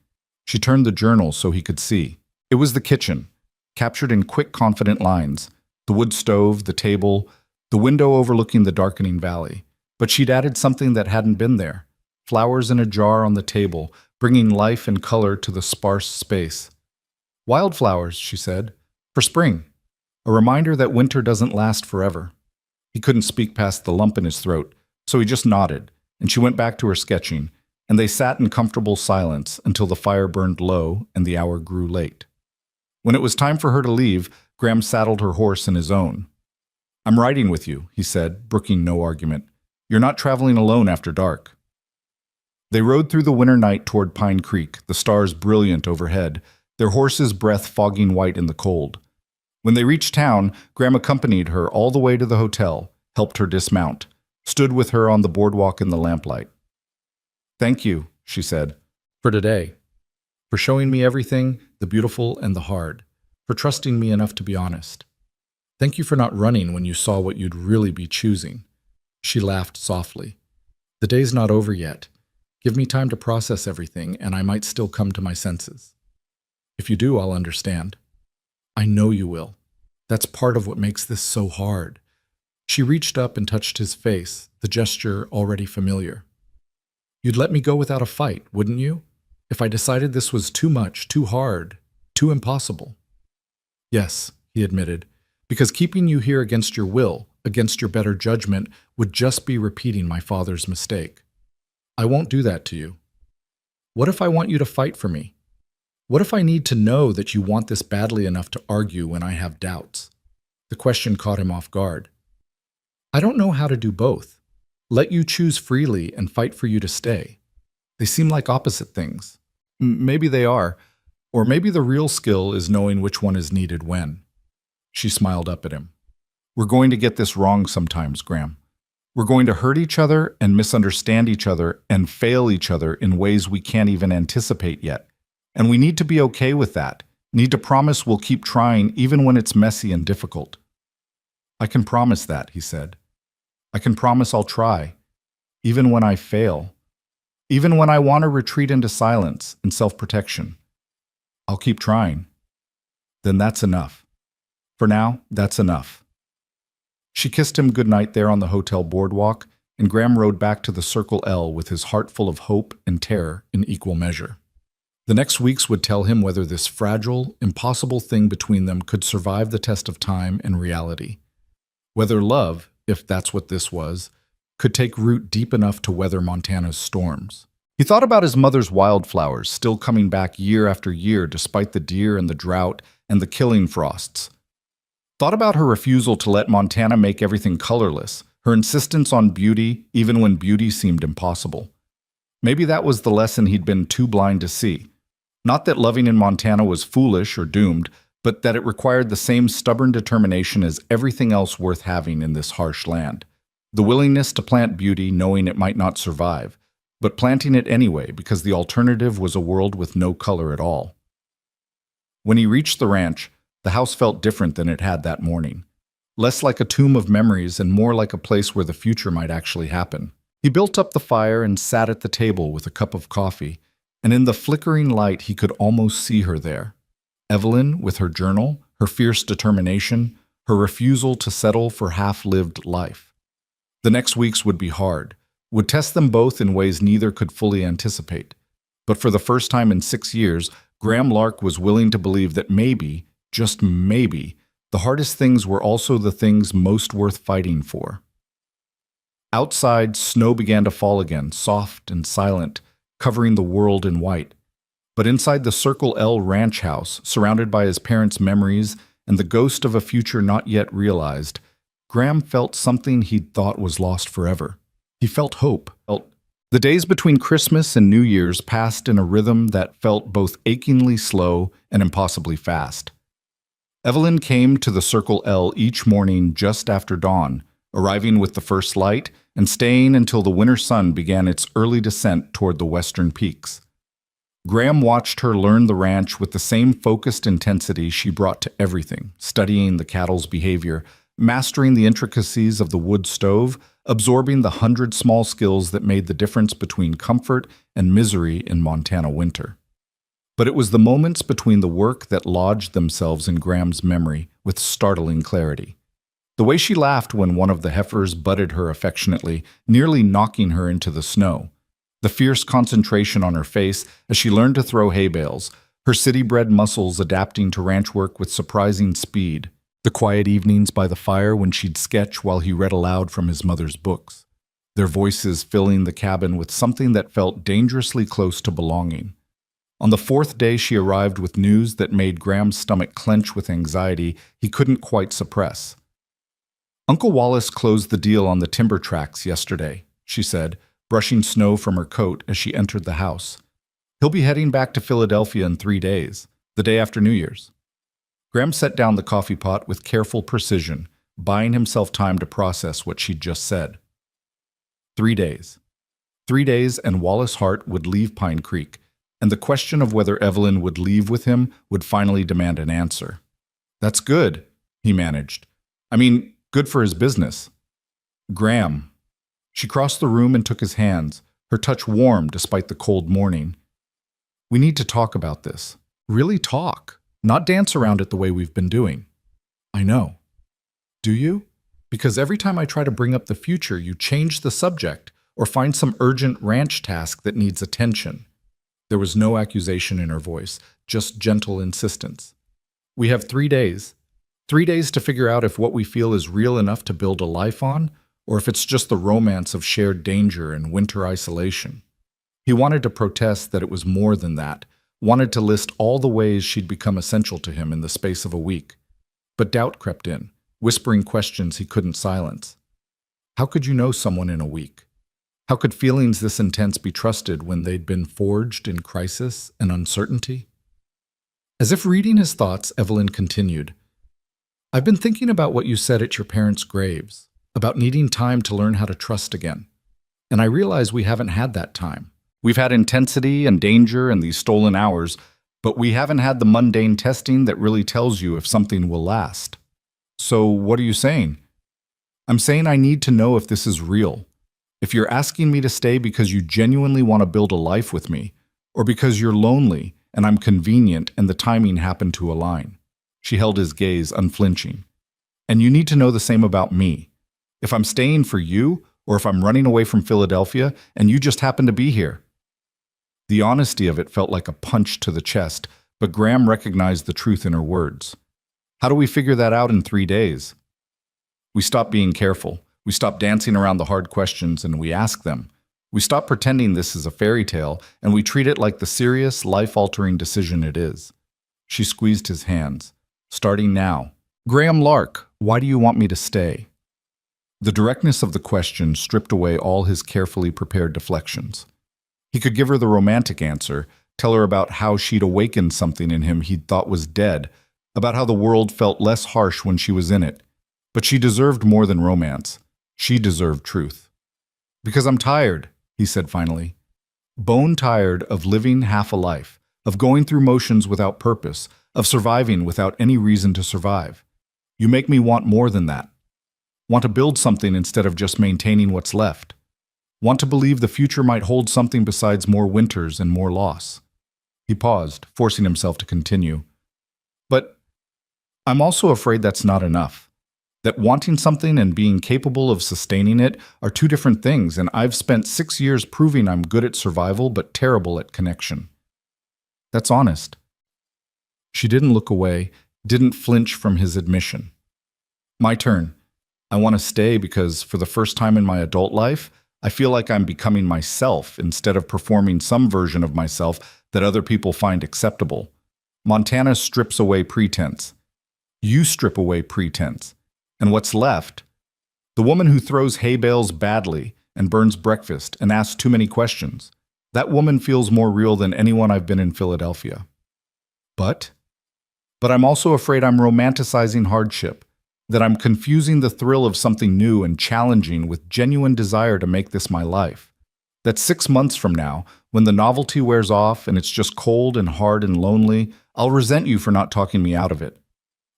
She turned the journal so he could see. It was the kitchen, captured in quick, confident lines. The wood stove, the table, the window overlooking the darkening valley. But she'd added something that hadn't been there. Flowers in a jar on the table, bringing life and color to the sparse space. Wildflowers, she said, for spring. A reminder that winter doesn't last forever. He couldn't speak past the lump in his throat, so he just nodded, and she went back to her sketching, and they sat in comfortable silence until the fire burned low and the hour grew late. When it was time for her to leave, Graham saddled her horse in his own. I'm riding with you, he said, brooking no argument. You're not traveling alone after dark. They rode through the winter night toward Pine Creek, the stars brilliant overhead, their horses' breath fogging white in the cold. When they reached town, Graham accompanied her all the way to the hotel, helped her dismount, stood with her on the boardwalk in the lamplight. Thank you, she said, for today, for showing me everything, the beautiful and the hard, for trusting me enough to be honest. Thank you for not running when you saw what you'd really be choosing. She laughed softly. The day's not over yet. Give me time to process everything, and I might still come to my senses. If you do, I'll understand. I know you will. That's part of what makes this so hard. She reached up and touched his face, the gesture already familiar. You'd let me go without a fight, wouldn't you? If I decided this was too much, too hard, too impossible. Yes, he admitted, because keeping you here against your will, against your better judgment, would just be repeating my father's mistake. I won't do that to you. What if I want you to fight for me? What if I need to know that you want this badly enough to argue when I have doubts? The question caught him off guard. I don't know how to do both. Let you choose freely and fight for you to stay. They seem like opposite things. Maybe they are, or maybe the real skill is knowing which one is needed when. She smiled up at him. We're going to get this wrong sometimes, Graham. We're going to hurt each other and misunderstand each other and fail each other in ways we can't even anticipate yet. And we need to be okay with that. Need to promise we'll keep trying even when it's messy and difficult. I can promise that, he said. I can promise I'll try, even when I fail, even when I want to retreat into silence and self-protection. I'll keep trying. Then that's enough. For now, that's enough. She kissed him goodnight there on the hotel boardwalk, and Graham rode back to the Circle L with his heart full of hope and terror in equal measure. The next weeks would tell him whether this fragile, impossible thing between them could survive the test of time and reality. Whether love, if that's what this was, could take root deep enough to weather Montana's storms. He thought about his mother's wildflowers still coming back year after year despite the deer and the drought and the killing frosts. Thought about her refusal to let Montana make everything colorless, her insistence on beauty even when beauty seemed impossible. Maybe that was the lesson he'd been too blind to see. Not that loving in Montana was foolish or doomed, but that it required the same stubborn determination as everything else worth having in this harsh land. The willingness to plant beauty knowing it might not survive, but planting it anyway because the alternative was a world with no color at all. When he reached the ranch, the house felt different than it had that morning. Less like a tomb of memories and more like a place where the future might actually happen. He built up the fire and sat at the table with a cup of coffee, and in the flickering light he could almost see her there. Evelyn with her journal, her fierce determination, her refusal to settle for half-lived life. The next weeks would be hard, would test them both in ways neither could fully anticipate. But for the first time in 6 years, Graham Lark was willing to believe that maybe, just maybe, the hardest things were also the things most worth fighting for. Outside, snow began to fall again, soft and silent, covering the world in white. But inside the Circle L ranch house, surrounded by his parents' memories and the ghost of a future not yet realized, Graham felt something he'd thought was lost forever. He felt hope. The days between Christmas and New Year's passed in a rhythm that felt both achingly slow and impossibly fast. Evelyn came to the Circle L each morning just after dawn, arriving with the first light and staying until the winter sun began its early descent toward the western peaks. Graham watched her learn the ranch with the same focused intensity she brought to everything, studying the cattle's behavior, mastering the intricacies of the wood stove, absorbing the 100 small skills that made the difference between comfort and misery in Montana winter. But it was the moments between the work that lodged themselves in Graham's memory with startling clarity. The way she laughed when one of the heifers butted her affectionately, nearly knocking her into the snow. The fierce concentration on her face as she learned to throw hay bales, her city-bred muscles adapting to ranch work with surprising speed. The quiet evenings by the fire when she'd sketch while he read aloud from his mother's books. Their voices filling the cabin with something that felt dangerously close to belonging. On the fourth day she arrived with news that made Graham's stomach clench with anxiety he couldn't quite suppress. "Uncle Wallace closed the deal on the timber tracts yesterday," she said, brushing snow from her coat as she entered the house. "He'll be heading back to Philadelphia in 3 days, the day after New Year's." Graham set down the coffee pot with careful precision, buying himself time to process what she'd just said. 3 days. 3 days and Wallace Hart would leave Pine Creek, and the question of whether Evelyn would leave with him would finally demand an answer. "That's good," he managed. "I mean, good for his business." "Graham." She crossed the room and took his hands, her touch warm despite the cold morning. "We need to talk about this. Really talk. Not dance around it the way we've been doing." "I know." "Do you? Because every time I try to bring up the future, you change the subject or find some urgent ranch task that needs attention." There was no accusation in her voice, just gentle insistence. "We have 3 days. 3 days to figure out if what we feel is real enough to build a life on, or if it's just the romance of shared danger and winter isolation." He wanted to protest that it was more than that, wanted to list all the ways she'd become essential to him in the space of a week. But doubt crept in, whispering questions he couldn't silence. How could you know someone in a week? How could feelings this intense be trusted when they'd been forged in crisis and uncertainty? As if reading his thoughts, Evelyn continued, "I've been thinking about what you said at your parents' graves, about needing time to learn how to trust again. And I realize we haven't had that time. We've had intensity and danger and these stolen hours, but we haven't had the mundane testing that really tells you if something will last. So what are you saying?" "I'm saying I need to know if this is real. If you're asking me to stay because you genuinely want to build a life with me, or because you're lonely and I'm convenient and the timing happened to align." She held his gaze unflinching. "And you need to know the same about me. If I'm staying for you, or if I'm running away from Philadelphia and you just happen to be here." The honesty of it felt like a punch to the chest, but Graham recognized the truth in her words. "How do we figure that out in 3 days?" "We stop being careful. We stop dancing around the hard questions and we ask them. We stop pretending this is a fairy tale and we treat it like the serious, life-altering decision it is." She squeezed his hands. "Starting now. Graham Lark, why do you want me to stay?" The directness of the question stripped away all his carefully prepared deflections. He could give her the romantic answer, tell her about how she'd awakened something in him he'd thought was dead, about how the world felt less harsh when she was in it. But she deserved more than romance. She deserved truth. "Because I'm tired," he said finally. "Bone tired of living half a life, of going through motions without purpose, of surviving without any reason to survive. You make me want more than that. Want to build something instead of just maintaining what's left. Want to believe the future might hold something besides more winters and more loss." He paused, forcing himself to continue. "But I'm also afraid that's not enough. That wanting something and being capable of sustaining it are two different things, and I've spent 6 years proving I'm good at survival but terrible at connection." "That's honest." She didn't look away, didn't flinch from his admission. "My turn. I want to stay because, for the first time in my adult life, I feel like I'm becoming myself instead of performing some version of myself that other people find acceptable. Montana strips away pretense. You strip away pretense. And what's left? The woman who throws hay bales badly and burns breakfast and asks too many questions. That woman feels more real than anyone I've been in Philadelphia. But I'm also afraid I'm romanticizing hardship, that I'm confusing the thrill of something new and challenging with genuine desire to make this my life. That 6 months from now, when the novelty wears off and it's just cold and hard and lonely, I'll resent you for not talking me out of it.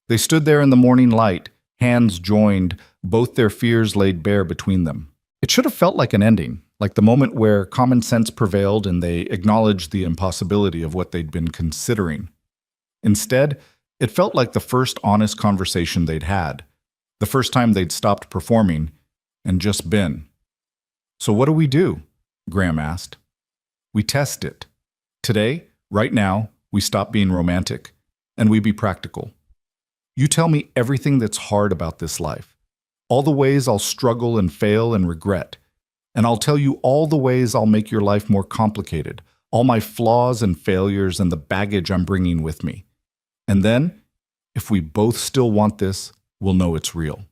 They stood there in the morning light, hands joined, both their fears laid bare between them. It should have felt like an ending, like the moment where common sense prevailed and they acknowledged the impossibility of what they'd been considering. Instead, it felt like the first honest conversation they'd had, the first time they'd stopped performing and just been. "So what do we do?" Graham asked. "We test it. Today, right now, we stop being romantic, and we be practical. You tell me everything that's hard about this life, all the ways I'll struggle and fail and regret, and I'll tell you all the ways I'll make your life more complicated, all my flaws and failures and the baggage I'm bringing with me. And then, if we both still want this, we'll know it's real."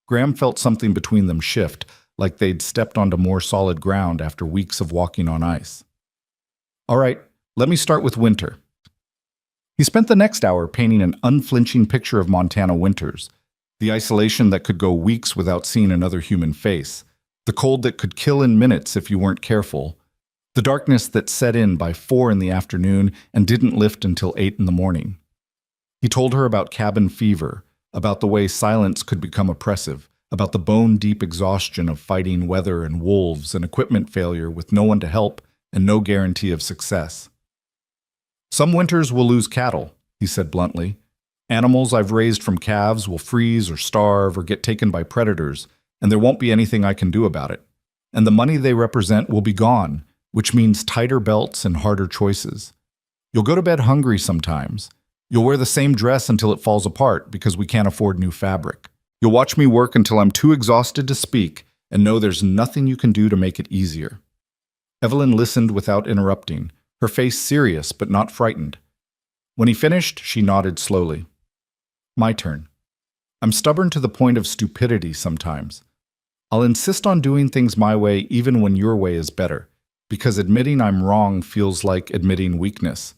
Graham felt something between them shift, like they'd stepped onto more solid ground after weeks of walking on ice. "All right, let me start with winter." He spent the next hour painting an unflinching picture of Montana winters, the isolation that could go weeks without seeing another human face, the cold that could kill in minutes if you weren't careful, the darkness that set in by 4 in the afternoon and didn't lift until 8 in the morning. He told her about cabin fever, about the way silence could become oppressive, about the bone-deep exhaustion of fighting weather and wolves and equipment failure with no one to help and no guarantee of success. "Some winters we'll lose cattle," he said bluntly. "Animals I've raised from calves will freeze or starve or get taken by predators, and there won't be anything I can do about it. And the money they represent will be gone, which means tighter belts and harder choices. You'll go to bed hungry sometimes. You'll wear the same dress until it falls apart because we can't afford new fabric. You'll watch me work until I'm too exhausted to speak and know there's nothing you can do to make it easier." Evelyn listened without interrupting, her face serious but not frightened. When he finished, she nodded slowly. "My turn. I'm stubborn to the point of stupidity sometimes. I'll insist on doing things my way even when your way is better, because admitting I'm wrong feels like admitting weakness.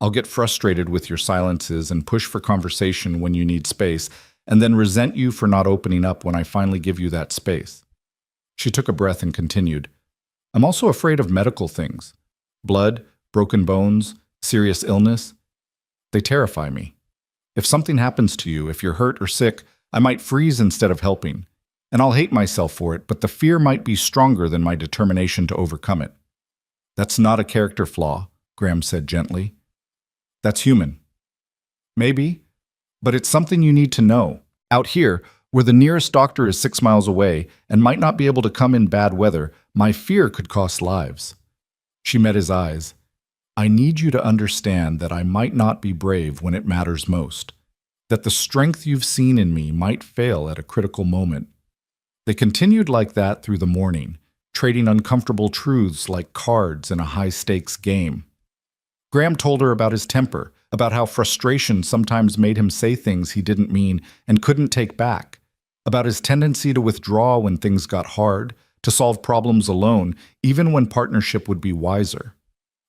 I'll get frustrated with your silences and push for conversation when you need space, and then resent you for not opening up when I finally give you that space." She took a breath and continued. "I'm also afraid of medical things. Blood, broken bones, serious illness. They terrify me. If something happens to you, if you're hurt or sick, I might freeze instead of helping. And I'll hate myself for it, but the fear might be stronger than my determination to overcome it." "That's not a character flaw," Graham said gently. "That's human." "Maybe, but it's something you need to know. Out here, where the nearest doctor is 6 miles away and might not be able to come in bad weather, my fear could cost lives." She met his eyes. "I need you to understand that I might not be brave when it matters most, that the strength you've seen in me might fail at a critical moment." They continued like that through the morning, trading uncomfortable truths like cards in a high-stakes game. Graham told her about his temper, about how frustration sometimes made him say things he didn't mean and couldn't take back, about his tendency to withdraw when things got hard, to solve problems alone, even when partnership would be wiser,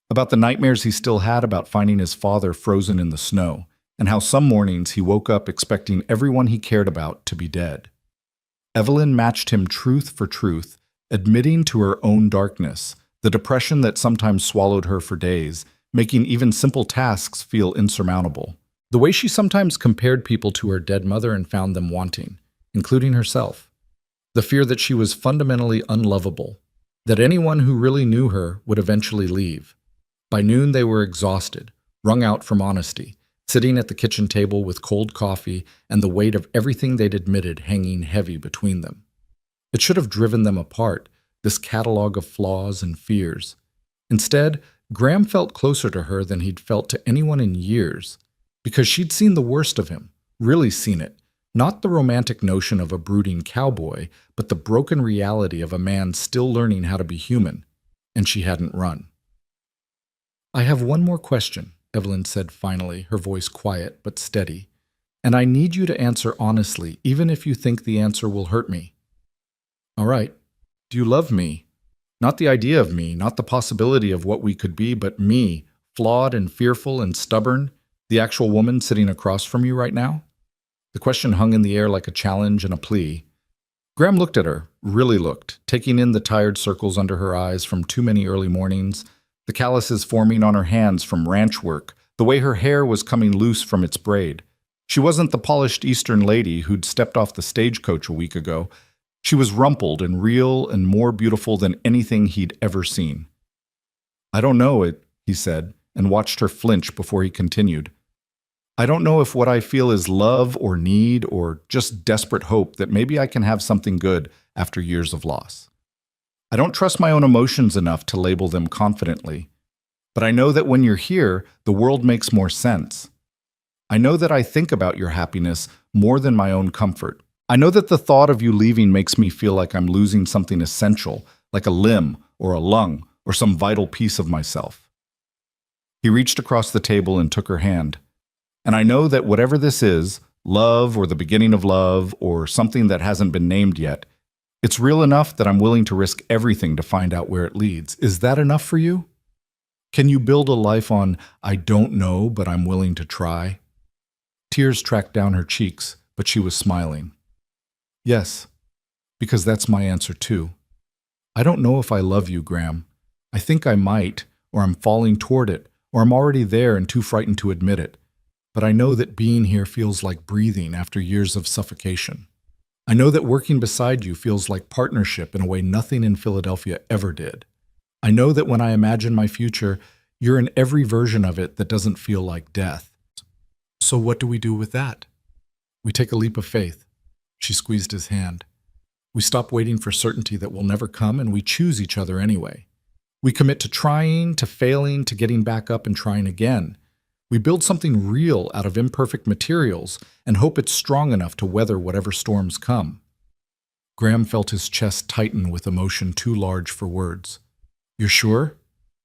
about the nightmares he still had about finding his father frozen in the snow, and how some mornings he woke up expecting everyone he cared about to be dead. Evelyn matched him truth for truth, admitting to her own darkness, the depression that sometimes swallowed her for days, making even simple tasks feel insurmountable. The way she sometimes compared people to her dead mother and found them wanting, including herself. The fear that she was fundamentally unlovable, that anyone who really knew her would eventually leave. By noon they were exhausted, wrung out from honesty, sitting at the kitchen table with cold coffee and the weight of everything they'd admitted hanging heavy between them. It should have driven them apart, this catalog of flaws and fears. Instead, Graham felt closer to her than he'd felt to anyone in years, because she'd seen the worst of him, really seen it, not the romantic notion of a brooding cowboy, but the broken reality of a man still learning how to be human, and she hadn't run. I have one more question, Evelyn said finally, her voice quiet but steady. And I need you to answer honestly, even if you think the answer will hurt me. All right. Do you love me? Not the idea of me, not the possibility of what we could be, but me, flawed and fearful and stubborn, the actual woman sitting across from you right now? The question hung in the air like a challenge and a plea. Graham looked at her, really looked, taking in the tired circles under her eyes from too many early mornings, the calluses forming on her hands from ranch work, the way her hair was coming loose from its braid. She wasn't the polished Eastern lady who'd stepped off the stagecoach a week ago. She was rumpled and real and more beautiful than anything he'd ever seen. I don't know it, he said, and watched her flinch before he continued. I don't know if what I feel is love or need or just desperate hope that maybe I can have something good after years of loss. I don't trust my own emotions enough to label them confidently, but I know that when you're here, the world makes more sense. I know that I think about your happiness more than my own comfort. I know that the thought of you leaving makes me feel like I'm losing something essential, like a limb or a lung or some vital piece of myself. He reached across the table and took her hand. And I know that whatever this is, love or the beginning of love or something that hasn't been named yet, it's real enough that I'm willing to risk everything to find out where it leads. Is that enough for you? Can you build a life on, I don't know, but I'm willing to try? Tears tracked down her cheeks, but she was smiling. Yes, because that's my answer too. I don't know if I love you, Graham. I think I might, or I'm falling toward it, or I'm already there and too frightened to admit it. But I know that being here feels like breathing after years of suffocation. I know that working beside you feels like partnership in a way nothing in Philadelphia ever did. I know that when I imagine my future, you're in every version of it that doesn't feel like death. So what do we do with that? We take a leap of faith. She squeezed his hand. We stop waiting for certainty that will never come, and we choose each other anyway. We commit to trying, to failing, to getting back up and trying again. We build something real out of imperfect materials and hope it's strong enough to weather whatever storms come. Graham felt his chest tighten with emotion too large for words. You're sure?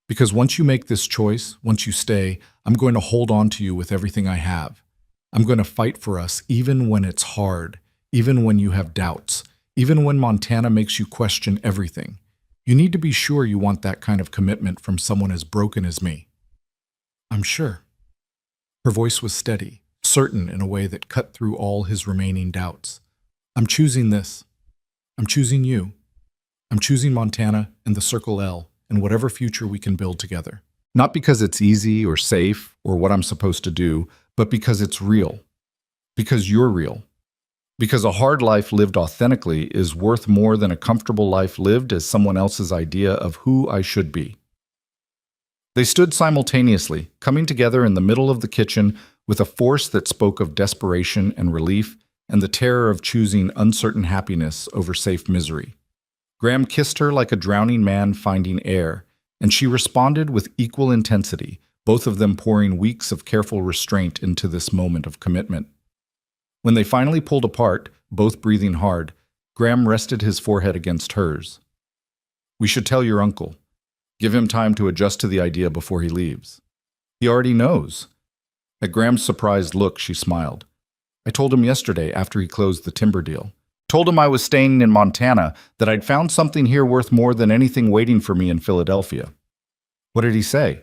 Because once you make this choice, once you stay, I'm going to hold on to you with everything I have. I'm going to fight for us even when it's hard, even when you have doubts, even when Montana makes you question everything. You need to be sure you want that kind of commitment from someone as broken as me. I'm sure. Her voice was steady, certain in a way that cut through all his remaining doubts. I'm choosing this. I'm choosing you. I'm choosing Montana and the Circle L and whatever future we can build together. Not because it's easy or safe or what I'm supposed to do, but because it's real. Because you're real. Because a hard life lived authentically is worth more than a comfortable life lived as someone else's idea of who I should be. They stood simultaneously, coming together in the middle of the kitchen with a force that spoke of desperation and relief and the terror of choosing uncertain happiness over safe misery. Graham kissed her like a drowning man finding air, and she responded with equal intensity, both of them pouring weeks of careful restraint into this moment of commitment. When they finally pulled apart, both breathing hard, Graham rested his forehead against hers. We should tell your uncle. Give him time to adjust to the idea before he leaves. He already knows. At Graham's surprised look, she smiled. I told him yesterday after he closed the timber deal. Told him I was staying in Montana, that I'd found something here worth more than anything waiting for me in Philadelphia. What did he say?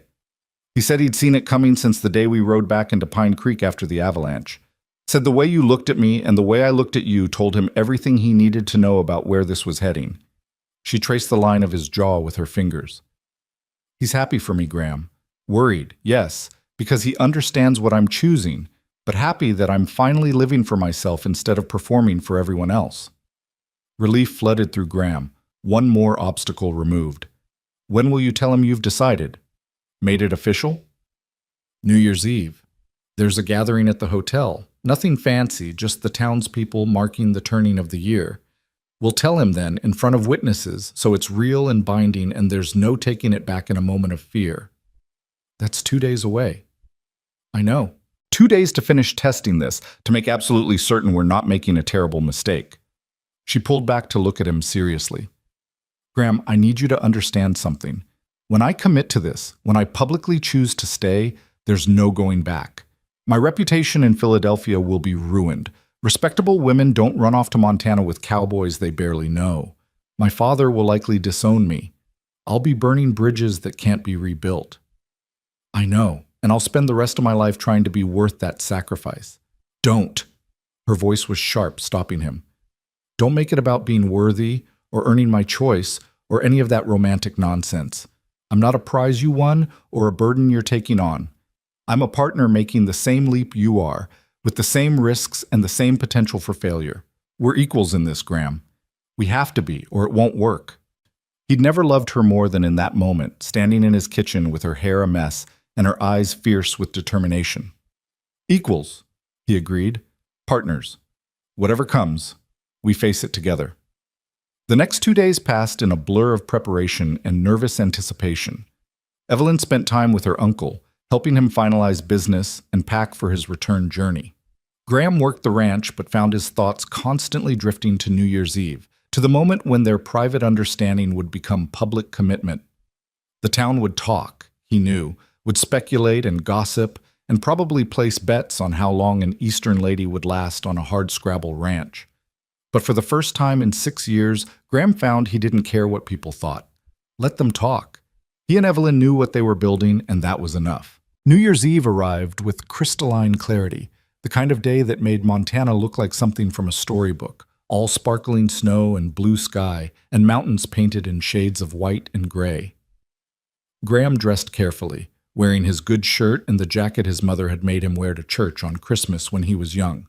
He said he'd seen it coming since the day we rode back into Pine Creek after the avalanche. Said the way you looked at me and the way I looked at you told him everything he needed to know about where this was heading. She traced the line of his jaw with her fingers. He's happy for me, Graham. Worried, yes, because he understands what I'm choosing, but happy that I'm finally living for myself instead of performing for everyone else. Relief flooded through Graham, one more obstacle removed. When will you tell him you've decided? Made it official? New Year's Eve. There's a gathering at the hotel. Nothing fancy, just the townspeople marking the turning of the year. We'll tell him then, in front of witnesses, so it's real and binding and there's no taking it back in a moment of fear. That's 2 days away. I know. 2 days to finish testing this, to make absolutely certain we're not making a terrible mistake. She pulled back to look at him seriously. Graham, I need you to understand something. When I commit to this, when I publicly choose to stay, there's no going back. My reputation in Philadelphia will be ruined. Respectable women don't run off to Montana with cowboys they barely know. My father will likely disown me. I'll be burning bridges that can't be rebuilt. I know, and I'll spend the rest of my life trying to be worth that sacrifice. Don't. Her voice was sharp, stopping him. Don't make it about being worthy or earning my choice or any of that romantic nonsense. I'm not a prize you won or a burden you're taking on. I'm a partner making the same leap you are, with the same risks and the same potential for failure. We're equals in this, Graham. We have to be, or it won't work. He'd never loved her more than in that moment, standing in his kitchen with her hair a mess and her eyes fierce with determination. Equals, he agreed. Partners. Whatever comes, we face it together. The next 2 days passed in a blur of preparation and nervous anticipation. Evelyn spent time with her uncle, helping him finalize business and pack for his return journey. Graham worked the ranch but found his thoughts constantly drifting to New Year's Eve, to the moment when their private understanding would become public commitment. The town would talk, he knew, would speculate and gossip, and probably place bets on how long an Eastern lady would last on a hardscrabble ranch. But for the first time in 6 years, Graham found he didn't care what people thought. Let them talk. He and Evelyn knew what they were building, and that was enough. New Year's Eve arrived with crystalline clarity, the kind of day that made Montana look like something from a storybook, all sparkling snow and blue sky, and mountains painted in shades of white and gray. Graham dressed carefully, wearing his good shirt and the jacket his mother had made him wear to church on Christmas when he was young.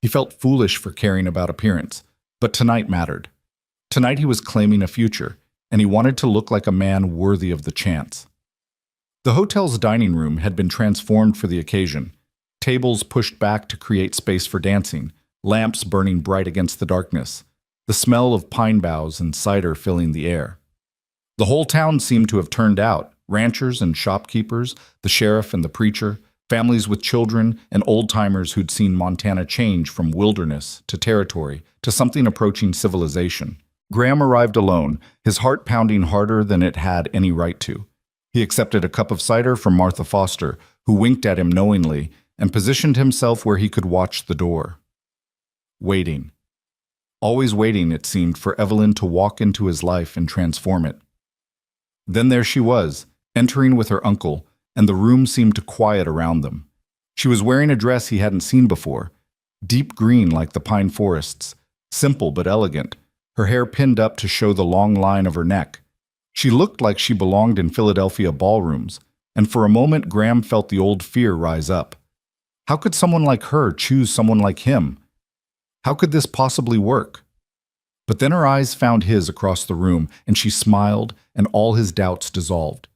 He felt foolish for caring about appearance, but tonight mattered. Tonight he was claiming a future, and he wanted to look like a man worthy of the chance. The hotel's dining room had been transformed for the occasion, tables pushed back to create space for dancing, lamps burning bright against the darkness, the smell of pine boughs and cider filling the air. The whole town seemed to have turned out, ranchers and shopkeepers, the sheriff and the preacher, families with children, and old-timers who'd seen Montana change from wilderness to territory to something approaching civilization. Graham arrived alone, his heart pounding harder than it had any right to. He accepted a cup of cider from Martha Foster, who winked at him knowingly, and positioned himself where he could watch the door. Waiting. Always waiting, it seemed, for Evelyn to walk into his life and transform it. Then there she was, entering with her uncle, and the room seemed to quiet around them. She was wearing a dress he hadn't seen before, deep green like the pine forests, simple but elegant, her hair pinned up to show the long line of her neck. She looked like she belonged in Philadelphia ballrooms, and for a moment Graham felt the old fear rise up. How could someone like her choose someone like him? How could this possibly work? But then her eyes found his across the room, and she smiled, and all his doubts dissolved.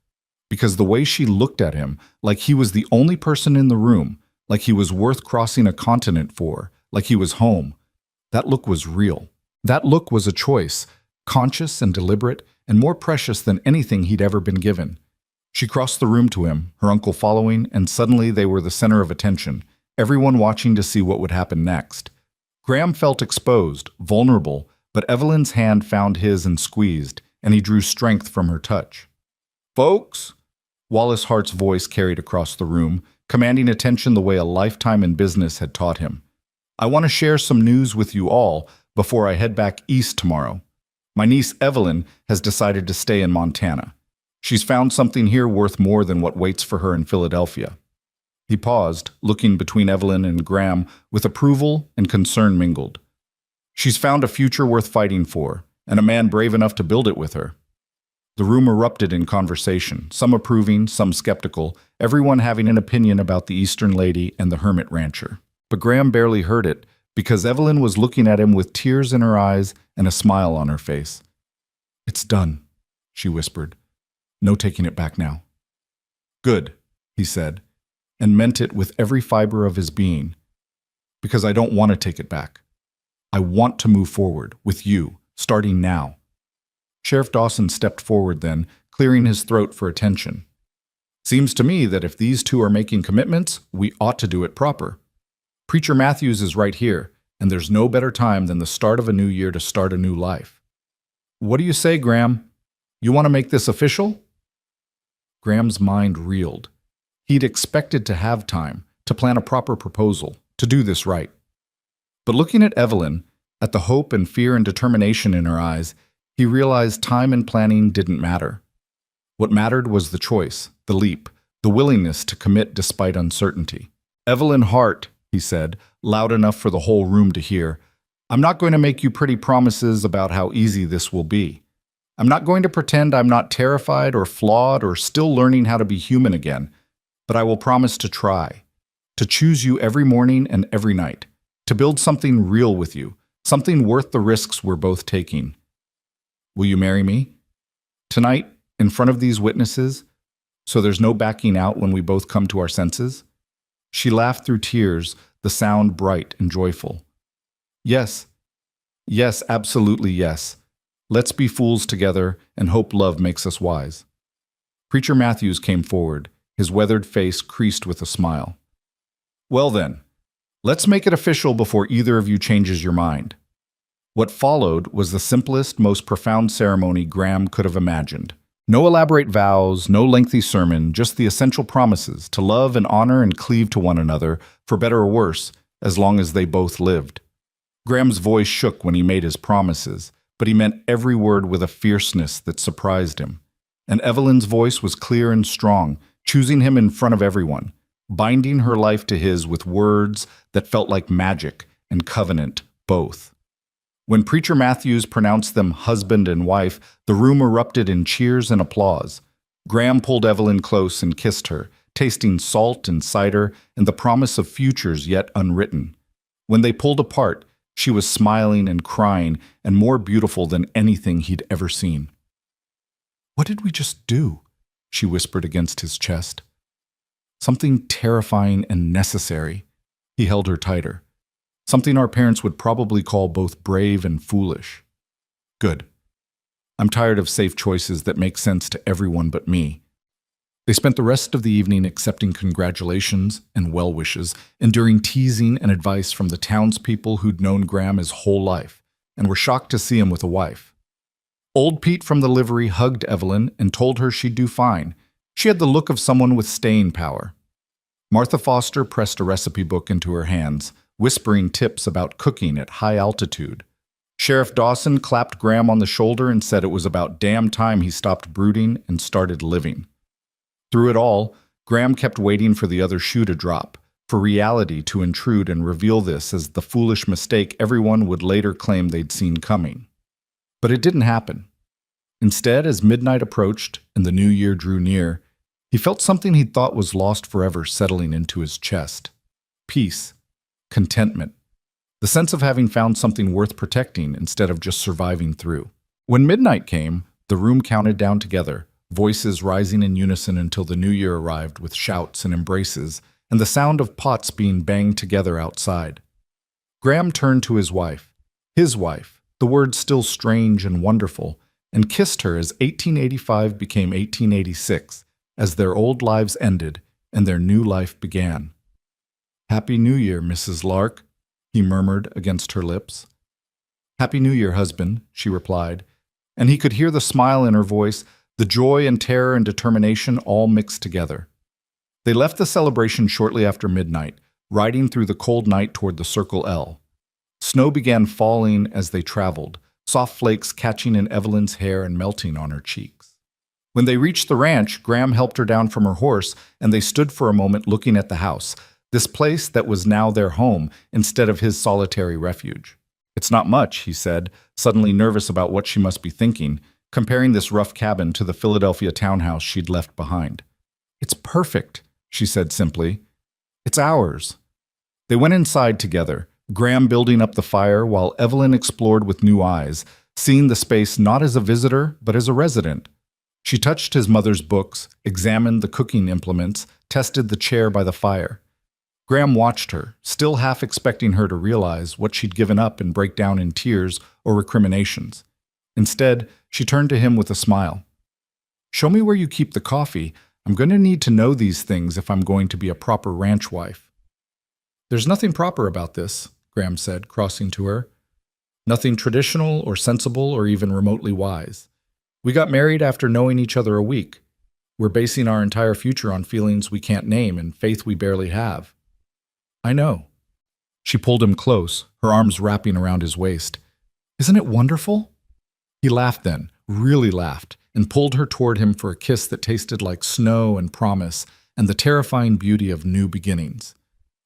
Because the way she looked at him, like he was the only person in the room, like he was worth crossing a continent for, like he was home, that look was real. That look was a choice, conscious and deliberate, and more precious than anything he'd ever been given. She crossed the room to him, her uncle following, and suddenly they were the center of attention, everyone watching to see what would happen next. Graham felt exposed, vulnerable, but Evelyn's hand found his and squeezed, and he drew strength from her touch. "Folks," Wallace Hart's voice carried across the room, commanding attention the way a lifetime in business had taught him. "I want to share some news with you all before I head back east tomorrow. My niece Evelyn has decided to stay in Montana. She's found something here worth more than what waits for her in Philadelphia." He paused, looking between Evelyn and Graham with approval and concern mingled. "She's found a future worth fighting for, and a man brave enough to build it with her." The room erupted in conversation, some approving, some skeptical, everyone having an opinion about the Eastern lady and the hermit rancher. But Graham barely heard it, because Evelyn was looking at him with tears in her eyes and a smile on her face. "It's done," she whispered. "No taking it back now." "Good," he said, and meant it with every fiber of his being. "Because I don't want to take it back. I want to move forward, with you, starting now." Sheriff Dawson stepped forward then, clearing his throat for attention. "Seems to me that if these two are making commitments, we ought to do it proper. Preacher Matthews is right here, and there's no better time than the start of a new year to start a new life. What do you say, Graham? You want to make this official?" Graham's mind reeled. He'd expected to have time, to plan a proper proposal, to do this right. But looking at Evelyn, at the hope and fear and determination in her eyes, he realized time and planning didn't matter. What mattered was the choice, the leap, the willingness to commit despite uncertainty. "Evelyn Hart," he said, loud enough for the whole room to hear, "I'm not going to make you pretty promises about how easy this will be. I'm not going to pretend I'm not terrified or flawed or still learning how to be human again, but I will promise to try, to choose you every morning and every night, to build something real with you, something worth the risks we're both taking. Will you marry me? Tonight, in front of these witnesses, so there's no backing out when we both come to our senses?" She laughed through tears, the sound bright and joyful. "Yes. Yes, absolutely yes. Let's be fools together and hope love makes us wise." Preacher Matthews came forward, his weathered face creased with a smile. "Well then, let's make it official before either of you changes your mind." What followed was the simplest, most profound ceremony Graham could have imagined. No elaborate vows, no lengthy sermon, just the essential promises to love and honor and cleave to one another, for better or worse, as long as they both lived. Graham's voice shook when he made his promises, but he meant every word with a fierceness that surprised him. And Evelyn's voice was clear and strong, choosing him in front of everyone, binding her life to his with words that felt like magic and covenant both. When Preacher Matthews pronounced them husband and wife, the room erupted in cheers and applause. Graham pulled Evelyn close and kissed her, tasting salt and cider and the promise of futures yet unwritten. When they pulled apart, she was smiling and crying and more beautiful than anything he'd ever seen. "What did we just do?" she whispered against his chest. "Something terrifying and necessary." He held her tighter. "Something our parents would probably call both brave and foolish." "Good. I'm tired of safe choices that make sense to everyone but me." They spent the rest of the evening accepting congratulations and well wishes, enduring teasing and advice from the townspeople who'd known Graham his whole life and were shocked to see him with a wife. Old Pete from the livery hugged Evelyn and told her she'd do fine. She had the look of someone with staying power. Martha Foster pressed a recipe book into her hands, whispering tips about cooking at high altitude. Sheriff Dawson clapped Graham on the shoulder and said it was about damn time he stopped brooding and started living. Through it all, Graham kept waiting for the other shoe to drop, for reality to intrude and reveal this as the foolish mistake everyone would later claim they'd seen coming. But it didn't happen. Instead, as midnight approached and the new year drew near, he felt something he thought was lost forever settling into his chest. Peace. Contentment. The sense of having found something worth protecting instead of just surviving through. When midnight came, the room counted down together, voices rising in unison until the new year arrived with shouts and embraces, and the sound of pots being banged together outside. Graham turned to his wife, the words still strange and wonderful, and kissed her as 1885 became 1886, as their old lives ended and their new life began. "Happy New Year, Mrs. Lark," he murmured against her lips. "Happy New Year, husband," she replied, and he could hear the smile in her voice, the joy and terror and determination all mixed together. They left the celebration shortly after midnight, riding through the cold night toward the Circle L. Snow began falling as they traveled, soft flakes catching in Evelyn's hair and melting on her cheeks. When they reached the ranch, Graham helped her down from her horse, and they stood for a moment looking at the house, this place that was now their home instead of his solitary refuge. "It's not much," he said, suddenly nervous about what she must be thinking, comparing this rough cabin to the Philadelphia townhouse she'd left behind. "It's perfect," she said simply. "It's ours." They went inside together, Graham building up the fire while Evelyn explored with new eyes, seeing the space not as a visitor but as a resident. She touched his mother's books, examined the cooking implements, tested the chair by the fire. Graham watched her, still half expecting her to realize what she'd given up and break down in tears or recriminations. Instead, she turned to him with a smile. "Show me where you keep the coffee. I'm going to need to know these things if I'm going to be a proper ranch wife." "There's nothing proper about this," Graham said, crossing to her. "Nothing traditional or sensible or even remotely wise. We got married after knowing each other a week. We're basing our entire future on feelings we can't name and faith we barely have. I know. She pulled him close, her arms wrapping around his waist. Isn't it wonderful? He laughed then, really laughed, and pulled her toward him for a kiss that tasted like snow and promise and the terrifying beauty of new beginnings.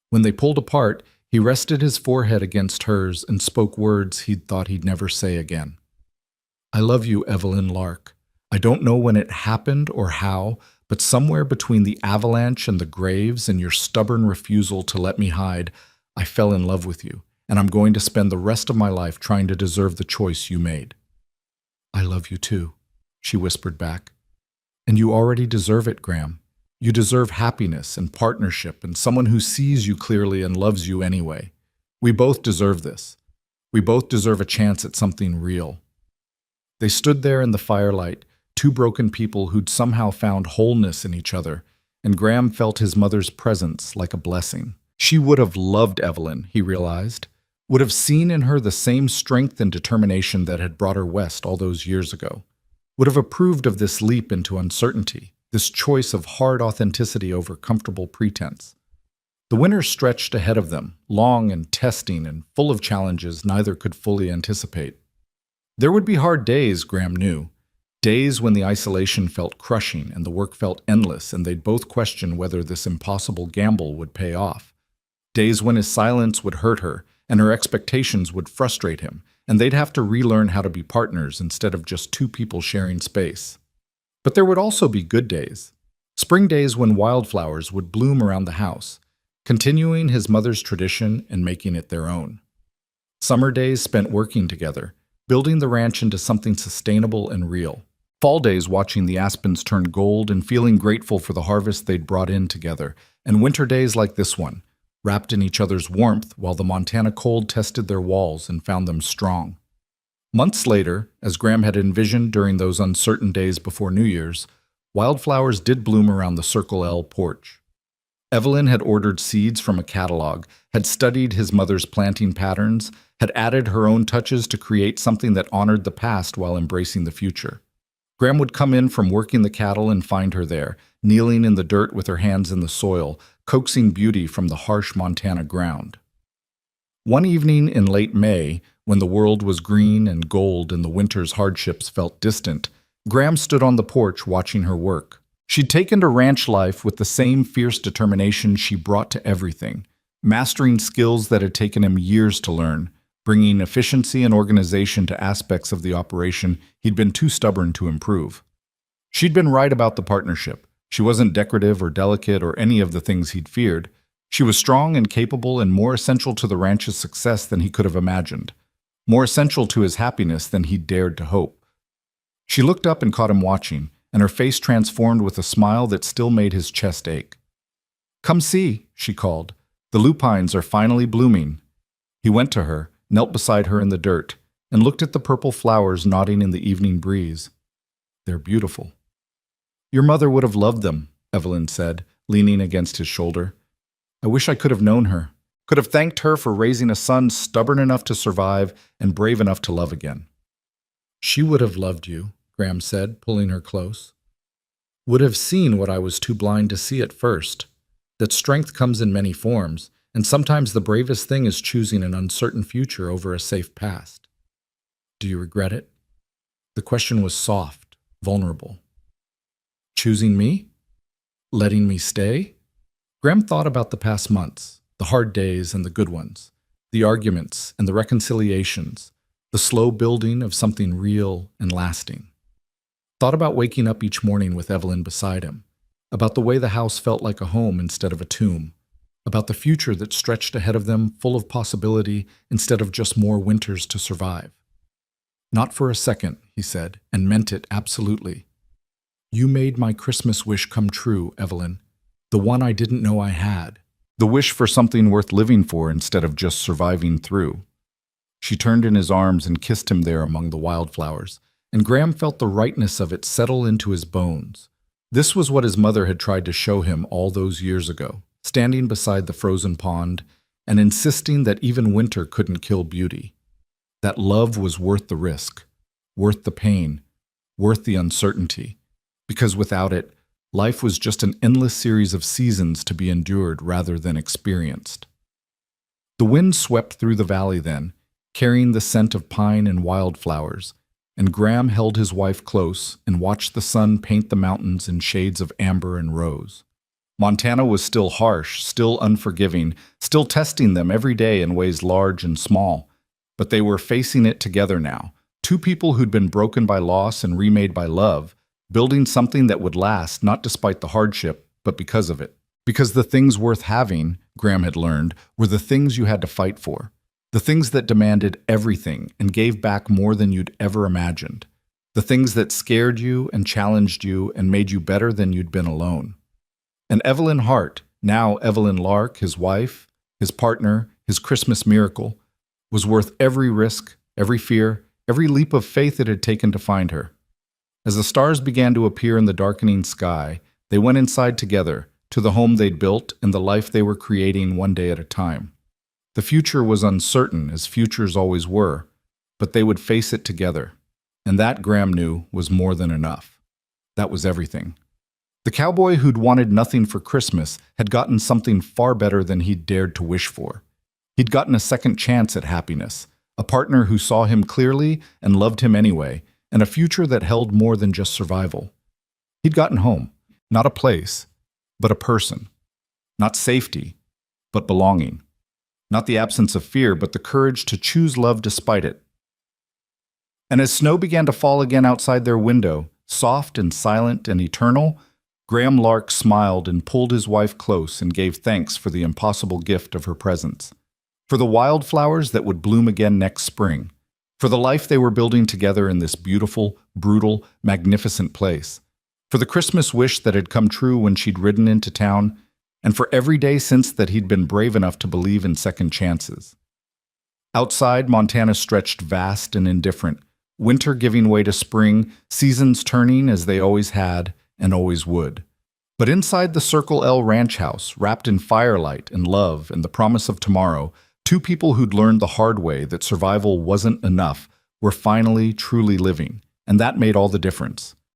When they pulled apart, he rested his forehead against hers and spoke words he'd thought he'd never say again. I love you, Evelyn Lark. I don't know when it happened or how, but somewhere between the avalanche and the graves and your stubborn refusal to let me hide, I fell in love with you, and I'm going to spend the rest of my life trying to deserve the choice you made. I love you too, she whispered back. And you already deserve it, Graham. You deserve happiness and partnership and someone who sees you clearly and loves you anyway. We both deserve this. We both deserve a chance at something real. They stood there in the firelight, two broken people who'd somehow found wholeness in each other, and Graham felt his mother's presence like a blessing. She would have loved Evelyn, he realized, would have seen in her the same strength and determination that had brought her west all those years ago, would have approved of this leap into uncertainty, this choice of hard authenticity over comfortable pretense. The winter stretched ahead of them, long and testing and full of challenges neither could fully anticipate. There would be hard days, Graham knew, days when the isolation felt crushing and the work felt endless and they'd both question whether this impossible gamble would pay off. Days when his silence would hurt her and her expectations would frustrate him, and they'd have to relearn how to be partners instead of just two people sharing space. But there would also be good days. Spring days when wildflowers would bloom around the house, continuing his mother's tradition and making it their own. Summer days spent working together, building the ranch into something sustainable and real. Fall days watching the aspens turn gold and feeling grateful for the harvest they'd brought in together. And winter days like this one, wrapped in each other's warmth while the Montana cold tested their walls and found them strong. Months later, as Graham had envisioned during those uncertain days before New Year's, wildflowers did bloom around the Circle L porch. Evelyn had ordered seeds from a catalog, had studied his mother's planting patterns, had added her own touches to create something that honored the past while embracing the future. Graham would come in from working the cattle and find her there, kneeling in the dirt with her hands in the soil, coaxing beauty from the harsh Montana ground. One evening in late May, when the world was green and gold and the winter's hardships felt distant, Graham stood on the porch watching her work. She'd taken to ranch life with the same fierce determination she brought to everything, mastering skills that had taken him years to learn, bringing efficiency and organization to aspects of the operation he'd been too stubborn to improve. She'd been right about the partnership. She wasn't decorative or delicate or any of the things he'd feared. She was strong and capable and more essential to the ranch's success than he could have imagined, more essential to his happiness than he'd dared to hope. She looked up and caught him watching, and her face transformed with a smile that still made his chest ache. "Come see," she called. "The lupines are finally blooming." He went to her, knelt beside her in the dirt, and looked at the purple flowers nodding in the evening breeze. "They're beautiful." "Your mother would have loved them," Evelyn said, leaning against his shoulder. "I wish I could have known her, could have thanked her for raising a son stubborn enough to survive and brave enough to love again." "She would have loved you," Graham said, pulling her close. "Would have seen what I was too blind to see at first, that strength comes in many forms, and sometimes the bravest thing is choosing an uncertain future over a safe past. Do you regret it?" The question was soft, vulnerable. "Choosing me? Letting me stay?" Graham thought about the past months, the hard days and the good ones, the arguments and the reconciliations, the slow building of something real and lasting. Thought about waking up each morning with Evelyn beside him, about the way the house felt like a home instead of a tomb, about the future that stretched ahead of them full of possibility instead of just more winters to survive. "Not for a second," he said, and meant it absolutely. "You made my Christmas wish come true, Evelyn, the one I didn't know I had. The wish for something worth living for instead of just surviving through." She turned in his arms and kissed him there among the wildflowers, and Graham felt the rightness of it settle into his bones. This was what his mother had tried to show him all those years ago, standing beside the frozen pond and insisting that even winter couldn't kill beauty. That love was worth the risk, worth the pain, worth the uncertainty, because without it, Life was just an endless series of seasons to be endured rather than experienced. The wind swept through the valley then, carrying the scent of pine and wildflowers, and Graham held his wife close and watched the sun paint the mountains in shades of amber and rose. Montana was still harsh, still unforgiving, still testing them every day in ways large and small. But they were facing it together now, two people who'd been broken by loss and remade by love, building something that would last not despite the hardship, but because of it. Because the things worth having, Graham had learned, were the things you had to fight for. The things that demanded everything and gave back more than you'd ever imagined. The things that scared you and challenged you and made you better than you'd been alone. And Evelyn Hart, now Evelyn Lark, his wife, his partner, his Christmas miracle, was worth every risk, every fear, every leap of faith it had taken to find her. As the stars began to appear in the darkening sky, they went inside together, to the home they'd built and the life they were creating one day at a time. The future was uncertain, as futures always were, but they would face it together. And that, Graham knew, was more than enough. That was everything. The cowboy who'd wanted nothing for Christmas had gotten something far better than he'd dared to wish for. He'd gotten a second chance at happiness, a partner who saw him clearly and loved him anyway, and a future that held more than just survival. He'd gotten home, not a place, but a person. Not safety, but belonging. Not the absence of fear, but the courage to choose love despite it. And as snow began to fall again outside their window, soft and silent and eternal, Graham Lark smiled and pulled his wife close and gave thanks for the impossible gift of her presence. For the wildflowers that would bloom again next spring. For the life they were building together in this beautiful, brutal, magnificent place. For the Christmas wish that had come true when she'd ridden into town, and for every day since that he'd been brave enough to believe in second chances. Outside, Montana stretched vast and indifferent, winter giving way to spring, seasons turning as they always had and always would. But inside the Circle L ranch house, wrapped in firelight and love and the promise of tomorrow, two people who'd learned the hard way that survival wasn't enough were finally truly living, and that made all the difference.